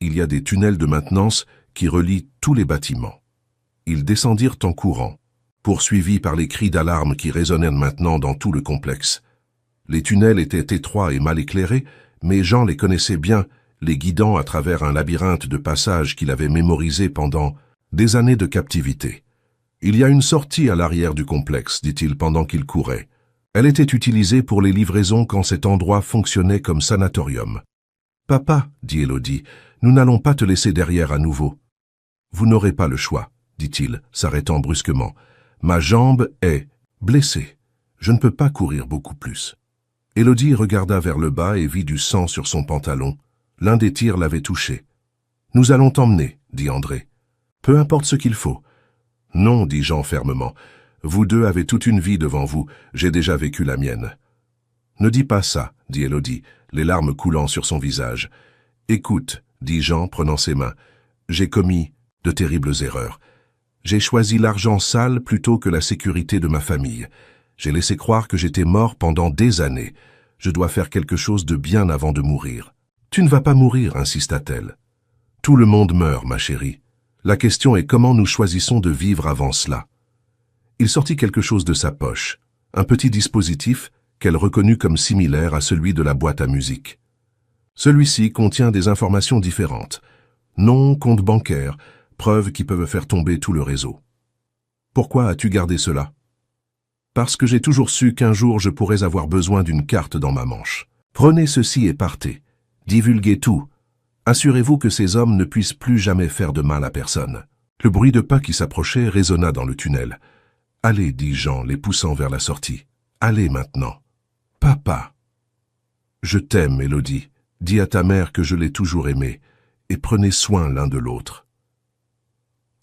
Speaker 1: Il y a des tunnels de maintenance qui relient tous les bâtiments. » Ils descendirent en courant, poursuivis par les cris d'alarme qui résonnèrent maintenant dans tout le complexe. Les tunnels étaient étroits et mal éclairés, mais Jean les connaissait bien, les guidant à travers un labyrinthe de passages qu'il avait mémorisé pendant des années de captivité. « Il y a une sortie à l'arrière du complexe, dit-il pendant qu'il courait. Elle était utilisée pour les livraisons quand cet endroit fonctionnait comme sanatorium. « Papa, dit Élodie, nous n'allons pas te laisser derrière à nouveau. »« Vous n'aurez pas le choix, dit-il, s'arrêtant brusquement. Ma jambe est blessée. Je ne peux pas courir beaucoup plus. » Élodie regarda vers le bas et vit du sang sur son pantalon. L'un des tirs l'avait touché. « Nous allons t'emmener, dit André. Peu importe ce qu'il faut. »« Non, dit Jean fermement. Vous deux avez toute une vie devant vous, j'ai déjà vécu la mienne. »« Ne dis pas ça, dit Élodie, les larmes coulant sur son visage. »« Écoute, dit Jean, prenant ses mains, j'ai commis de terribles erreurs. J'ai choisi l'argent sale plutôt que la sécurité de ma famille. J'ai laissé croire que j'étais mort pendant des années. Je dois faire quelque chose de bien avant de mourir. »« Tu ne vas pas mourir, insista-t-elle. Tout le monde meurt, ma chérie. La question est comment nous choisissons de vivre avant cela. » Il sortit quelque chose de sa poche, un petit dispositif qu'elle reconnut comme similaire à celui de la boîte à musique. Celui-ci contient des informations différentes. Nom, compte bancaire, preuves qui peuvent faire tomber tout le réseau. « Pourquoi as-tu gardé cela ?»« Parce que j'ai toujours su qu'un jour je pourrais avoir besoin d'une carte dans ma manche. Prenez ceci et partez. Divulguez tout. Assurez-vous que ces hommes ne puissent plus jamais faire de mal à personne. » Le bruit de pas qui s'approchait résonna dans le tunnel. « Allez, dit Jean, les poussant vers la sortie. Allez maintenant. »« Papa. »« Je t'aime, Élodie. Dis à ta mère que je l'ai toujours aimée, et prenez soin l'un de l'autre. »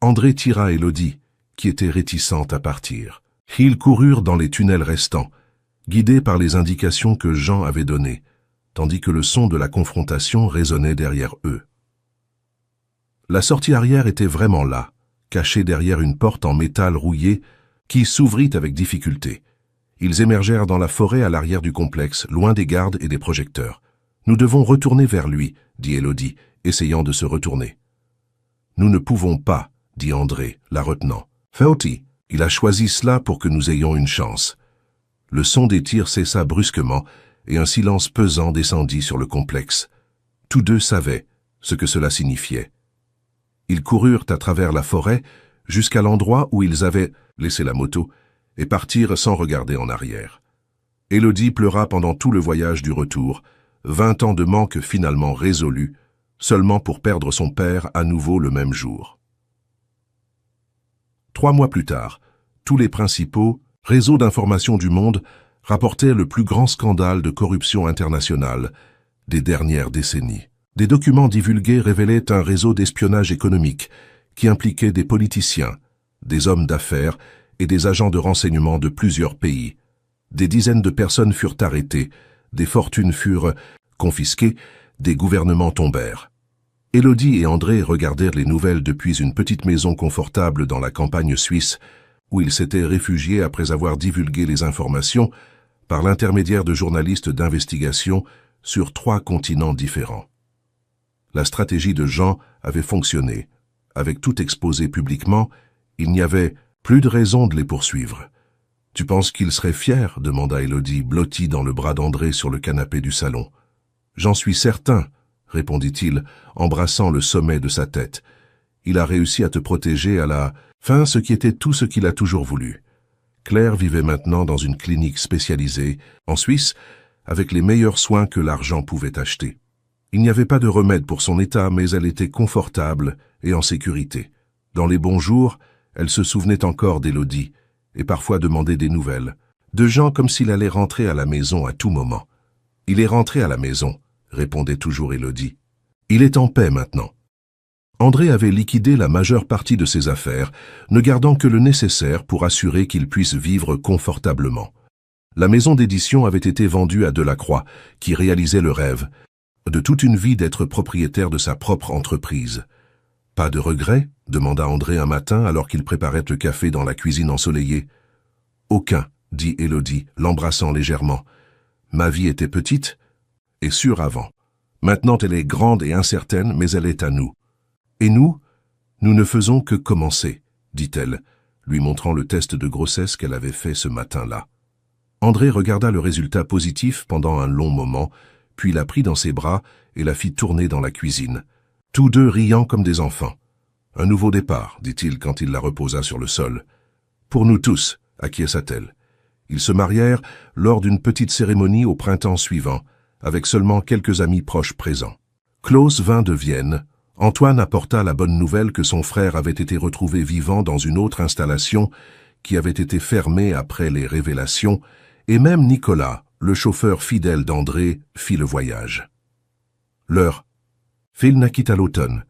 Speaker 1: André tira Élodie, qui était réticente à partir. Ils coururent dans les tunnels restants, guidés par les indications que Jean avait données, tandis que le son de la confrontation résonnait derrière eux. La sortie arrière était vraiment là, cachée derrière une porte en métal rouillé qui s'ouvrit avec difficulté. Ils émergèrent dans la forêt à l'arrière du complexe, loin des gardes et des projecteurs. « Nous devons retourner vers lui, » dit Élodie, essayant de se retourner. « Nous ne pouvons pas, » dit André, la retenant. « Fauti, il a choisi cela pour que nous ayons une chance. » Le son des tirs cessa brusquement et un silence pesant descendit sur le complexe. Tous deux savaient ce que cela signifiait. Ils coururent à travers la forêt jusqu'à l'endroit où ils avaient laissé la moto et partirent sans regarder en arrière. Élodie pleura pendant tout le voyage du retour, 20 ans de manque finalement résolus, seulement pour perdre son père à nouveau le même jour. 3 mois plus tard, tous les principaux réseaux d'information du monde rapportaient le plus grand scandale de corruption internationale des dernières décennies. Des documents divulgués révélaient un réseau d'espionnage économique qui impliquait des politiciens, des hommes d'affaires et des agents de renseignement de plusieurs pays. Des dizaines de personnes furent arrêtées, des fortunes furent confisquées, des gouvernements tombèrent. Élodie et André regardèrent les nouvelles depuis une petite maison confortable dans la campagne suisse, où ils s'étaient réfugiés après avoir divulgué les informations par l'intermédiaire de journalistes d'investigation sur 3 continents différents. La stratégie de Jean avait fonctionné. Avec tout exposé publiquement, il n'y avait plus de raison de les poursuivre. « Tu penses qu'il serait fier ?» demanda Élodie, blottie dans le bras d'André sur le canapé du salon. « J'en suis certain, » répondit-il, embrassant le sommet de sa tête. « Il a réussi à te protéger à la fin, ce qui était tout ce qu'il a toujours voulu. » Claire vivait maintenant dans une clinique spécialisée, en Suisse, avec les meilleurs soins que l'argent pouvait acheter. Il n'y avait pas de remède pour son état, mais elle était confortable et en sécurité. Dans les bons jours, elle se souvenait encore d'Élodie, et parfois demandait des nouvelles, de Jean comme s'il allait rentrer à la maison à tout moment. « Il est rentré à la maison, » répondait toujours Élodie. « Il est en paix maintenant. » André avait liquidé la majeure partie de ses affaires, ne gardant que le nécessaire pour assurer qu'il puisse vivre confortablement. La maison d'édition avait été vendue à Delacroix, qui réalisait le rêve de toute une vie d'être propriétaire de sa propre entreprise. « Pas de regret ?» demanda André un matin alors qu'il préparait le café dans la cuisine ensoleillée. « Aucun, » dit Élodie, l'embrassant légèrement. « Ma vie était petite et sûre avant. Maintenant elle est grande et incertaine, mais elle est à nous. Et nous ne faisons que commencer, dit-elle, lui montrant le test de grossesse qu'elle avait fait ce matin-là. André regarda le résultat positif pendant un long moment, puis la prit dans ses bras et la fit tourner dans la cuisine, tous deux riant comme des enfants. « Un nouveau départ, dit-il quand il la reposa sur le sol. « Pour nous tous, acquiesça-t-elle. Ils se marièrent lors d'une petite cérémonie au printemps suivant, avec seulement quelques amis proches présents. Klaus vint de Vienne. Antoine apporta la bonne nouvelle que son frère avait été retrouvé vivant dans une autre installation qui avait été fermée après les révélations, et même Nicolas, le chauffeur fidèle d'André, fit le voyage. L'heure. Phil naquit à l'automne,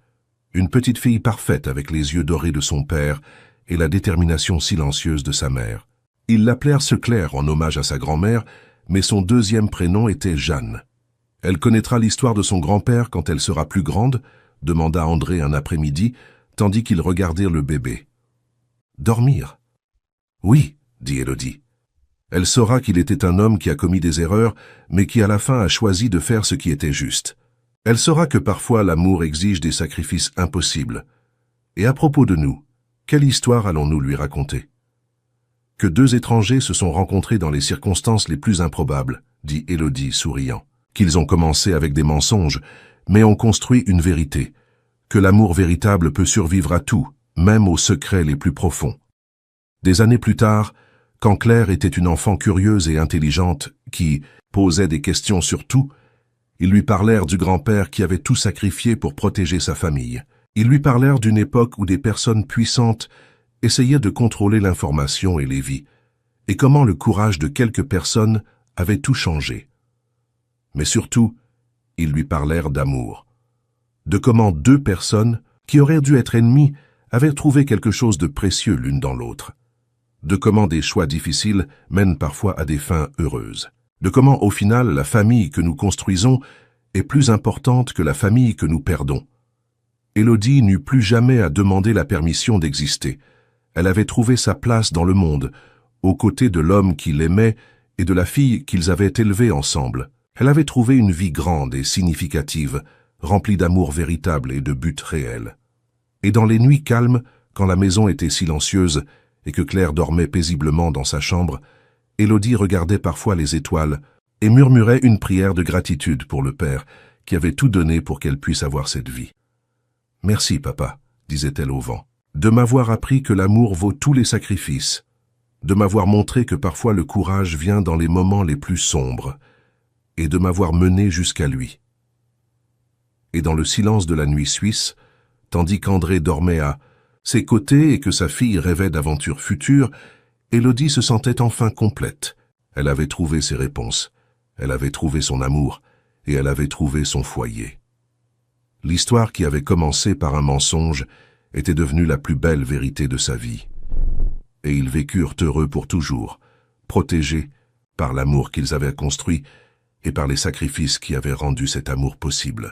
Speaker 1: une petite fille parfaite avec les yeux dorés de son père et la détermination silencieuse de sa mère. Ils l'appelèrent Seclair en hommage à sa grand-mère, mais son deuxième prénom était Jeanne. « Elle connaîtra l'histoire de son grand-père quand elle sera plus grande ?» demanda André un après-midi, tandis qu'ils regardaient le bébé. « Dormir ?»« Oui, » dit Élodie. « Elle saura qu'il était un homme qui a commis des erreurs, mais qui à la fin a choisi de faire ce qui était juste. Elle saura que parfois l'amour exige des sacrifices impossibles. Et à propos de nous, quelle histoire allons-nous lui raconter ? » « Que deux étrangers se sont rencontrés dans les circonstances les plus improbables, » dit Élodie, souriant. « Qu'ils ont commencé avec des mensonges, mais ont construit une vérité. Que l'amour véritable peut survivre à tout, même aux secrets les plus profonds. » Des années plus tard, quand Claire était une enfant curieuse et intelligente qui posait des questions sur tout, ils lui parlèrent du grand-père qui avait tout sacrifié pour protéger sa famille. Ils lui parlèrent d'une époque où des personnes puissantes essayaient de contrôler l'information et les vies, et comment le courage de quelques personnes avait tout changé. Mais surtout, ils lui parlèrent d'amour, de comment deux personnes, qui auraient dû être ennemies, avaient trouvé quelque chose de précieux l'une dans l'autre, de comment des choix difficiles mènent parfois à des fins heureuses, de comment au final la famille que nous construisons est plus importante que la famille que nous perdons. Élodie n'eut plus jamais à demander la permission d'exister. Elle avait trouvé sa place dans le monde, aux côtés de l'homme qui l'aimait et de la fille qu'ils avaient élevée ensemble. Elle avait trouvé une vie grande et significative, remplie d'amour véritable et de buts réels. Et dans les nuits calmes, quand la maison était silencieuse et que Claire dormait paisiblement dans sa chambre, Élodie regardait parfois les étoiles et murmurait une prière de gratitude pour le père qui avait tout donné pour qu'elle puisse avoir cette vie. « Merci, papa, » disait-elle au vent, « de m'avoir appris que l'amour vaut tous les sacrifices, de m'avoir montré que parfois le courage vient dans les moments les plus sombres, et de m'avoir mené jusqu'à lui. » Et dans le silence de la nuit suisse, tandis qu'André dormait à ses côtés et que sa fille rêvait d'aventures futures, Élodie se sentait enfin complète. Elle avait trouvé ses réponses, elle avait trouvé son amour, et elle avait trouvé son foyer. L'histoire qui avait commencé par un mensonge était devenue la plus belle vérité de sa vie. Et ils vécurent heureux pour toujours, protégés par l'amour qu'ils avaient construit et par les sacrifices qui avaient rendu cet amour possible.